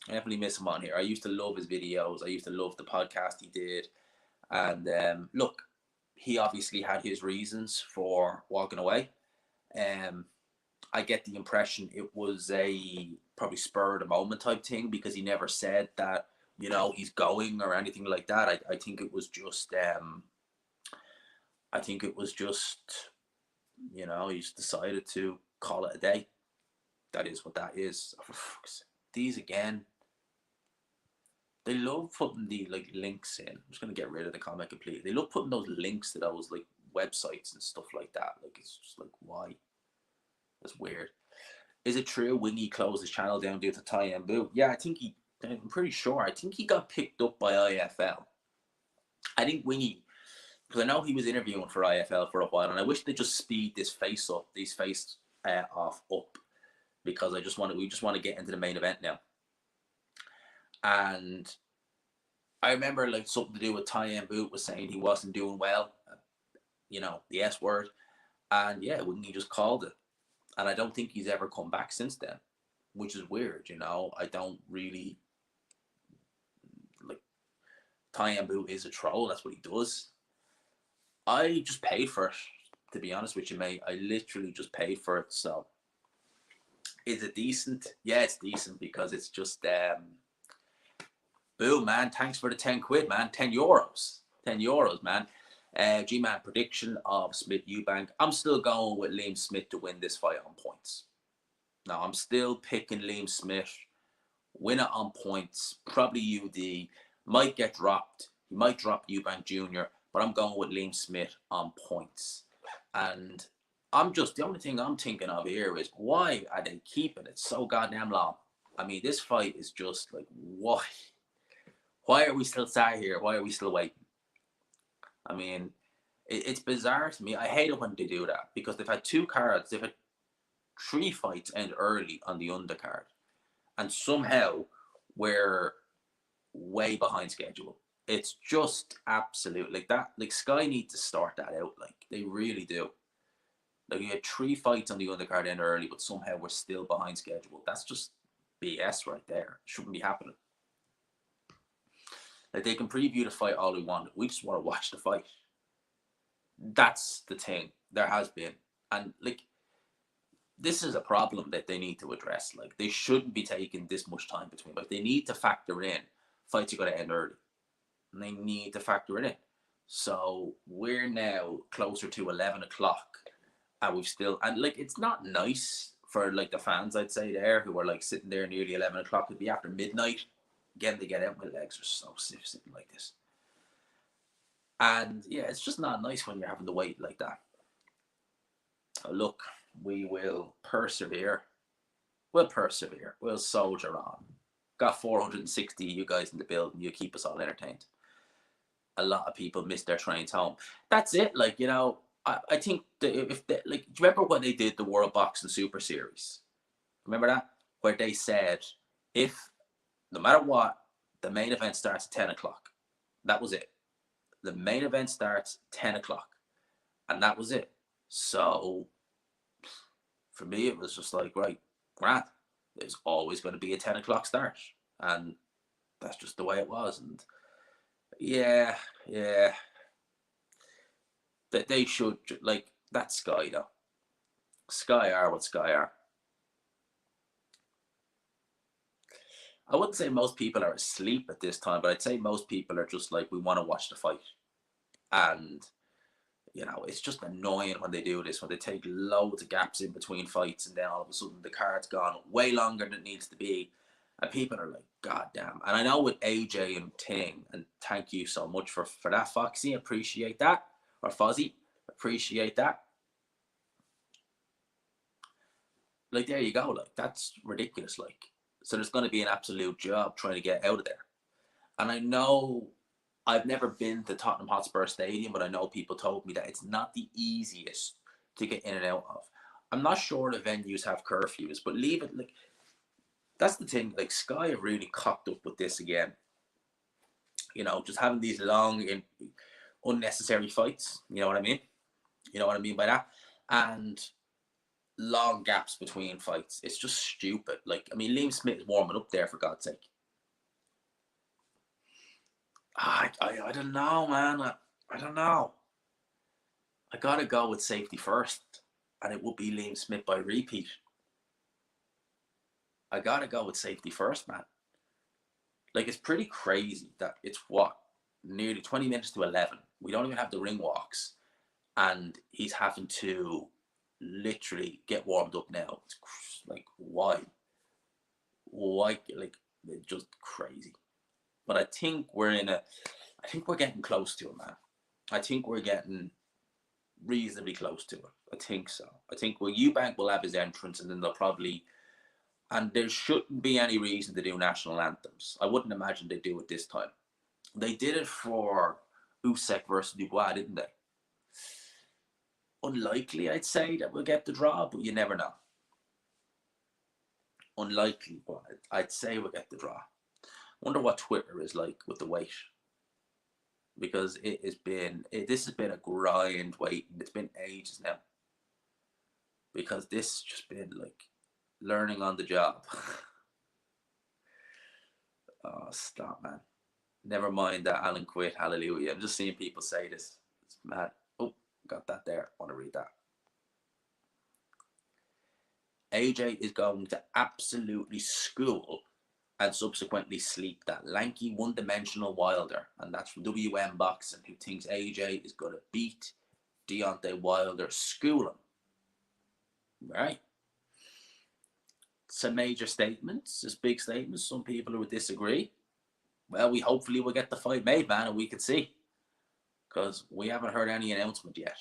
I definitely miss him on here. I used to love his videos. I used to love the podcast he did. And look, he obviously had his reasons for walking away. I get the impression it was a probably spur of the moment type thing because he never said that, you know, he's going or anything like that. I think it was just you know, he just decided to call it a day. That is what that is. These again, they love putting the like links in. I'm just gonna get rid of the comment completely. They love putting those links to those like websites and stuff like that. Like, it's just like, why? That's weird. Is it true Wingy closed his channel down due to Ty and Boo? Yeah, I'm pretty sure. I think he got picked up by IFL. I think Wingy, because I know he was interviewing for IFL for a while, and I wish they just speed this face up, these face off up, because we just want to get into the main event now. And I remember like something to do with Tyen Boot was saying he wasn't doing well, the S word, and yeah, wouldn't he just called it? And I don't think he's ever come back since then, which is weird. I don't really like Tyen Boot is a troll. That's what he does. I just paid for it, to be honest with you, mate. I literally just paid for it. So, is it decent? Yeah, it's decent because it's just boom, man. Thanks for the 10 quid, man. 10 euros. 10 euros, man. G-Man prediction of Smith Eubank. I'm still going with Liam Smith to win this fight on points. Now, I'm still picking Liam Smith. Win it on points. Probably UD. Might get dropped. He might drop Eubank Jr., but I'm going with Liam Smith on points. And the only thing I'm thinking of here is, why are they keeping it so goddamn long? I mean, this fight is just like, why? Why are we still sat here? Why are we still waiting? I mean, it's bizarre to me. I hate it when they do that, because they've had 3 fights end early on the undercard, and somehow we're way behind schedule. It's just absolute like that. Like, Sky need to start that out. Like, they really do. Like, you had 3 fights on the undercard end early, but somehow we're still behind schedule. That's just BS right there. It shouldn't be happening. Like, they can preview the fight all they want. We just want to watch the fight. That's the thing. There has been. And, like, this is a problem that they need to address. Like, they shouldn't be taking this much time between. Like, they need to factor in fights are going to end early. And they need to factor it in. So we're now closer to 11 o'clock. And we've still, and like, it's not nice for like the fans, I'd say, there, who are like sitting there nearly 11 o'clock. It'd be after midnight. Again, they get out. My legs are so stiff sitting like this. And yeah, it's just not nice when you're having to wait like that. Look, we will persevere. We'll persevere. We'll soldier on. Got 460 of you guys in the building. You keep us all entertained. A lot of people miss their trains home. That's it. Like, I think that if they, like, do you remember when they did the World Boxing Super Series? Remember that? Where they said, if no matter what, the main event starts at 10 o'clock. That was it. The main event starts 10 o'clock. And that was it. So, for me, it was just like, right, Grant, there's always going to be a 10 o'clock start. And that's just the way it was. And yeah. That they should, like, that's Sky, though. Sky are what Sky are. I wouldn't say most people are asleep at this time, but I'd say most people are just like, we want to watch the fight. And, it's just annoying when they do this, when they take loads of gaps in between fights, and then all of a sudden the card's gone way longer than it needs to be. And people are like, God damn. And I know with AJ and Ting, and thank you so much for that, Foxy. Appreciate that. Or Fozzy. Appreciate that. Like, there you go. Like, that's ridiculous. Like, so there's going to be an absolute job trying to get out of there. And I know I've never been to Tottenham Hotspur Stadium, but I know people told me that it's not the easiest to get in and out of. I'm not sure the venues have curfews, but leave it. Like, that's the thing. Like, Sky have really cocked up with this again. Just having these long, unnecessary fights. You know what I mean? You know what I mean by that? And long gaps between fights. It's just stupid. Like, I mean, Liam Smith is warming up there, for God's sake. I don't know, man. I don't know. I gotta go with safety first, and it would be Liam Smith by repeat. I gotta go with safety first, man. Like, it's pretty crazy that it's nearly 20 minutes to 11. We don't even have the ring walks, and he's having to literally get warmed up now. It's like, why? Like, it's just crazy. But I think we're getting close to it, man. I think we're getting reasonably close to it. I think so. I think Eubank will have his entrance, and then and there shouldn't be any reason to do national anthems. I wouldn't imagine they do it this time. They did it for Usyk versus Dubois, didn't they? Unlikely, I'd say, that we'll get the draw, but you never know. Unlikely, but I'd say we'll get the draw. Wonder what Twitter is like with the weight, because this has been a grind waiting. It's been ages now, because this has just been like learning on the job. Oh, stop, man. Never mind that Alan quit. Hallelujah. I'm just seeing people say this. It's mad. Oh, got that there. I want to read that. AJ is going to absolutely school and subsequently sleep that lanky, one-dimensional Wilder. And that's from WM Boxing, who thinks AJ is going to beat Deontay Wilder. School him. Right? Some major statements. It's big statements. Some people would disagree. Well, we hopefully will get the fight made, man, and we can see. Because we haven't heard any announcement yet.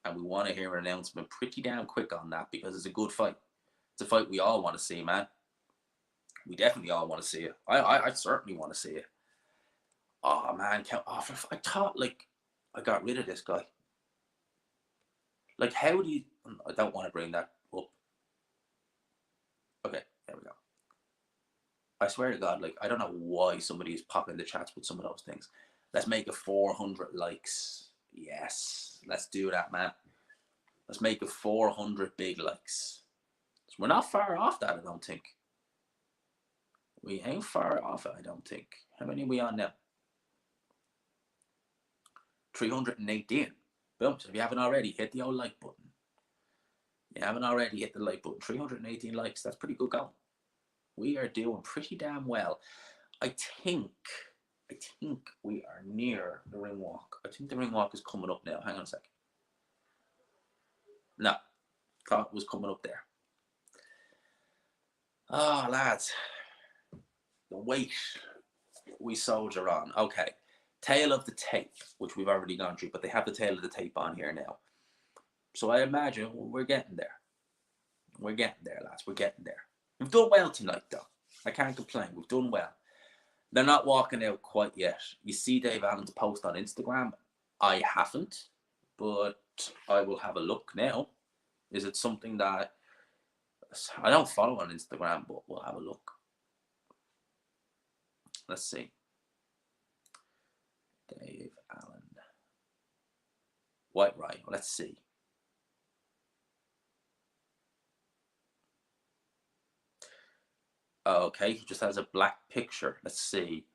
And we want to hear an announcement pretty damn quick on that, because it's a good fight. It's a fight we all want to see, man. We definitely all want to see it. I certainly want to see it. Oh, man. I thought, like, I got rid of this guy. Like, how do you... I don't want to bring that up. Okay, there we go. I swear to God, like, I don't know why somebody is popping the chats with some of those things. Let's make it 400 likes. Yes, let's do that, man. Let's make it 400 big likes. So we're not far off that, I don't think. We ain't far off it, I don't think. How many are we on now? 318. Boom. So if you haven't already, hit the old like button. You haven't already, hit the like button. 318 likes. That's pretty good going. We are doing pretty damn well. I think we are near the ring walk. I think the ring walk is coming up now. Hang on a second. No. Thought it was coming up there. Oh, lads. The weight we soldier on. Okay. Tail of the tape, which we've already gone through, but they have the tail of the tape on here now. So I imagine we're getting there. We're getting there, lads. We're getting there. We've done well tonight, though. I can't complain. We've done well. They're not walking out quite yet. You see Dave Allen's post on Instagram. I haven't, but I will have a look now. Is it something that I don't follow on Instagram, but we'll have a look. Let's see. Dave Allen. White right. Let's see. Okay, he just has a black picture. Let's see.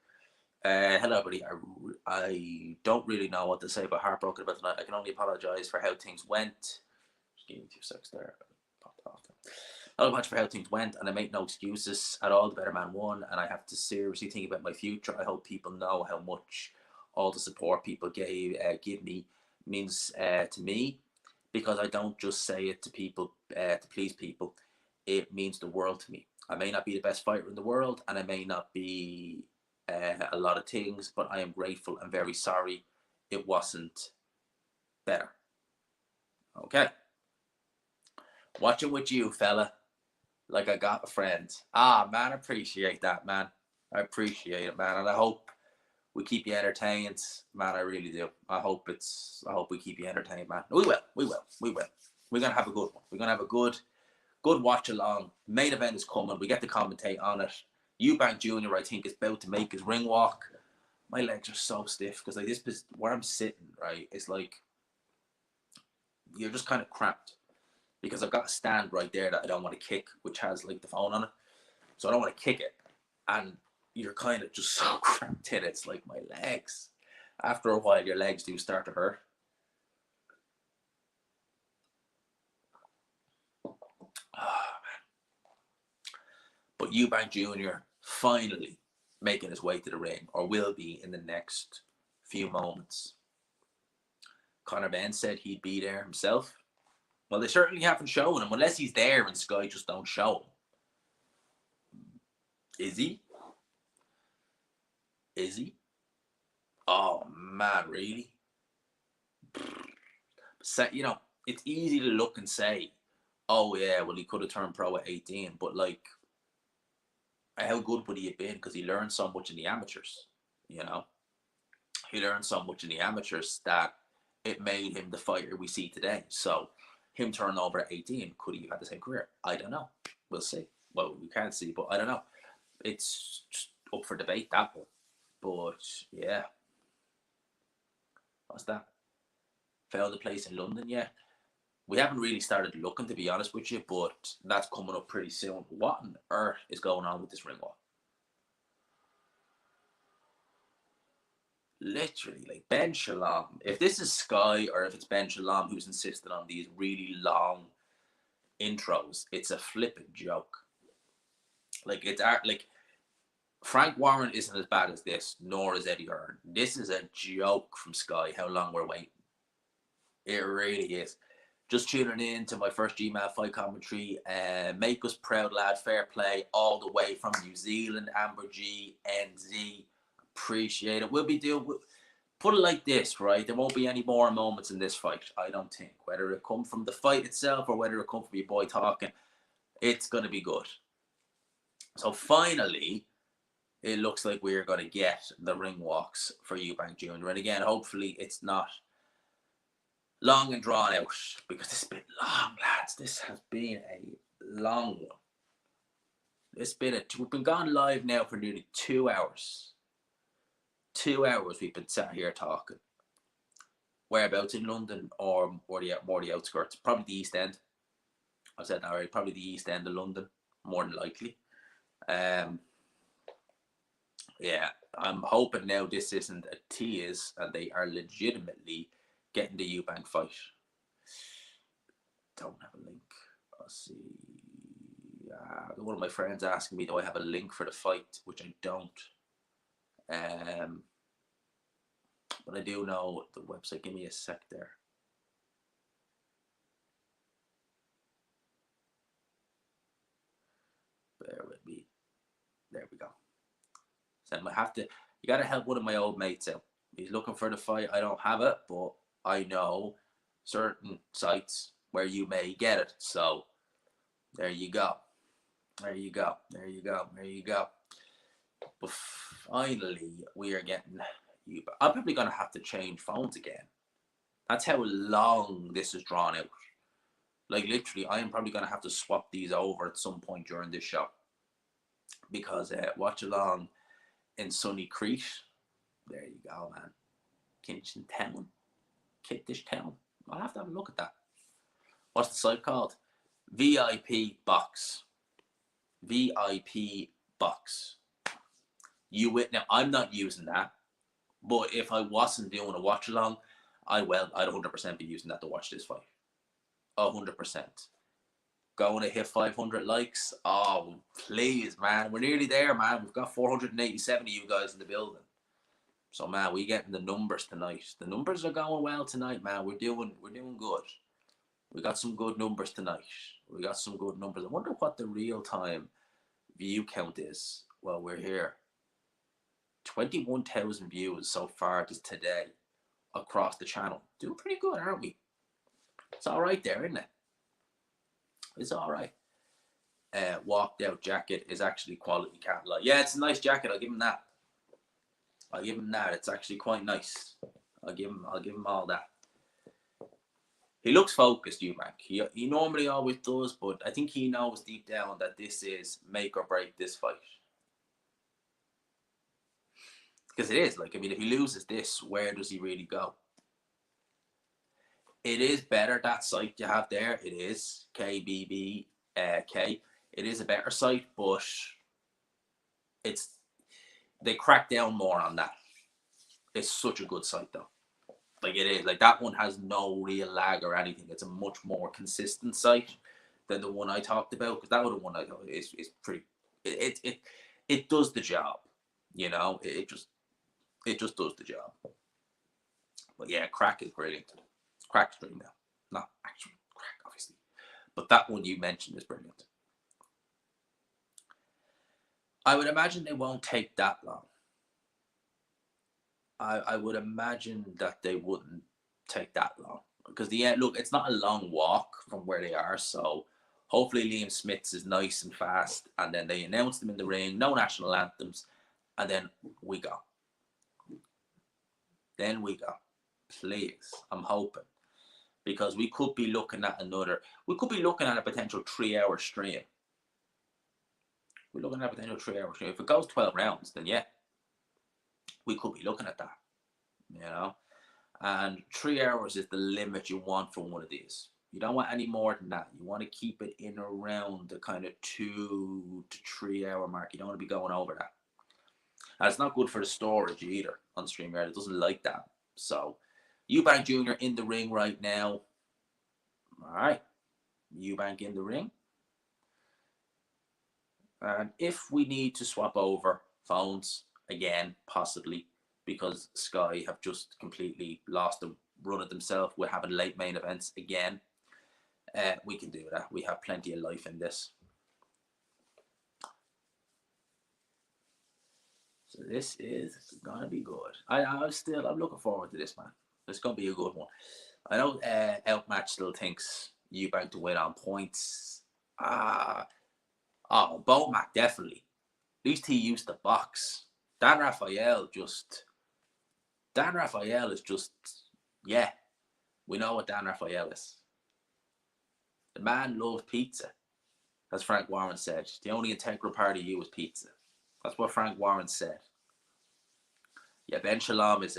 Hello, everybody. I don't really know what to say, but heartbroken about tonight. I can only apologise for how things went. Just give me 2 seconds there. Popped off there. I don't for how things went, and I make no excuses at all. The better man won, and I have to seriously think about my future. I hope people know how much all the support people give me means to me, because I don't just say it to people to please people. It means the world to me. I may not be the best fighter in the world, and I may not be a lot of things, but I am grateful and very sorry it wasn't better. Okay. Watching with you, fella. Like I got a friend. Ah, man, I appreciate that, man. I appreciate it, man. And I hope we keep you entertained. Man, I really do. I hope we keep you entertained, man. We will. We're going to have a good one. We're going to have a good watch along. Main event is coming. We get to commentate on it. Eubank Jr., I think, is about to make his ring walk. My legs are so stiff because like this, where I'm sitting, right, it's like you're just kind of cramped because I've got a stand right there that I don't want to kick, which has like the phone on it. So I don't want to kick it. And you're kind of just so cramped in it. It's like my legs. After a while, your legs do start to hurt. Oh, man. But Eubank Jr. finally making his way to the ring, or will be in the next few moments. Conor Benn said he'd be there himself. Well, they certainly haven't shown him, unless he's there and Sky just don't show him. Is he? Is he? Oh, man, really? So, you know, it's easy to look and say, oh, yeah, well, he could have turned pro at 18, but, like, how good would he have been? Because he learned so much in the amateurs, you know? he learned so much in the amateurs that it made him the fighter we see today. So him turning over at 18, could he have had the same career? I don't know. We'll see. Well, we can't see, but I don't know. It's just up for debate, that one. But yeah, what's that? Found a place in London yet? We haven't really started looking, to be honest with you, but that's coming up pretty soon. What on earth is going on with this ring walk? Literally, like Ben Shalom. If this is Sky or if it's Ben Shalom who's insisted on these really long intros, it's a flipping joke. Like it's art. Like Frank Warren isn't as bad as this, nor is Eddie Hearn. This is a joke from Sky. How long we're waiting? It really is. Just tuning in to my first GMAT fight commentary. Make us proud, lad. Fair play all the way from New Zealand. Amber G, NZ. Appreciate it. We'll be doing. Put it like this, right? There won't be any more moments in this fight, I don't think. Whether it come from the fight itself or whether it come from your boy talking, it's going to be good. So finally, it looks like we're going to get the ring walks for Eubank Jr. And again, hopefully it's not long and drawn out, because this has been long, lads. This has been a long one. We've been gone live now for nearly 2 hours. 2 hours we've been sat here talking. Whereabouts in London or more the outskirts? Probably the East End. I said that right. Probably the East End of London, more than likely. Yeah, I'm hoping now this isn't a tease and they are legitimately getting the Eubank fight. Don't have a link. Let's see. One of my friends asking me, do I have a link for the fight? Which I don't. But I do know the website. Give me a sec there. Bear with me. There we go. So I have to. You got to help one of my old mates out. He's looking for the fight. I don't have it, but I know certain sites where you may get it. So there you go. There you go. There you go. There you go. But finally, we are getting you. I'm probably going to have to change phones again. That's how long this is drawn out. Like literally, I am probably going to have to swap these over at some point during this show. Because watch along in sunny Crete. There you go, man. Kinchin Town. Kiddish Town. I'll have to have a look at that. What's the site called? VIP Box. VIP Box. Now, I'm not using that. But if I wasn't doing a watch along, I'd 100% be using that to watch this fight. 100%. Going to hit 500 likes. Oh, please, man. We're nearly there, man. We've got 487 of you guys in the building. So, man, we getting the numbers tonight. The numbers are going well tonight, man. We're doing good. We got some good numbers tonight. We got some good numbers. I wonder what the real-time view count is while we're here. 21,000 views so far just today across the channel. Doing pretty good, aren't we? It's all right there, isn't it? It's all right. Walked out jacket is actually quality, can't lie. Yeah, it's a nice jacket. I'll give him that. It's actually quite nice. I'll give him all that. He looks focused, Eubank. He normally always does, but I think he knows deep down that this is make or break this fight. Because it is. Like, I mean, if he loses this, where does he really go? It is better, that site you have there. It is. KBBK. It is a better site, but they crack down more on that. It's such a good site, though. Like, it is. Like, that one has no real lag or anything. It's a much more consistent site than the one I talked about. Because that other one I thought is pretty. It does the job. You know, it just does the job. But yeah, crack is brilliant. Crack's brilliant now. Not actual crack, obviously. But that one you mentioned is brilliant. I would imagine they won't take that long. I would imagine that they wouldn't take that long. Because look, it's not a long walk from where they are, so hopefully Liam Smith's is nice and fast, and then they announce them in the ring, no national anthems, and then we go. Then we go. Please, I'm hoping. Because we could be looking at a potential 3 hour stream. We're looking at a potential 3 hour stream. If it goes 12 rounds, then yeah, we could be looking at that, you know. And 3 hours is the limit you want for one of these. You don't want any more than that. You want to keep it in around the kind of 2 to 3 hour mark. You don't want to be going over that. And it's not good for the storage either on StreamYard. It doesn't like that. So, Eubank Jr. in the ring right now. All right. Eubank in the ring. And if we need to swap over phones again, possibly, because Sky have just completely lost the run of themselves with having late main events again, we can do that. We have plenty of life in this. So this is gonna be good. I'm looking forward to this, man. It's gonna be a good one. I know Outmatch still thinks Eubank to win on points. Bomac definitely. At least he used the box. Dan Raphael is just, yeah. We know what Dan Raphael is. The man loves pizza, as Frank Warren said. The only integral part of you is pizza. That's what Frank Warren said. Yeah, Ben Shalom is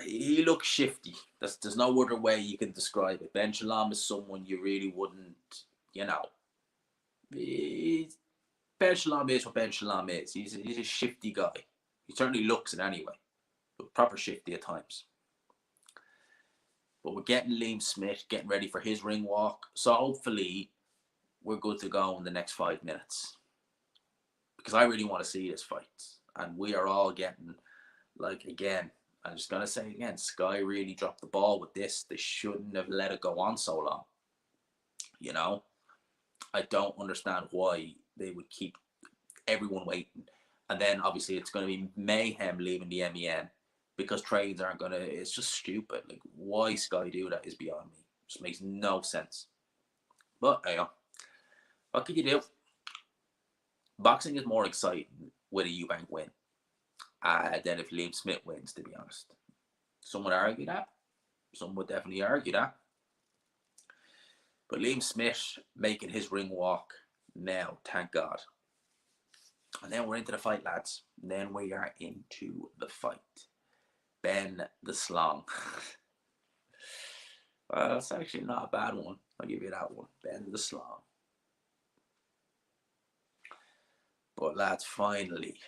he looks shifty. There's no other way you can describe it. Ben Shalom is someone you really wouldn't, you know. Ben Shalom is what Ben Shalom is. He's a shifty guy. He certainly looks it anyway. But proper shifty at times. But we're getting Liam Smith, getting ready for his ring walk. So hopefully we're good to go in the next 5 minutes. Because I really want to see this fight. And we are all getting, like, again, I'm just going to say again, Sky really dropped the ball with this. They shouldn't have let it go on so long. You know? I don't understand why they would keep everyone waiting. And then, obviously, it's going to be mayhem leaving the MEN. Because trades aren't going to... It's just stupid. Like, why Sky do that is beyond me. It just makes no sense. But, you know, what can you do? Boxing is more exciting with a Eubank win than if Liam Smith wins, to be honest. Some would argue that. Some would definitely argue that. But Liam Smith making his ring walk now, thank God. And then we're into the fight, lads. And then we are into the fight. Ben the Slong. Well, it's actually not a bad one. I'll give you that one. Ben the Slong. But lads, finally,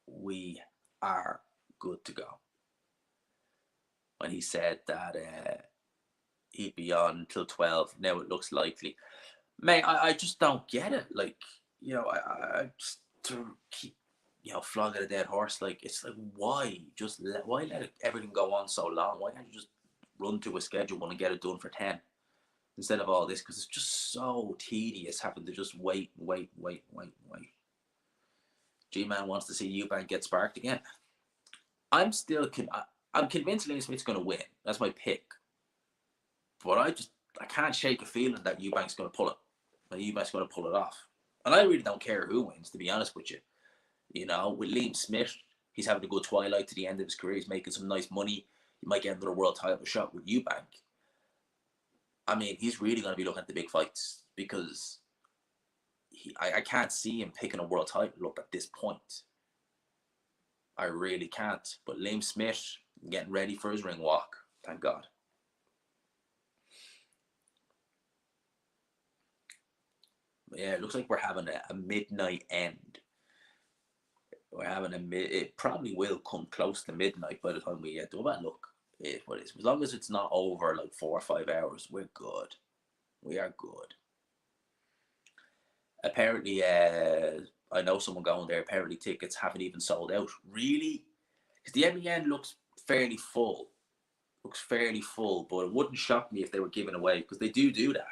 we are good to go. When he said that he'd be on until 12, now it looks likely. Mate, I just don't get it. Like, you know, I just to keep, you know, flogging a dead horse. Like, it's like, why let everything go on so long? Why can't you just run to a schedule and get it done for 10 instead of all this? Because it's just so tedious having to just wait. G-Man wants to see Eubank get sparked again. I'm convinced Liam Smith's going to win. That's my pick. But I can't shake a feeling that Eubank's going to pull it. That Eubank's going to pull it off. And I really don't care who wins, to be honest with you. You know, with Liam Smith, he's having a good twilight to the end of his career. He's making some nice money. He might get another world title shot with Eubank. I mean, he's really going to be looking at the big fights because I can't see him picking a world title up at this point. I really can't. But Liam Smith getting ready for his ring walk. Thank God. But yeah, it looks like we're having a midnight end. It probably will come close to midnight by the time we get to it. But look, it is what it is. As long as it's not over like 4 or 5 hours, we're good. We are good. Apparently, I know someone going there. Apparently, tickets haven't even sold out. Really? Because the MEN looks fairly full. But it wouldn't shock me if they were giving away, because they do that.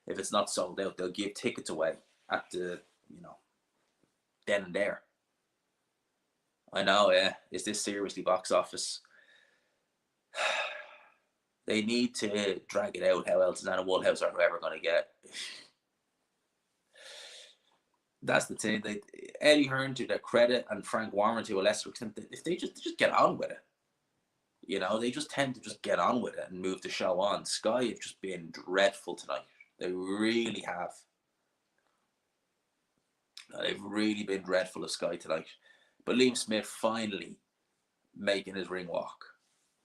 If it's not sold out, they'll give tickets away at the, you know, then and there. I know, yeah. Is this seriously box office? They need to drag it out. How else is Anna Woolhouse or whoever going to get it? That's the thing. Eddie Hearn to their credit and Frank Warren to a lesser extent, if they just get on with it, they just tend to just get on with it and move the show on. Sky have just been dreadful tonight. They really have. They've really been dreadful of Sky tonight. But Liam Smith finally making his ring walk.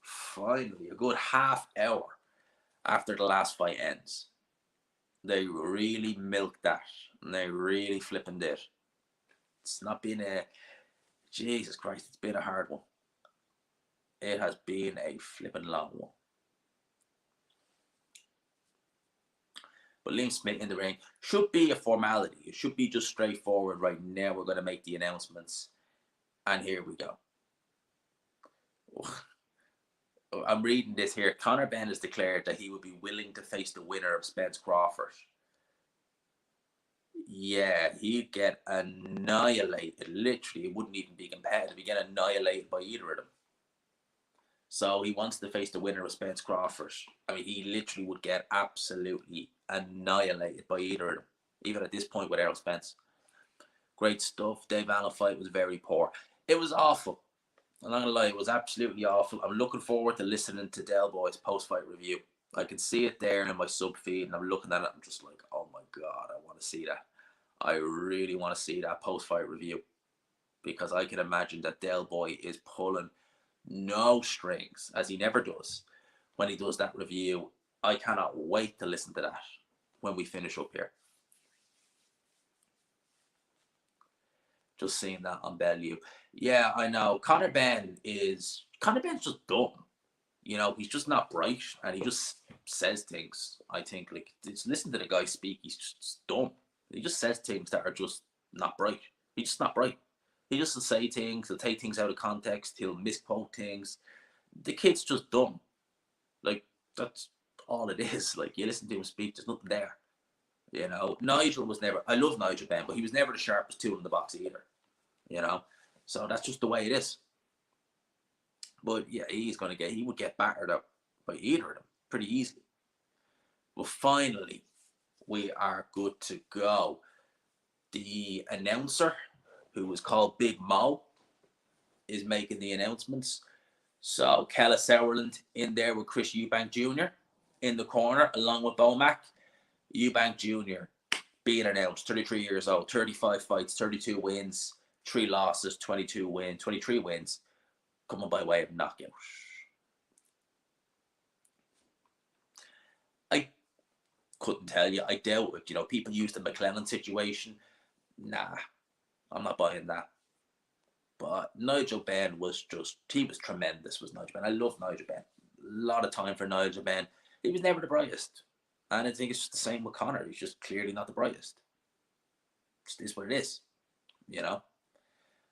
Finally, a good half hour after the last fight ends. They really milked that. And they really flipping did. It's not been Jesus Christ, it's been a hard one. It has been a flipping long one. But Liam Smith in the ring should be a formality. It should be just straightforward. Right now, we're going to make the announcements. And here we go. I'm reading this here. Conor Benn has declared that he would be willing to face the winner of Spence Crawford. Yeah, he'd get annihilated. Literally, it wouldn't even be competitive. He'd get annihilated by either of them. So he wants to face the winner of Spence Crawford. I mean, he literally would get absolutely annihilated by either of them, even at this point with Errol Spence. Great stuff. Dave Allen fight was very poor. It was awful. I'm not gonna lie, it was absolutely awful. I'm looking forward to listening to Del Boy's post-fight review. I can see it there in my sub feed, and I'm looking at it. I'm just like, oh my god, I want to see that. I really want to see that post-fight review, because I can imagine that Del Boy is pulling no strings, as he never does when he does that review. I cannot wait to listen to that when we finish up here. Just seeing that on Bellew. Yeah, I know. Conor Ben's just dumb. He's just not bright, and he just says things. I think, like, just listen to the guy speak. He's just dumb. He just says things that are just not bright. He's just not bright. He just will say things. He'll take things out of context. He'll misquote things. The kid's just dumb. Like, that's all it is. Like, you listen to him speak, there's nothing there. Nigel was never. I love Nigel Benn, but he was never the sharpest tool in the box either. So that's just the way it is. But yeah, he would get battered up by either of them pretty easily. But finally, we are good to go. The announcer, who was called Big Mo, is making the announcements. So Kella Sauerland in there with Chris Eubank Jr. in the corner, along with Bomac. Eubank Jr. being announced, 33 years old, 35 fights, 32 wins, 3 losses, 23 wins, coming by way of knockout. I couldn't tell you. I doubt it. People use the McLennan situation. Nah, I'm not buying that. But Nigel Benn was tremendous, was Nigel Benn. I love Nigel Benn. A lot of time for Nigel Benn. He was never the brightest. And I think it's just the same with Conor. He's just clearly not the brightest. It is what it is,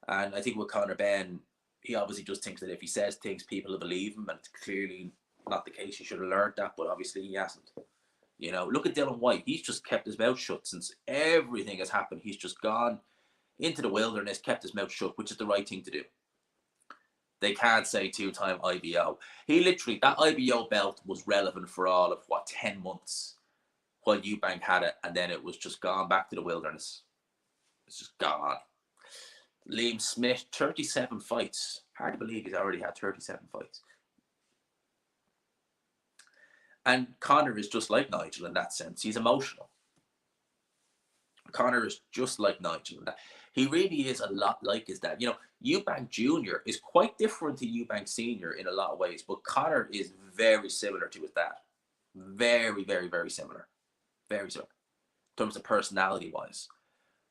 And I think with Conor Benn, he obviously just thinks that if he says things, people will believe him, and it's clearly not the case. He should have learned that, but obviously he hasn't. Look at Dylan White. He's just kept his mouth shut since everything has happened. He's just gone into the wilderness, kept his mouth shut, which is the right thing to do. They can't say 2-time IBO. That IBO belt was relevant for all of, 10 months while Eubank had it, and then it was just gone back to the wilderness. It's just gone. Liam Smith, 37 fights. Hard to believe he's already had 37 fights. And Conor is just like Nigel in that sense. He's emotional. Conor is just like Nigel in that. He really is a lot like his dad. Eubank Jr. is quite different to Eubank Sr. in a lot of ways, but Conor is very similar to his dad. Very, very, very similar. Very similar in terms of personality-wise.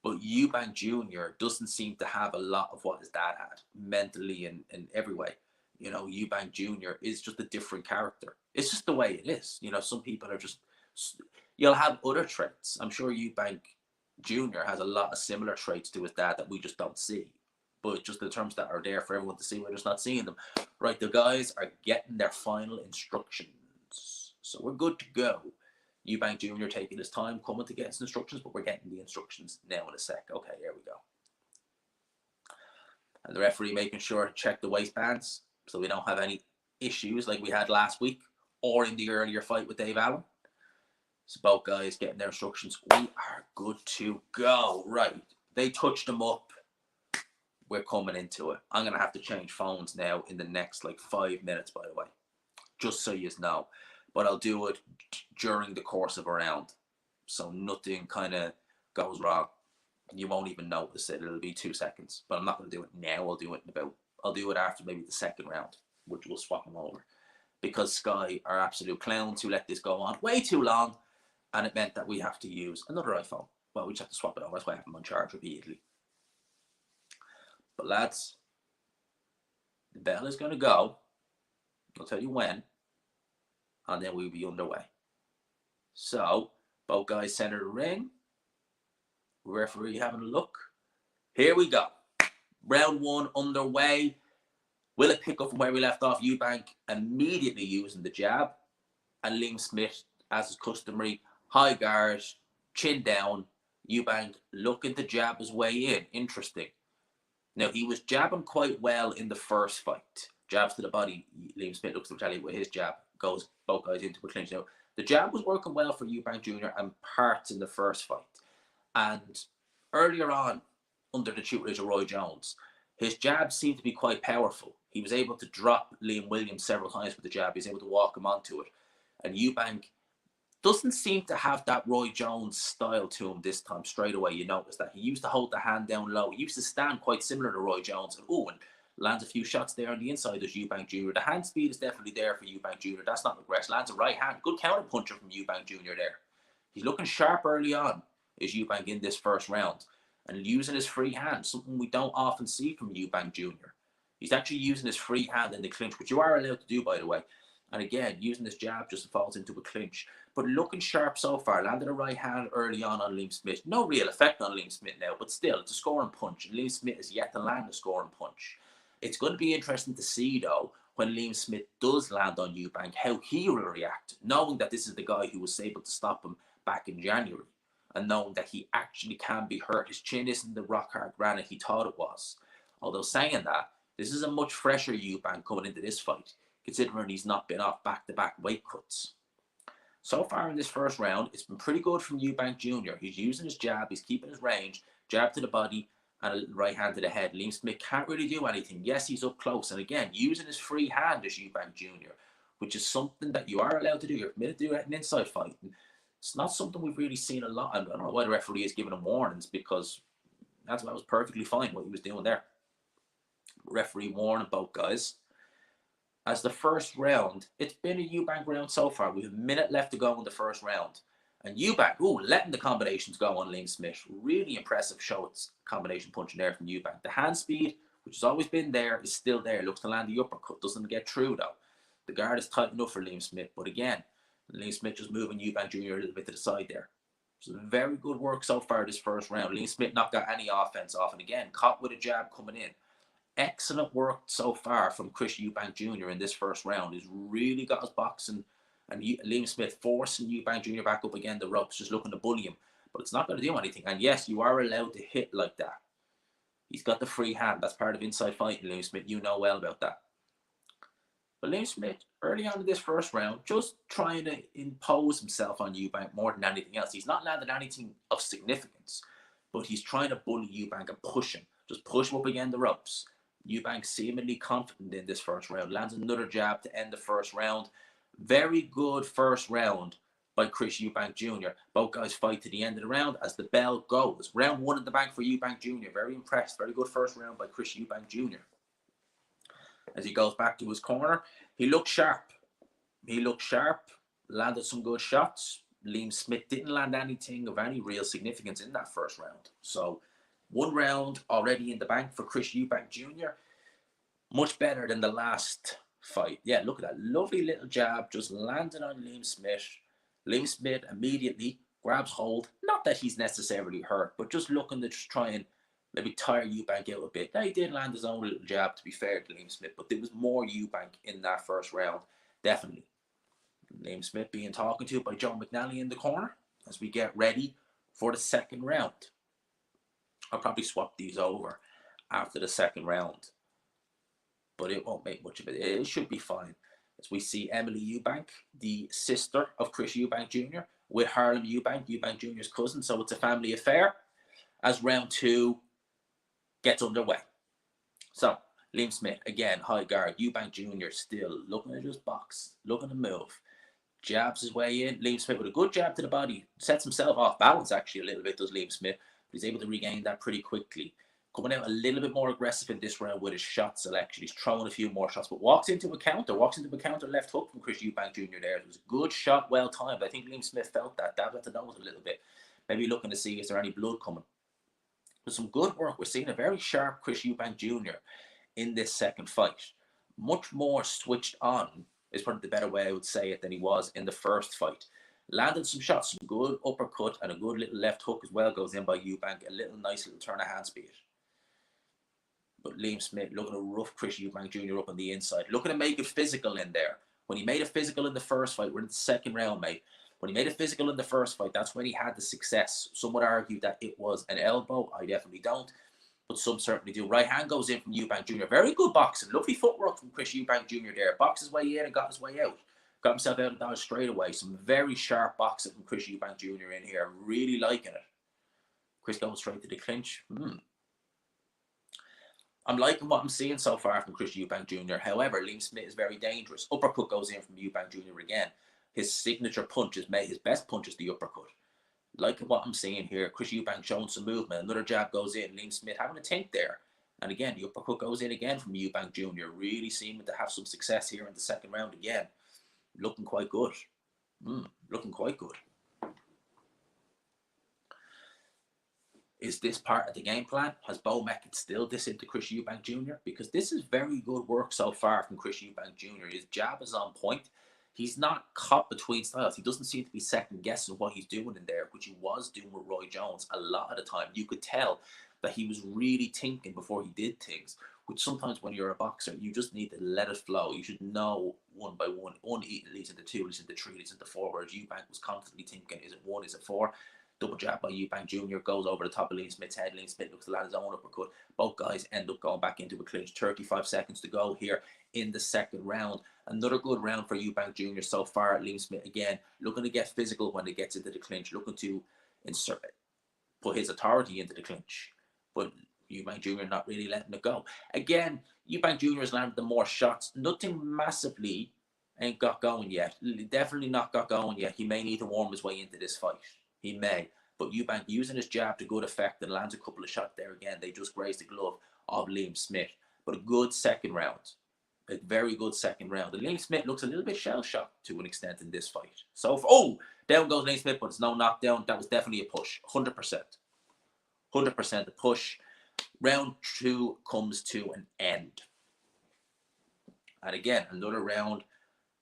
But Eubank Jr. doesn't seem to have a lot of what his dad had, mentally and in every way. Eubank Jr. is just a different character. It's just the way it is. Some people are just... You'll have other traits. I'm sure Eubank Jr. has a lot of similar traits to his dad that we just don't see. But just the terms that are there for everyone to see, we're just not seeing them. Right, the guys are getting their final instructions. So we're good to go. Eubank Jr. taking his time coming to get his instructions, but we're getting the instructions now in a sec. Okay, here we go. And the referee making sure to check the waistbands so we don't have any issues like we had last week or in the earlier fight with Dave Allen. So both guys getting their instructions. We are good to go. Right. They touched him up. We're coming into it. I'm going to have to change phones now in the next like 5 minutes, by the way, just so you know. But I'll do it during the course of a round, so nothing kind of goes wrong. You won't even notice it. It'll be 2 seconds. But I'm not going to do it now. I'll do it after maybe the second round, which we'll swap them over. Because Sky are absolute clowns who let this go on way too long, and it meant that we have to use another iPhone. Well, we just have to swap it over. That's why I have them on charge repeatedly. But lads, the bell is going to go. I'll tell you when, and then we'll be underway. So, both guys center the ring. Referee having a look. Here we go. Round one underway. Will it pick up from where we left off? Eubank immediately using the jab, and Liam Smith, as is customary, high guard, chin down. Eubank looking to jab his way in. Interesting. Now, he was jabbing quite well in the first fight. Jabs to the body. Liam Smith looks to retaliate with his jab. Goes both guys into a clinch. Now, the jab was working well for Eubank Jr. and parts in the first fight. And earlier on, under the tutelage of Roy Jones, his jab seemed to be quite powerful. He was able to drop Liam Williams several times with the jab. He was able to walk him onto it. And Eubank doesn't seem to have that Roy Jones style to him this time straight away. You notice that. He used to hold the hand down low. He used to stand quite similar to Roy Jones. And lands a few shots there on the inside of Eubank Jr. The hand speed is definitely there for Eubank Jr. That's not regress. Lands a right hand. Good counter puncher from Eubank Jr. there. He's looking sharp early on, is Eubank in this first round. And using his free hand, something we don't often see from Eubank Jr. He's actually using his free hand in the clinch, which you are allowed to do, by the way. And again, using this jab just falls into a clinch. But looking sharp so far. Landed a right hand early on Liam Smith. No real effect on Liam Smith now, but still, it's a scoring punch. And Liam Smith is yet to land a scoring punch. It's going to be interesting to see, though, when Liam Smith does land on Eubank, how he will react, knowing that this is the guy who was able to stop him back in January. And knowing that he actually can be hurt. His chin isn't the rock hard granite he thought it was. Although saying that, this is a much fresher Eubank coming into this fight, considering he's not been off back-to-back weight cuts. So far in this first round, it's been pretty good from Eubank Jr. He's using his jab, he's keeping his range, jab to the body, and a right hand to the head. Liam Smith can't really do anything. Yes, he's up close, and again, using his free hand as Eubank Jr., which is something that you are allowed to do. You're permitted to do it in inside fighting. It's not something we've really seen a lot. I don't know why the referee is giving him warnings, because that was perfectly fine what he was doing there. Referee warning both guys. As the first round, it's been a Eubank round so far. We have a minute left to go in the first round. And Eubank, letting the combinations go on Liam Smith. Really impressive show. It's combination punching there from Eubank. The hand speed, which has always been there, is still there. Looks to land the uppercut. Doesn't get through, though. The guard is tight enough for Liam Smith. But again, Liam Smith just moving Eubank Jr. a little bit to the side there. So very good work so far this first round. Liam Smith not got any offense off. And again, caught with a jab coming in. Excellent work so far from Chris Eubank Jr. in this first round. He's really got his boxing. And Liam Smith forcing Eubank Jr. back up again the ropes, just looking to bully him. But it's not going to do anything. And yes, you are allowed to hit like that. He's got the free hand. That's part of inside fighting, Liam Smith. You know well about that. But Liam Smith, early on in this first round, just trying to impose himself on Eubank more than anything else. He's not landed anything of significance, but he's trying to bully Eubank and push him. Just push him up again the ropes. Eubank seemingly confident in this first round. Lands another jab to end the first round. Very good first round by Chris Eubank Jr. Both guys fight to the end of the round as the bell goes. Round one in the bank for Eubank Jr. Very impressed. Very good first round by Chris Eubank Jr. As he goes back to his corner, he looked sharp. Landed some good shots. Liam Smith didn't land anything of any real significance in that first round. So, one round already in the bank for Chris Eubank Jr. Much better than the last fight. Yeah, look at that. Lovely little jab just landed on Liam Smith. Liam Smith immediately grabs hold. Not that he's necessarily hurt, but just looking to just try and maybe tire Eubank out a bit. Now, he did land his own little jab, to be fair to Liam Smith, but there was more Eubank in that first round. Definitely. Liam Smith being talked to by Joe McNally in the corner as we get ready for the second round. I'll probably swap these over after the second round, but it won't make much of it. It should be fine. As we see Emily Eubank, the sister of Chris Eubank Jr., with Harlem Eubank, Eubank Jr.'s cousin, so it's a family affair. as round two gets underway. So, Liam Smith, again, high guard. Eubank Jr. still looking at his box, looking to move. Jabs his way in. Liam Smith with a good jab to the body. Sets himself off balance, actually, a little bit, does Liam Smith. But he's able to regain that pretty quickly. Coming out a little bit more aggressive in this round with his shot selection. He's throwing a few more shots, but walks into a counter left hook from Chris Eubank Jr. there. It was a good shot, well timed. I think Liam Smith felt that, dabbed at the nose a little bit. Maybe looking to see is there any blood coming. But some good work. We're seeing a very sharp Chris Eubank Jr. in this second fight. Much more switched on is probably the better way I would say it than he was in the first fight. Landed some shots, some good uppercut and a good little left hook as well goes in by Eubank. A little nice little turn of hand speed. But Liam Smith looking to rough Chris Eubank Jr. up on the inside. Looking to make it physical in there. When he made it physical in the first fight, we're in the second round, mate. When he made it physical in the first fight, that's when he had the success. Some would argue that it was an elbow. I definitely don't. But some certainly do. Right hand goes in from Eubank Jr. Very good boxing. Lovely footwork from Chris Eubank Jr. there. Boxed his way in and got his way out. Got himself out of dodge straight away. Some very sharp boxing from Chris Eubank Jr. in here. Really liking it. Chris going straight to the clinch. I'm liking what I'm seeing so far from Chris Eubank Jr. However, Liam Smith is very dangerous. Uppercut goes in from Eubank Jr. again. His signature punch is made. His best punch is the uppercut. Like what I'm seeing here, Chris Eubank showing some movement. Another jab goes in. Liam Smith having a think there. And again, the uppercut goes in again from Eubank Jr. Really seeming to have some success here in the second round again. Looking quite good. Looking quite good. Is this part of the game plan? Has Eubank instilled this into Chris Eubank Jr.? Because this is very good work so far from Chris Eubank Jr. His jab is on point. He's not caught between styles. He doesn't seem to be second guessing what he's doing in there, which he was doing with Roy Jones a lot of the time. You could tell that he was really thinking before he did things, which sometimes when you're a boxer, you just need to let it flow. You should know one by one. One leads into two, leads into three, leads into four, whereas Eubank was constantly thinking, is it one, is it four? Double jab by Eubank Jr. goes over the top of Liam Smith's head. Liam Smith looks to land his own uppercut. Both guys end up going back into a clinch. 35 seconds to go here in the second round. Another good round for Eubank Jr. so far. Liam Smith again looking to get physical when it gets into the clinch, looking to put his authority into the clinch. But Eubank Jr. not really letting it go. Again, Eubank Jr. has landed the more shots. Nothing massively ain't got going yet. Definitely not got going yet. He may need to warm his way into this fight. He may. But Eubank using his jab to good effect and lands a couple of shots there again. They just grazed the glove of Liam Smith. But a good second round. A very good second round. And Liam Smith looks a little bit shell-shocked to an extent in this fight. So, down goes Liam Smith, but it's no knockdown. That was definitely a push. 100%. 100% a push. Round two comes to an end. And again, another round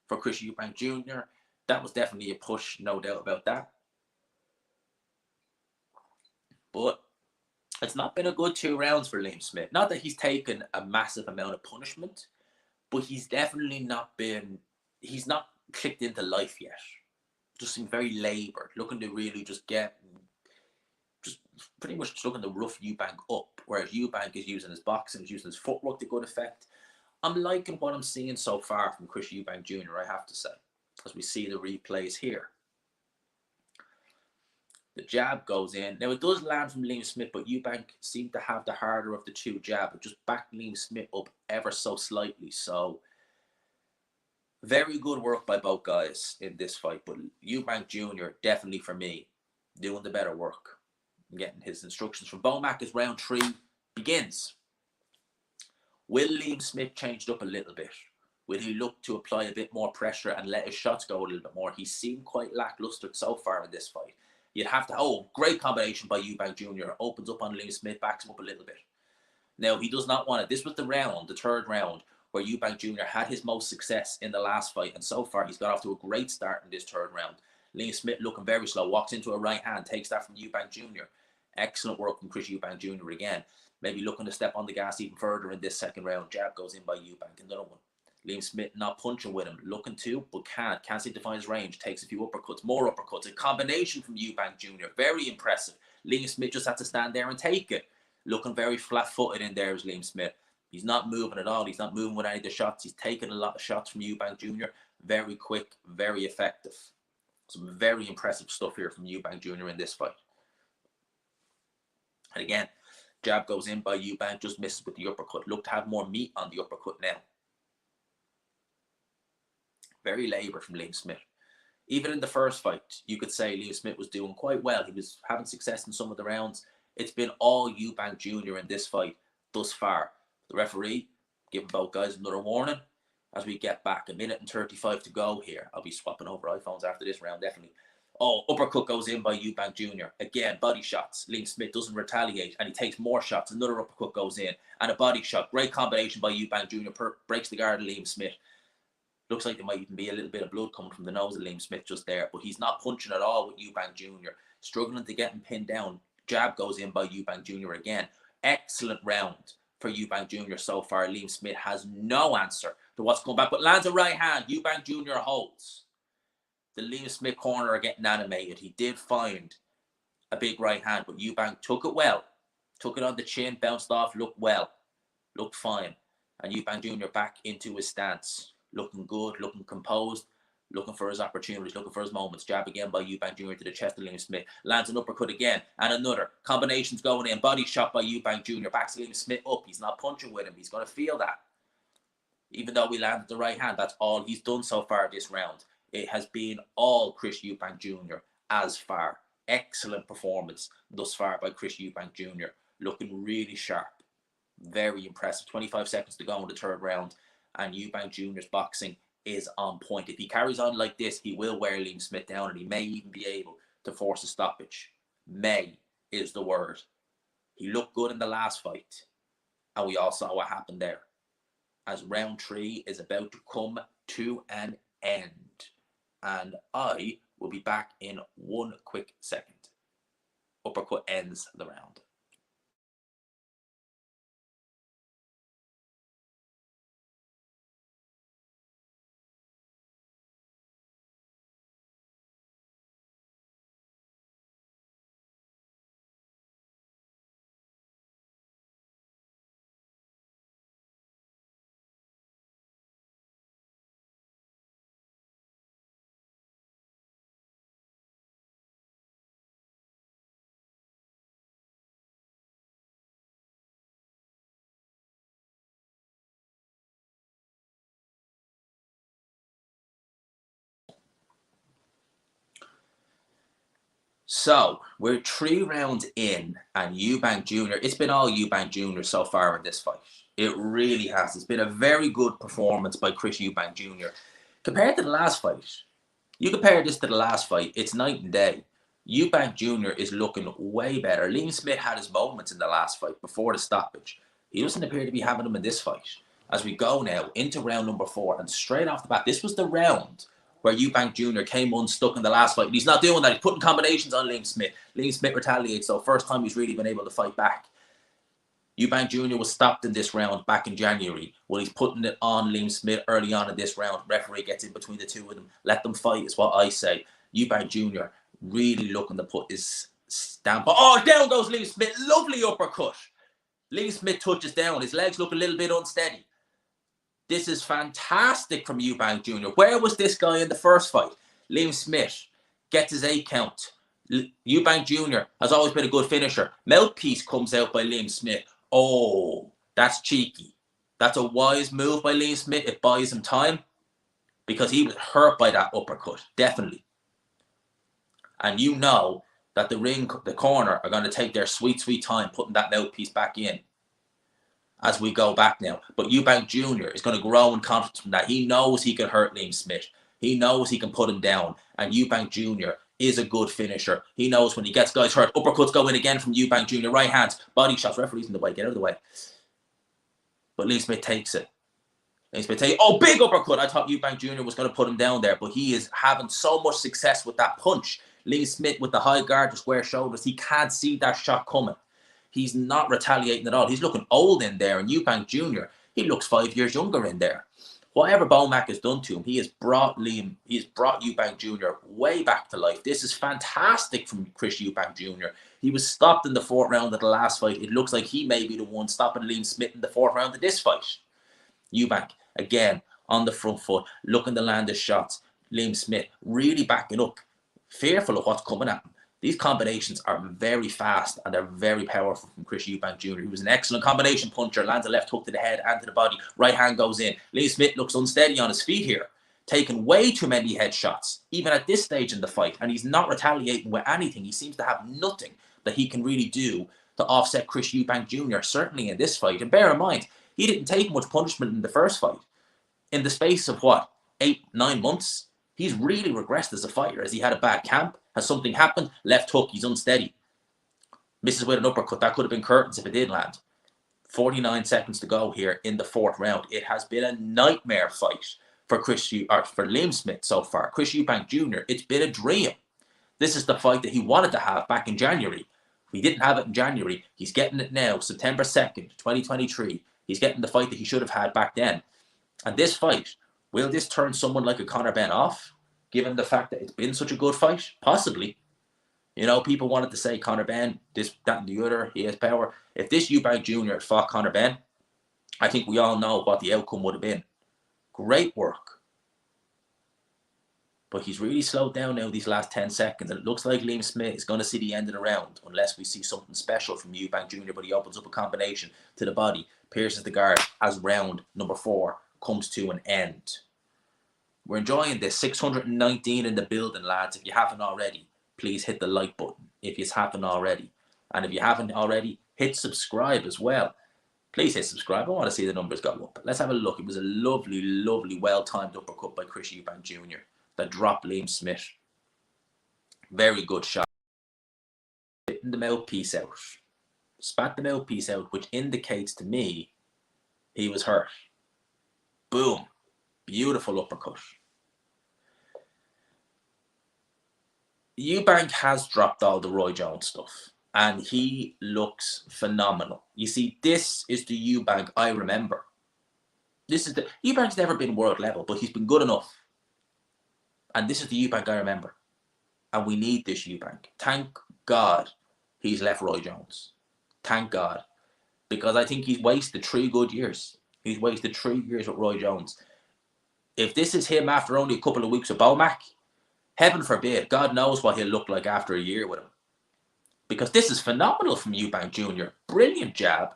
for Chris Eubank Jr. That was definitely a push, no doubt about that. But it's not been a good 2 rounds for Liam Smith. Not that he's taken a massive amount of punishment, but he's definitely not he's not clicked into life yet. Just seemed very laboured, looking to really just pretty much looking to rough Eubank up, whereas Eubank is using his boxing, he's using his footwork to good effect. I'm liking what I'm seeing so far from Chris Eubank Jr., I have to say, as we see the replays here. The jab goes in. Now, it does land from Liam Smith, but Eubank seemed to have the harder of the two jab. It just backed Liam Smith up ever so slightly. So, very good work by both guys in this fight. But Eubank Jr., definitely for me, doing the better work. Getting his instructions from Eubank as round 3 begins. Will Liam Smith change it up a little bit? Will he look to apply a bit more pressure and let his shots go a little bit more? He seemed quite lackluster so far in this fight. You'd have to, great combination by Eubank Jr. Opens up on Liam Smith, backs him up a little bit. Now, he does not want it. This was the third round, where Eubank Jr. had his most success in the last fight. And so far, he's got off to a great start in this third round. Liam Smith looking very slow, walks into a right hand, takes that from Eubank Jr. Excellent work from Chris Eubank Jr. again. Maybe looking to step on the gas even further in this second round. Jab goes in by Eubank. Another one. Liam Smith not punching with him, looking to, but can't seem to find his range, takes a few uppercuts, more uppercuts, a combination from Eubank Jr., very impressive. Liam Smith just had to stand there and take it, looking very flat-footed in there as Liam Smith. He's not moving at all, he's not moving with any of the shots, he's taking a lot of shots from Eubank Jr., very quick, very effective. Some very impressive stuff here from Eubank Jr. in this fight. And again, jab goes in by Eubank, just misses with the uppercut. Looked to have more meat on the uppercut now. Very laboured from Liam Smith. Even in the first fight, you could say Liam Smith was doing quite well. He was having success in some of the rounds. It's been all Eubank Jr. in this fight thus far. The referee giving both guys another warning as we get back. 1:35 to go here. I'll be swapping over iPhones after this round, definitely. Oh, uppercut goes in by Eubank Jr. Again, body shots. Liam Smith doesn't retaliate and he takes more shots. Another uppercut goes in and a body shot. Great combination by Eubank Jr. Breaks the guard of Liam Smith. Looks like there might even be a little bit of blood coming from the nose of Liam Smith just there, but he's not punching at all with Eubank Jr. Struggling to get him pinned down. Jab goes in by Eubank Jr. again. Excellent round for Eubank Jr. so far. Liam Smith has no answer to what's coming back, but lands a right hand. Eubank Jr. holds. The Liam Smith corner are getting animated. He did find a big right hand, but Eubank took it well. Took it on the chin, bounced off, looked well. Looked fine. And Eubank Jr. back into his stance. Looking good, looking composed, looking for his opportunities, looking for his moments. Jab again by Eubank Jr. to the chest of Liam Smith. Lands an uppercut again, and another. Combinations going in. Body shot by Eubank Jr. Backs Liam Smith up. He's not punching with him. He's going to feel that. Even though we landed the right hand, that's all he's done so far this round. It has been all Chris Eubank Jr. as far. Excellent performance thus far by Chris Eubank Jr. Looking really sharp. Very impressive. 25 seconds to go in the third round. And Eubank Jr.'s boxing is on point. If he carries on like this, he will wear Liam Smith down and he may even be able to force a stoppage. May is the word. He looked good in the last fight. And we all saw what happened there. As round 3 is about to come to an end. And I will be back in one quick second. Uppercut ends the round. So, we're 3 rounds in, and Eubank Jr., it's been all Eubank Jr. so far in this fight. It really has. It's been a very good performance by Chris Eubank Jr. Compared to the last fight, you compare this to the last fight, it's night and day. Eubank Jr. is looking way better. Liam Smith had his moments in the last fight before the stoppage. He doesn't appear to be having them in this fight. As we go now into round number 4, and straight off the bat, this was the round where Eubank Jr. came unstuck in the last fight. He's not doing that. He's putting combinations on Liam Smith. Liam Smith retaliates, so first time he's really been able to fight back. Eubank Jr. was stopped in this round back in January. Well, he's putting it on Liam Smith early on in this round. Referee gets in between the two of them. Let them fight is what I say. Eubank Jr. really looking to put his stamp. Oh, down goes Liam Smith. Lovely uppercut. Liam Smith touches down. His legs look a little bit unsteady. This is fantastic from Eubank Jr. Where was this guy in the first fight? Liam Smith gets his 8 count. Eubank Jr. has always been a good finisher. Mouthpiece comes out by Liam Smith. Oh, that's cheeky. That's a wise move by Liam Smith. It buys him time because he was hurt by that uppercut, definitely. And you know that the corner are going to take their sweet, sweet time putting that mouthpiece back in as we go back now. But Eubank Jr. is going to grow in confidence from that. He knows he can hurt Liam Smith. He knows he can put him down. And Eubank Jr. is a good finisher. He knows when he gets guys hurt. Uppercuts go in again from Eubank Jr. Right hands, body shots. Referee's in the way. Get out of the way. But Liam Smith takes it. Liam Smith takes it. Oh, big uppercut. I thought Eubank Jr. was going to put him down there. But he is having so much success with that punch. Liam Smith with the high guard, the square shoulders. He can't see that shot coming. He's not retaliating at all. He's looking old in there. And Eubank Jr., he looks 5 years younger in there. Whatever Bomac has done to him, he has brought Eubank Jr. way back to life. This is fantastic from Chris Eubank Jr. He was stopped in the 4th round of the last fight. It looks like he may be the one stopping Liam Smith in the 4th round of this fight. Eubank, again, on the front foot, looking to land his shots. Liam Smith really backing up, fearful of what's coming at him. These combinations are very fast and they're very powerful from Chris Eubank Jr. He was an excellent combination puncher, lands a left hook to the head and to the body. Right hand goes in. Liam Smith looks unsteady on his feet here, taking way too many headshots, even at this stage in the fight. And he's not retaliating with anything. He seems to have nothing that he can really do to offset Chris Eubank Jr., certainly in this fight. And bear in mind, he didn't take much punishment in the first fight. In the space of, what, 8-9 months? He's really regressed as a fighter. Has he had a bad camp? Has something happened? Left hook, he's unsteady. Misses with an uppercut. That could have been curtains if it did land. 49 seconds to go here in the fourth round. It has been a nightmare fight for for Liam Smith so far. Chris Eubank Jr., it's been a dream. This is the fight that he wanted to have back in January. He didn't have it in January. He's getting it now, September 2nd, 2023. He's getting the fight that he should have had back then. And this fight, will this turn someone like a Conor Benn off, given the fact that it's been such a good fight? Possibly. You know, people wanted to say Conor Benn, this, that, and the other, he has power. If this Eubank Jr. had fought Conor Benn, I think we all know what the outcome would have been. Great work. But he's really slowed down now these last 10 seconds. And it looks like Liam Smith is going to see the end of the round, unless we see something special from Eubank Jr. But he opens up a combination to the body, pierces the guard as round number 4 comes to an end. We're enjoying this. 619 in the building, lads. If you haven't already, please hit the like button if you haven't already. And if you haven't already, hit subscribe as well. Please hit subscribe. I want to see the numbers go up. Let's have a look. It was a lovely, lovely, well-timed uppercut by Chris Eubank Jr. that dropped Liam Smith. Very good shot. Spitting the mouthpiece out. Spat the mouthpiece out, which indicates to me he was hurt. Boom. Beautiful uppercut. Eubank has dropped all the Roy Jones stuff, and he looks phenomenal. You see, this is the Eubank I remember. Eubank's never been world level, but he's been good enough. And this is the Eubank I remember. And we need this Eubank. Thank God he's left Roy Jones. Thank God. Because I think he's wasted 3 good years. He's wasted 3 years with Roy Jones. If this is him after only a couple of weeks of Bomac, heaven forbid, God knows what he'll look like after a year with him. Because this is phenomenal from Eubank Jr. Brilliant jab.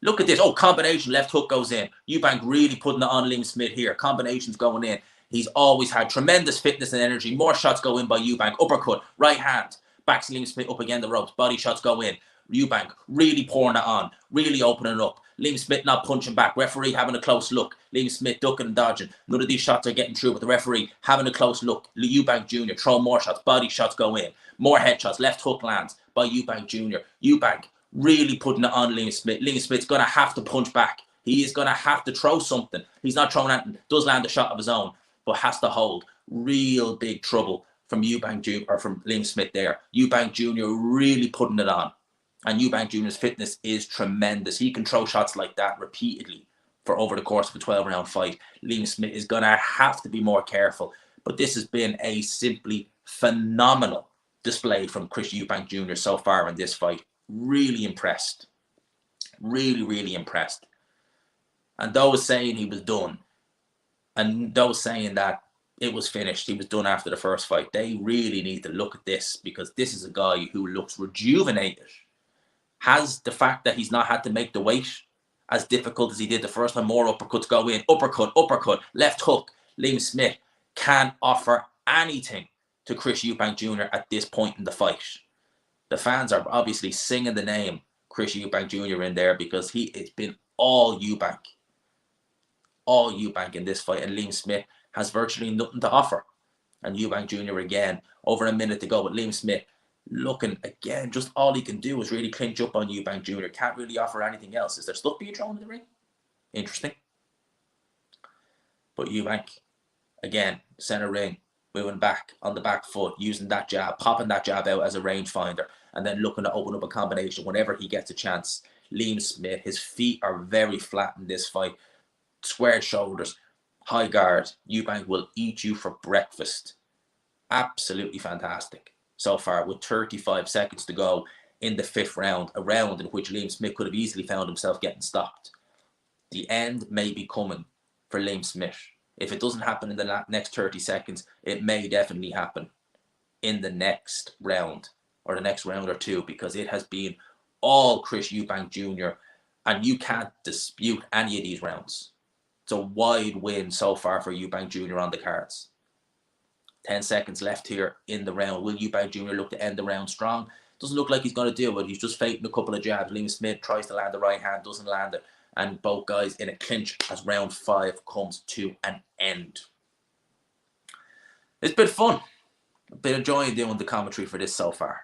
Look at this. Oh, combination, left hook goes in. Eubank really putting it on Liam Smith here. Combinations going in. He's always had tremendous fitness and energy. More shots go in by Eubank. Uppercut, right hand. Backs Liam Smith up again the ropes. Body shots go in. Eubank really pouring it on. Really opening it up. Liam Smith not punching back. Referee having a close look. Liam Smith ducking and dodging. None of these shots are getting through, but the referee having a close look. Eubank Jr. throwing more shots. Body shots go in. More headshots. Left hook lands by Eubank Jr. Eubank really putting it on Liam Smith. Liam Smith's going to have to punch back. He is going to have to throw something. He's not throwing anything. Does land a shot of his own, but has to hold. Real big trouble from Eubank Jr. or from Liam Smith there. Eubank Jr. really putting it on. And Eubank Jr.'s fitness is tremendous. He can throw shots like that repeatedly for over the course of a 12-round fight. Liam Smith is going to have to be more careful. But this has been a simply phenomenal display from Chris Eubank Jr. so far in this fight. Really impressed. Really, really impressed. And those saying he was done, and those saying that it was finished, he was done after the first fight, they really need to look at this, because this is a guy who looks rejuvenated. Has the fact that he's not had to make the weight as difficult as he did the first time. More uppercuts go in. Uppercut, uppercut, left hook. Liam Smith can't offer anything to Chris Eubank Jr. at this point in the fight. The fans are obviously singing the name Chris Eubank Jr. in there, because it's been all Eubank. All Eubank in this fight. And Liam Smith has virtually nothing to offer. And Eubank Jr. again, over a minute to go with Liam Smith. Looking again, just all he can do is really clinch up on Eubank Jr. Can't really offer anything else. Is there stuff being thrown in the ring? Interesting. But Eubank, again, center ring, moving back on the back foot, using that jab, popping that jab out as a rangefinder, and then looking to open up a combination whenever he gets a chance. Liam Smith, his feet are very flat in this fight. Squared shoulders, high guard. Eubank will eat you for breakfast. Absolutely fantastic so far, with 35 seconds to go in the 5th round, a round in which Liam Smith could have easily found himself getting stopped. The end may be coming for Liam Smith. If it doesn't happen in the next 30 seconds, it may definitely happen in the next round. or the next round or two, because it has been all Chris Eubank Jr. and you can't dispute any of these rounds. It's a wide win so far for Eubank Jr. on the cards. 10 seconds left here in the round. Will Eubank Jr. look to end the round strong? Doesn't look like he's going to do it. He's just faking a couple of jabs. Liam Smith tries to land the right hand, doesn't land it. And both guys in a clinch as round 5 comes to an end. It's been fun. I've been enjoying doing the commentary for this so far.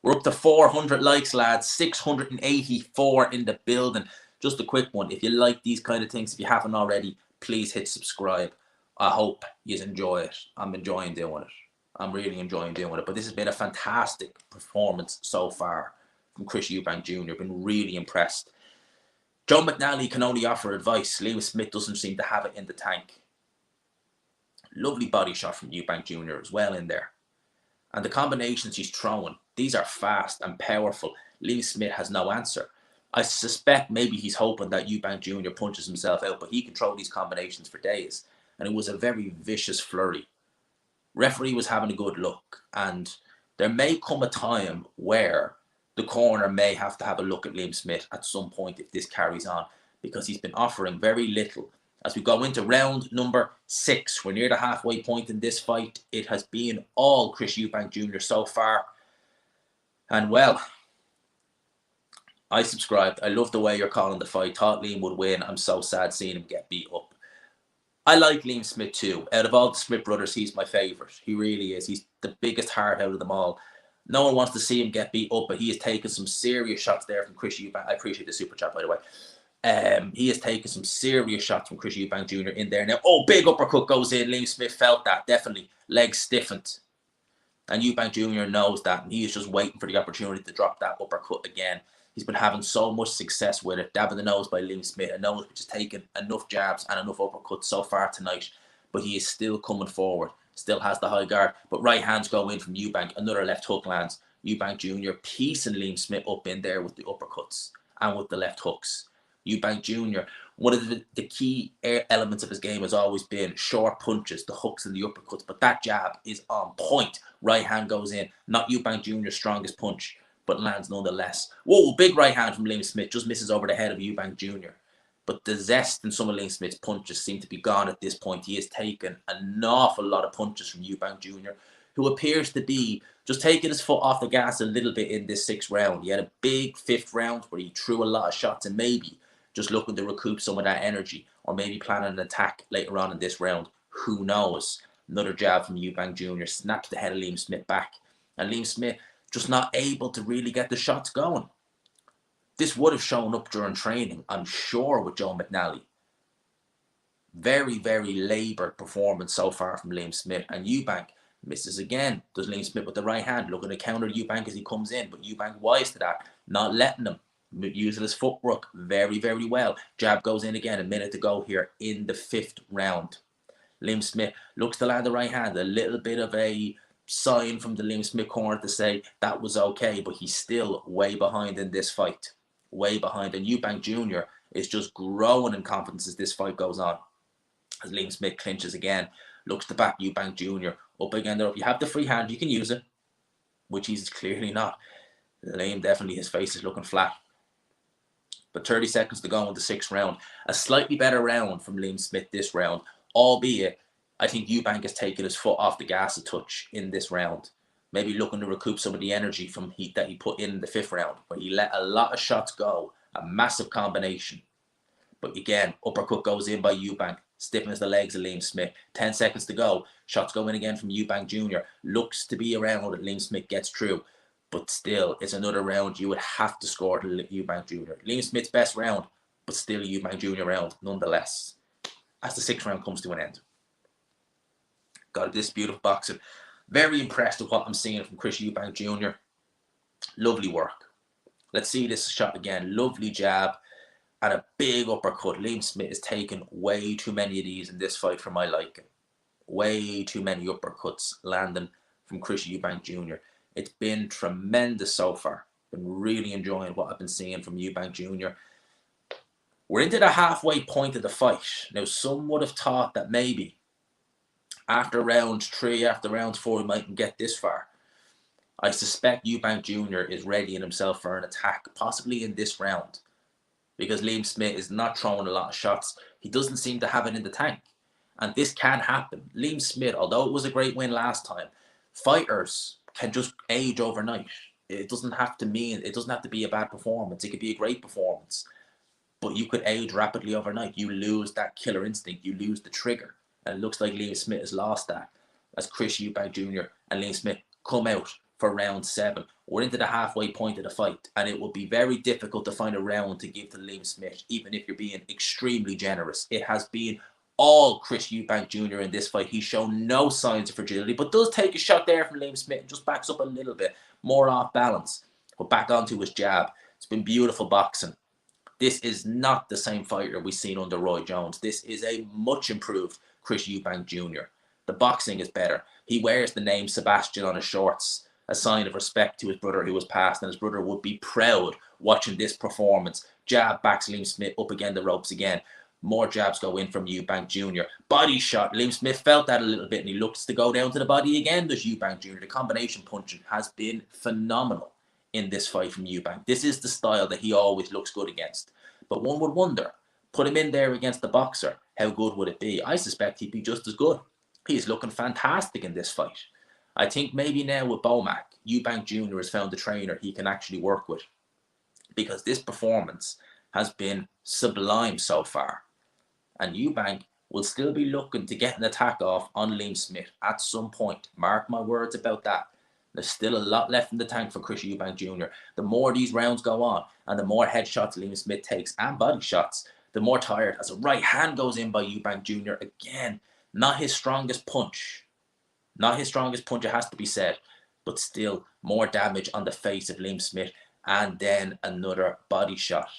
We're up to 400 likes, lads. 684 in the building. Just a quick one. If you like these kind of things, if you haven't already, please hit subscribe. I hope you enjoy it. I'm enjoying doing it. I'm really enjoying doing it. But this has been a fantastic performance so far from Chris Eubank Jr. Been really impressed. Joe McNally can only offer advice. Liam Smith doesn't seem to have it in the tank. Lovely body shot from Eubank Jr. as well in there. And the combinations he's throwing, these are fast and powerful. Liam Smith has no answer. I suspect maybe he's hoping that Eubank Jr. punches himself out, but he can throw these combinations for days. And it was a very vicious flurry. Referee was having a good look, and there may come a time where the corner may have to have a look at Liam Smith at some point if this carries on, because he's been offering very little. As we go into round number 6, we're near the halfway point in this fight. It has been all Chris Eubank Jr. so far. And well, I subscribed. I love the way you're calling the fight. Thought Liam would win. I'm so sad seeing him get beat up. I like Liam Smith too. Out of all the Smith brothers, he's my favourite. He really is. He's the biggest heart out of them all. No one wants to see him get beat up, but he has taken some serious shots there from Chris Eubank. I appreciate the super chat, by the way. He has taken some serious shots from Chris Eubank Jr. in there now. Oh, big uppercut goes in. Liam Smith felt that, definitely. Legs stiffened. And Eubank Jr. knows that, and he is just waiting for the opportunity to drop that uppercut again. He's been having so much success with it. Dabbing the nose by Liam Smith. A nose which has taken enough jabs and enough uppercuts so far tonight. But he is still coming forward. Still has the high guard. But right hands go in from Eubank. Another left hook lands. Eubank Jr. piecing Liam Smith up in there with the uppercuts and with the left hooks. Eubank Jr., one of the key elements of his game has always been short punches, the hooks and the uppercuts. But that jab is on point. Right hand goes in. Not Eubank Jr.'s strongest punch, but lands nonetheless. Whoa, big right hand from Liam Smith. Just misses over the head of Eubank Jr. But the zest in some of Liam Smith's punches seem to be gone at this point. He has taken an awful lot of punches from Eubank Jr., who appears to be just taking his foot off the gas a little bit in this 6th round. He had a big 5th round where he threw a lot of shots and maybe just looking to recoup some of that energy, or maybe planning an attack later on in this round. Who knows? Another jab from Eubank Jr. snaps the head of Liam Smith back. And Liam Smith just not able to really get the shots going. This would have shown up during training, I'm sure, with Joe McNally. Very, very laboured performance so far from Liam Smith. And Eubank misses again. Does Liam Smith with the right hand, looking to counter Eubank as he comes in. But Eubank wise to that, not letting him. Using his footwork very, very well. Jab goes in again. A minute to go here in the 5th round. Liam Smith looks to land the right hand. A little bit of a sign from the Liam Smith corner to say that was okay, but he's still way behind in this fight. Way behind. And Eubank Jr. is just growing in confidence as this fight goes on. As Liam Smith clinches again, looks to back Eubank Jr. up again. There, if you have the free hand, you can use it, which he's clearly not. Liam, definitely his face is looking flat. But 30 seconds to go in the 6th round. A slightly better round from Liam Smith this round, albeit I think Eubank has taken his foot off the gas a touch in this round. Maybe looking to recoup some of the energy from heat that he put in the 5th round, where he let a lot of shots go. A massive combination. But again, uppercut goes in by Eubank. Stiffens the legs of Liam Smith. 10 seconds to go. Shots go in again from Eubank Jr. Looks to be around that Liam Smith gets through. But still, it's another round you would have to score to Eubank Jr. Liam Smith's best round, but still Eubank Jr. round nonetheless. As the 6th round comes to an end. Got this beautiful boxing. Very impressed with what I'm seeing from Chris Eubank Jr. Lovely work. Let's see this shot again. Lovely jab and a big uppercut. Liam Smith has taken way too many of these in this fight for my liking. Way too many uppercuts landing from Chris Eubank Jr. It's been tremendous so far. Been really enjoying what I've been seeing from Eubank Jr. We're into the halfway point of the fight. Now, some would have thought that maybe after round 3, after round 4, we mightn't get this far. I suspect Eubank Jr. is readying himself for an attack, possibly in this round, because Liam Smith is not throwing a lot of shots. He doesn't seem to have it in the tank. And this can happen. Liam Smith, although it was a great win last time, fighters can just age overnight. It doesn't have to be a bad performance. It could be a great performance. But you could age rapidly overnight. You lose that killer instinct. You lose the trigger. And it looks like Liam Smith has lost that as Chris Eubank Jr. and Liam Smith come out for round 7. We're into the halfway point of the fight, and it will be very difficult to find a round to give to Liam Smith, even if you're being extremely generous. It has been all Chris Eubank Jr. in this fight. He's shown no signs of fragility, but does take a shot there from Liam Smith and just backs up a little bit, more off balance, but back onto his jab. It's been beautiful boxing. This is not the same fighter we've seen under Roy Jones. This is a much improved Chris Eubank Jr. The boxing is better. He wears the name Sebastian on his shorts, a sign of respect to his brother who was passed, and his brother would be proud watching this performance. Jab backs Liam Smith up against the ropes again. More jabs go in from Eubank Jr. Body shot. Liam Smith felt that a little bit, and he looks to go down to the body again. Does Eubank Jr. The combination punching has been phenomenal in this fight from Eubank. This is the style that he always looks good against. But one would wonder, put him in there against the boxer, how good would it be? I suspect he'd be just as good. He's looking fantastic in this fight. I think maybe now with Bomac, Eubank Jr. has found a trainer he can actually work with, because this performance has been sublime so far. And Eubank will still be looking to get an attack off on Liam Smith at some point. Mark my words about that. There's still a lot left in the tank for Chris Eubank Jr. The more these rounds go on, and the more headshots Liam Smith takes and body shots, the more tired as a right hand goes in by Eubank Jr. Again, not his strongest punch. Not his strongest punch, it has to be said. But still, more damage on the face of Liam Smith. And then another body shot.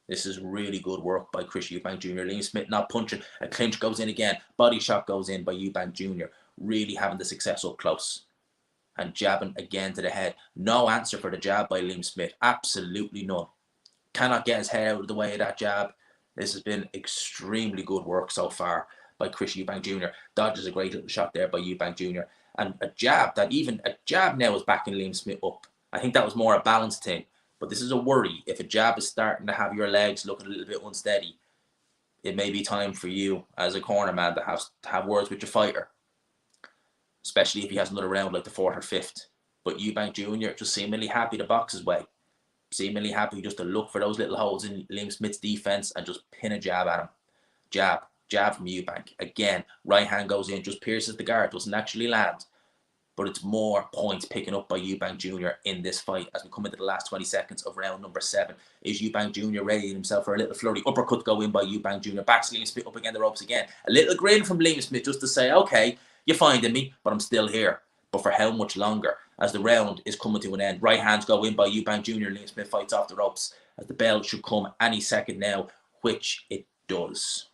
This is really good work by Chris Eubank Jr. Liam Smith not punching. A clinch goes in again. Body shot goes in by Eubank Jr. Really having the success up close. And jabbing again to the head. No answer for the jab by Liam Smith. Absolutely none. Cannot get his head out of the way of that jab. This has been extremely good work so far by Chris Eubank Jr. Dodges a great little shot there by Eubank Jr. And a jab now is backing Liam Smith up. I think that was more a balance thing. But this is a worry. If a jab is starting to have your legs looking a little bit unsteady, it may be time for you as a corner man to have words with your fighter. Especially if he has another round like the 4th or 5th. But Eubank Jr. just seemingly happy to box his way. Seemingly happy just to look for those little holes in Liam Smith's defense and just pin a jab at him. Jab from Eubank. Again, right hand goes in, just pierces the guard, doesn't actually land. But it's more points picking up by Eubank Jr. in this fight as we come into the last 20 seconds of round number 7. Is Eubank Jr. readying himself for a little flurry? Uppercut go in by Eubank Jr. Backs Liam Smith up against the ropes again. A little grin from Liam Smith just to say, okay, you're finding me, but I'm still here. But for how much longer? As the round is coming to an end. Right hands go in by Eubank Jr. Liam Smith fights off the ropes as the bell should come any second now, which it does.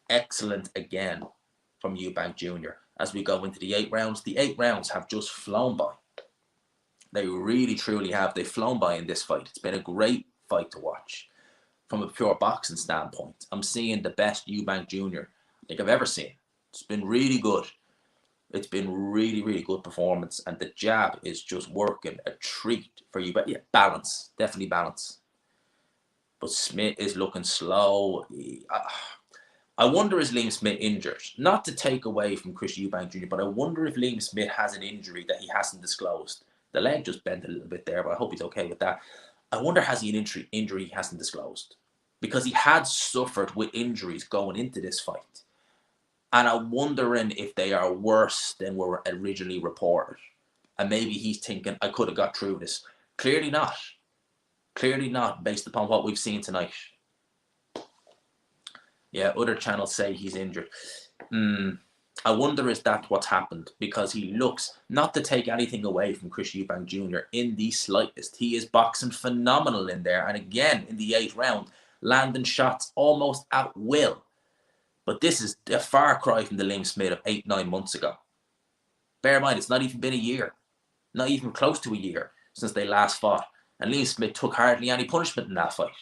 Excellent again from Eubank Jr. As we go into the 8 rounds. The 8 rounds have just flown by. They really, truly have. They've flown by in this fight. It's been a great fight to watch. From a pure boxing standpoint, I'm seeing the best Eubank Jr. I think I've ever seen. It's been really good. It's been really, really good performance. And the jab is just working a treat for you. But yeah, balance. Definitely balance. But Smith is looking slow. I wonder, is Liam Smith injured? Not to take away from Chris Eubank Jr., but I wonder if Liam Smith has an injury that he hasn't disclosed. The leg just bent a little bit there, but I hope he's okay with that. I wonder, has he an injury he hasn't disclosed? Because he had suffered with injuries going into this fight. And I'm wondering if they are worse than were originally reported. And maybe he's thinking, I could have got through this. Clearly not. Clearly not, based upon what we've seen tonight. Yeah, other channels say he's injured. I wonder, is that what's happened? Because he looks, not to take anything away from Chris Eubank Jr. in the slightest. He is boxing phenomenal in there. And again, in the 8th round, landing shots almost at will. But this is a far cry from the Liam Smith of 8-9 months ago. Bear in mind, it's not even been a year. Not even close to a year since they last fought. And Liam Smith took hardly any punishment in that fight.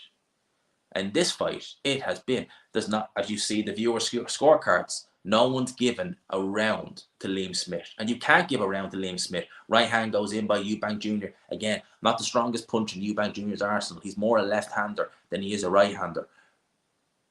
And this fight, it has been, there's not, as you see the viewer scorecards, No one's given a round to Liam Smith. And you can't give a round to Liam Smith. Right hand goes in by Eubank Jr. Again, not the strongest punch in Eubank Jr.'s arsenal. He's more a left-hander than he is a right-hander.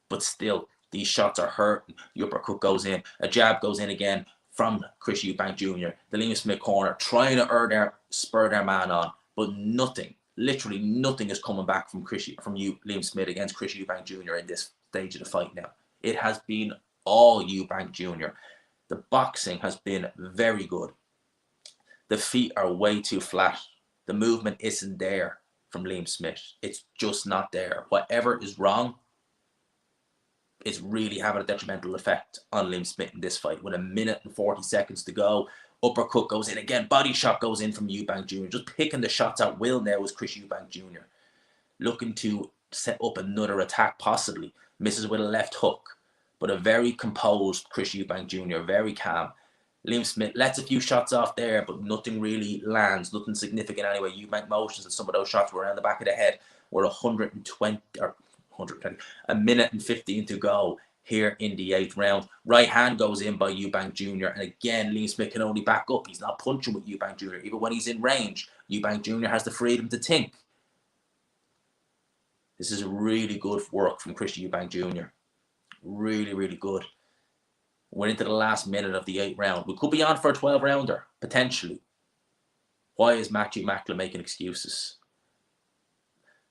But still, these shots are hurting. The uppercut goes in. A jab goes in again from Chris Eubank Jr. The Liam Smith corner, trying to spur their man on. But nothing, literally nothing is coming back from Liam Smith against Chris Eubank Jr. in this stage of the fight now. It has been all Eubank Jr. The boxing has been very good. The feet are way too flat. The movement isn't there from Liam Smith. It's just not there. Whatever is wrong is really having a detrimental effect on Liam Smith in this fight. With 1:40 to go, uppercut goes in again, body shot goes in from Eubank Jr. Just picking the shots at will now is Chris Eubank Jr. Looking to set up another attack possibly. Misses with a left hook. But a very composed Chris Eubank Jr., very calm. Liam Smith lets a few shots off there, but nothing really lands, nothing significant anyway. Eubank motions that some of those shots were around the back of the head. We're 1:15 to go here in the 8th round. Right hand goes in by Eubank Jr. And again, Liam Smith can only back up. He's not punching with Eubank Jr. Even when he's in range, Eubank Jr. has the freedom to think. This is really good work from Chris Eubank Jr. Really, really good. We're into the last minute of the 8th round. We could be on for a 12-rounder, potentially. Why is Matthew Macklin making excuses?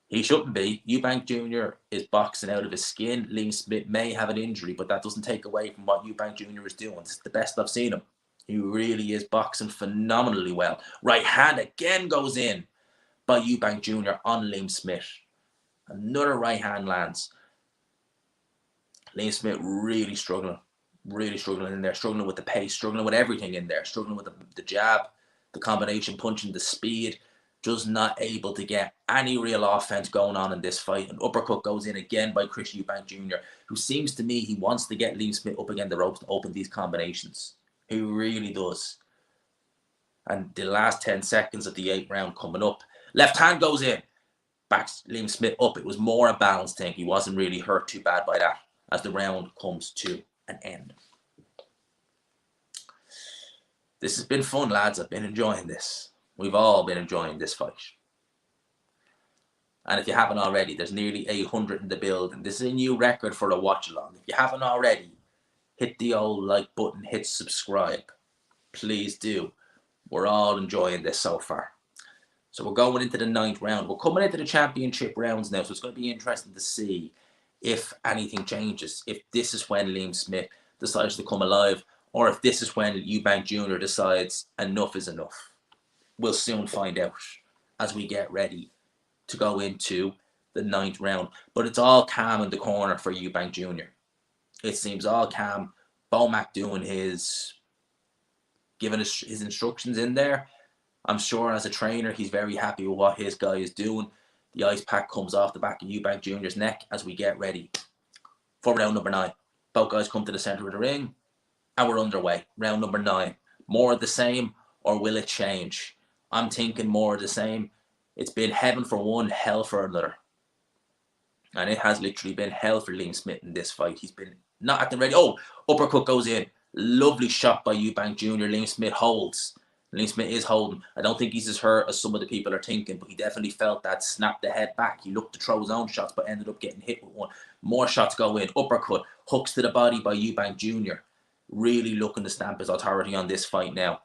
He shouldn't be. Eubank Jr. is boxing out of his skin. Liam Smith may have an injury, but that doesn't take away from what Eubank Jr. is doing. This is the best I've seen him. He really is boxing phenomenally well. Right hand again goes in by Eubank Jr. on Liam Smith. Another right hand lands. Liam Smith really struggling in there, struggling with the pace, struggling with everything in there, struggling with the jab, the combination punching, the speed, just not able to get any real offense going on in this fight. An uppercut goes in again by Chris Eubank Jr., who seems to me he wants to get Liam Smith up against the ropes to open these combinations. He really does. And the last 10 seconds of the 8th round coming up. Left hand goes in, backs Liam Smith up. It was more a balance thing. He wasn't really hurt too bad by that as the round comes to an end. This has been fun, lads. I've been enjoying this. We've all been enjoying this fight. And if you haven't already, there's nearly 800 in the building. This is a new record for a watch along. If you haven't already, hit the old like button, hit subscribe. Please do. We're all enjoying this so far. So we're going into the 9th round. We're coming into the championship rounds now, so it's going to be interesting to see if anything changes, if this is when Liam Smith decides to come alive, or if this is when Eubank Jr. decides enough is enough. We'll soon find out as we get ready to go into the 9th round. But it's all calm in the corner for Eubank Jr. It seems all calm. Bomac doing giving his instructions in there. I'm sure as a trainer, he's very happy with what his guy is doing. The ice pack comes off the back of Eubank Jr.'s neck as we get ready for round number 9. Both guys come to the center of the ring and we're underway. Round number 9. More of the same, or will it change? I'm thinking more of the same. It's been heaven for one, hell for another. And it has literally been hell for Liam Smith in this fight. He's been not acting ready. Oh, uppercut goes in. Lovely shot by Eubank Jr. Liam Smith holds. Liam Smith is holding. I don't think he's as hurt as some of the people are thinking, but he definitely felt that, snapped the head back. He looked to throw his own shots, but ended up getting hit with one. More shots go in. Uppercut. Hooks to the body by Eubank Jr. Really looking to stamp his authority on this fight now.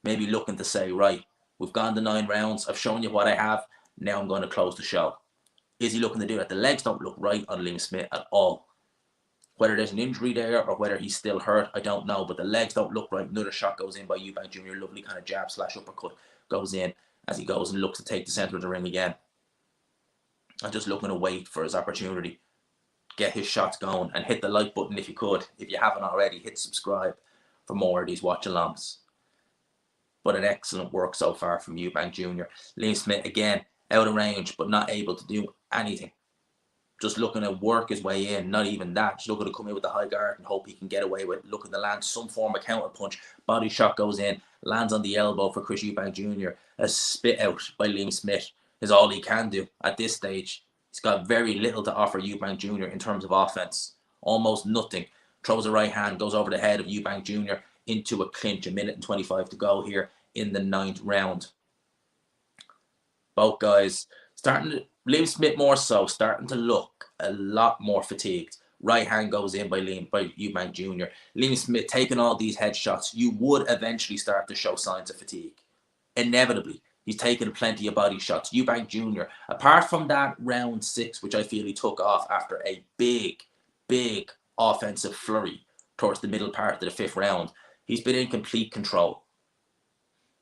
Maybe looking to say, right, we've gone the 9 rounds. I've shown you what I have. Now I'm going to close the show. Is he looking to do that? The legs don't look right on Liam Smith at all. Whether there's an injury there or whether he's still hurt, I don't know. But the legs don't look right. Another shot goes in by Eubank Jr. Lovely kind of jab / uppercut goes in as he goes and looks to take the center of the ring again. I'm just looking to wait for his opportunity. Get his shots going and hit the like button if you could. If you haven't already, hit subscribe for more of these watch-alongs. But an excellent work so far from Eubank Jr. Liam Smith, again, out of range, but not able to do anything. Just looking to work his way in, not even that. Just looking to come in with the high guard and hope he can get away with looking to land some form of counter punch. Body shot goes in, lands on the elbow for Chris Eubank Jr. A spit out by Liam Smith is all he can do at this stage. He's got very little to offer Eubank Jr. in terms of offense. Almost nothing. throws a right hand, goes over the head of Eubank Jr. into a clinch. 1:25 to go here in the 9th round. Both guys starting to, Liam Smith more so, starting to look a lot more fatigued. Right hand goes in by Eubank Jr. Liam Smith taking all these headshots, you would eventually start to show signs of fatigue. Inevitably, he's taken plenty of body shots. Eubank Jr., apart from that round 6, which I feel he took off after a big offensive flurry towards the middle part of the 5th round, he's been in complete control.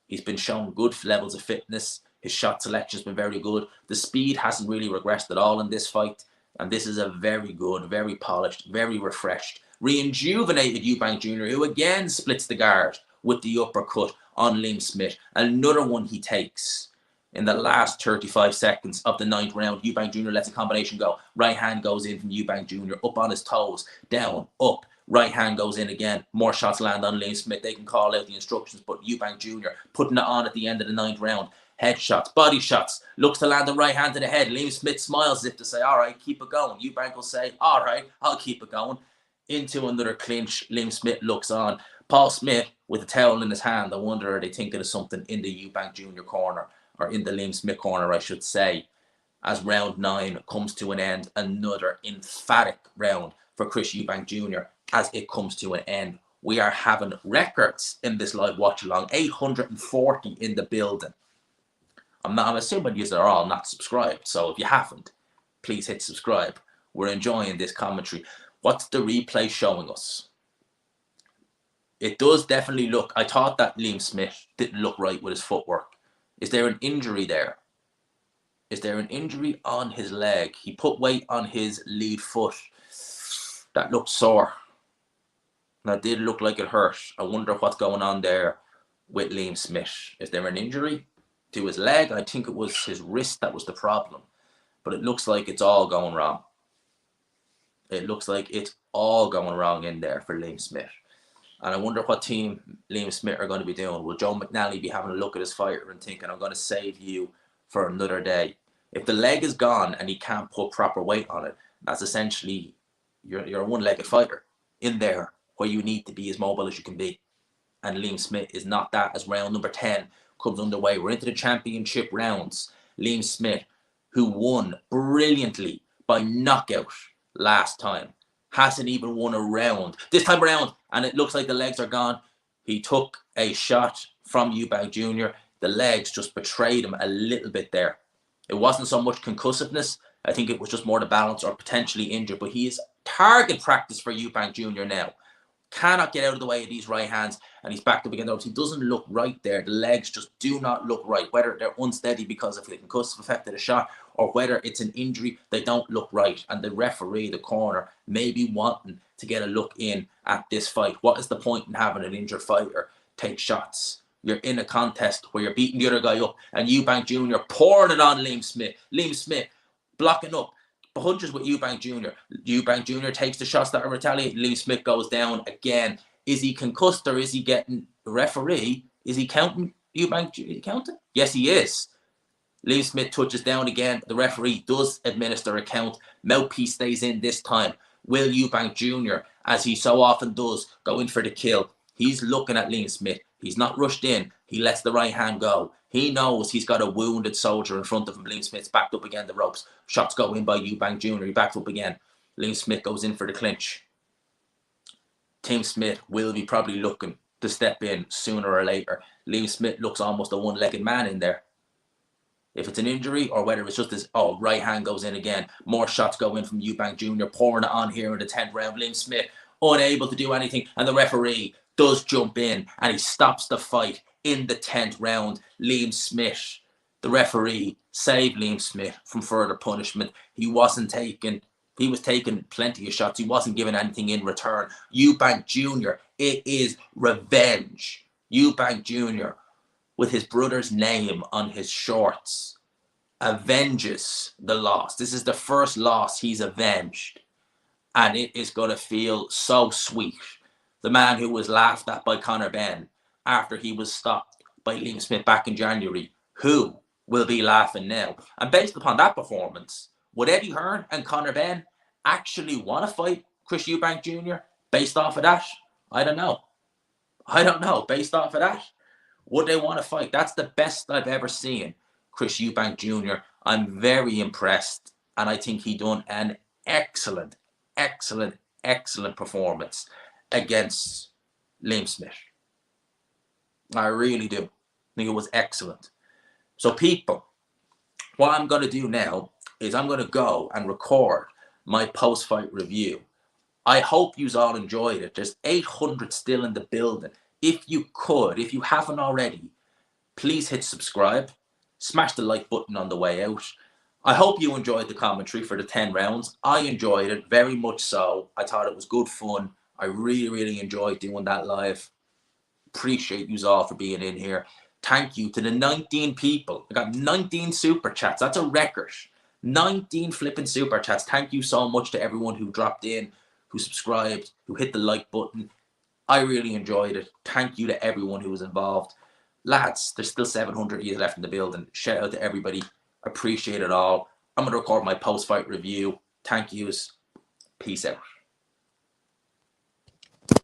He's been shown good levels of fitness. His shot selection has been very good. The speed hasn't really regressed at all in this fight. And this is a very good, very polished, very refreshed, rejuvenated Eubank Jr., who again splits the guard with the uppercut on Liam Smith. Another one he takes in the last 35 seconds of the 9th round. Eubank Jr. lets a combination go. Right hand goes in from Eubank Jr. Up on his toes. Down, up. Right hand goes in again. More shots land on Liam Smith. They can call out the instructions, but Eubank Jr. putting it on at the end of the 9th round. Headshots, body shots, looks to land the right hand to the head. Liam Smith smiles as if to say, all right, keep it going. Eubank will say, all right, I'll keep it going. Into another clinch. Liam Smith looks on. Paul Smith with a towel in his hand. I wonder, are they thinking of something in the Eubank Jr. corner, or in the Liam Smith corner, I should say, as round 9 comes to an end. Another emphatic round for Chris Eubank Jr. as it comes to an end. We are having records in this live watch along. 840 in the building. I'm assuming you are all not subscribed, so if you haven't, please hit subscribe. We're enjoying this commentary. What's the replay showing us? It does definitely look, I thought that Liam Smith didn't look right with his footwork. Is there an injury there? Is there an injury on his leg? He put weight on his lead foot. That looked sore. That did look like it hurt. I wonder what's going on there with Liam Smith. Is there an injury to his leg? I think it was his wrist that was the problem. But it looks like it's all going wrong. It looks like it's all going wrong in there for Liam Smith. And I wonder what team Liam Smith are going to be doing. Will Joe McNally be having a look at his fighter and thinking, I'm going to save you for another day? If the leg is gone and he can't put proper weight on it, that's essentially you're a one-legged fighter in there where you need to be as mobile as you can be. And Liam Smith is not that as round number 10 comes underway. We're into the championship rounds. Liam Smith, who won brilliantly by knockout last time, hasn't even won a round this time around, and it looks like the legs are gone. He took a shot from Eubank Jr. The legs just betrayed him a little bit there. It wasn't so much concussiveness. I think it was just more the balance or potentially injured, but he is target practice for Eubank Jr. now. Cannot get out of the way of these right hands, and he's backed up again. He doesn't look right there. The legs just do not look right. Whether they're unsteady because of the concussive effect of the shot, or whether it's an injury, they don't look right. And the referee, the corner, may be wanting to get a look in at this fight. What is the point in having an injured fighter take shots? You're in a contest where you're beating the other guy up, and Eubank Jr. pouring it on Liam Smith. Liam Smith blocking up. Hunches with Eubank Jr. Eubank Jr. takes the shots that are retaliated. Liam Smith goes down again. Is he concussed, or is he getting the referee? Is he counting Eubank Jr.? Is he counting? Yes, he is. Liam Smith touches down again. The referee does administer a count. Mouthpiece stays in this time. Will Eubank Jr., as he so often does, go in for the kill? He's looking at Liam Smith. He's not rushed in. He lets the right hand go. He knows he's got a wounded soldier in front of him. Liam Smith's backed up again the ropes. Shots go in by Eubank Jr. He backs up again. Liam Smith goes in for the clinch. Tim Smith will be probably looking to step in sooner or later. Liam Smith looks almost a one-legged man in there. If it's an injury or whether it's just this, right hand goes in again. More shots go in from Eubank Jr. pouring it on here in the 10th round. Liam Smith unable to do anything, and the referee does jump in and he stops the fight in the 10th round. Liam Smith, the referee, saved Liam Smith from further punishment. He was taking plenty of shots. He wasn't giving anything in return. Eubank Jr., it is revenge. Eubank Jr., with his brother's name on his shorts, avenges the loss. This is the first loss he's avenged. And it is going to feel so sweet. The man who was laughed at by Conor Benn after he was stopped by Liam Smith back in January, who will be laughing now? And based upon that performance, would Eddie Hearn and Conor Benn actually want to fight Chris Eubank Jr.? Based off of that, I don't know. I don't know. Based off of that, would they want to fight? That's the best I've ever seen Chris Eubank Jr. I'm very impressed, and I think he done an excellent, excellent, excellent performance against Liam Smith. I really do. I think it was excellent. So people, what I'm going to do now is I'm going to go and record my post-fight review. I hope you all enjoyed it. There's 800 still in the building. If you could, if you haven't already, please hit subscribe. Smash the like button on the way out. I hope you enjoyed the commentary for the 10 rounds. I enjoyed it very much so. I thought it was good fun. I really, really enjoyed doing that live. Appreciate you all for being in here. Thank you to the 19 people. I got 19 super chats. That's a record. 19 flipping super chats. Thank you so much to everyone who dropped in, who subscribed, who hit the like button. I really enjoyed it. Thank you to everyone who was involved. Lads, there's still 700 of you left in the building. Shout out to everybody. Appreciate it all. I'm going to record my post-fight review. Thank yous. Peace out.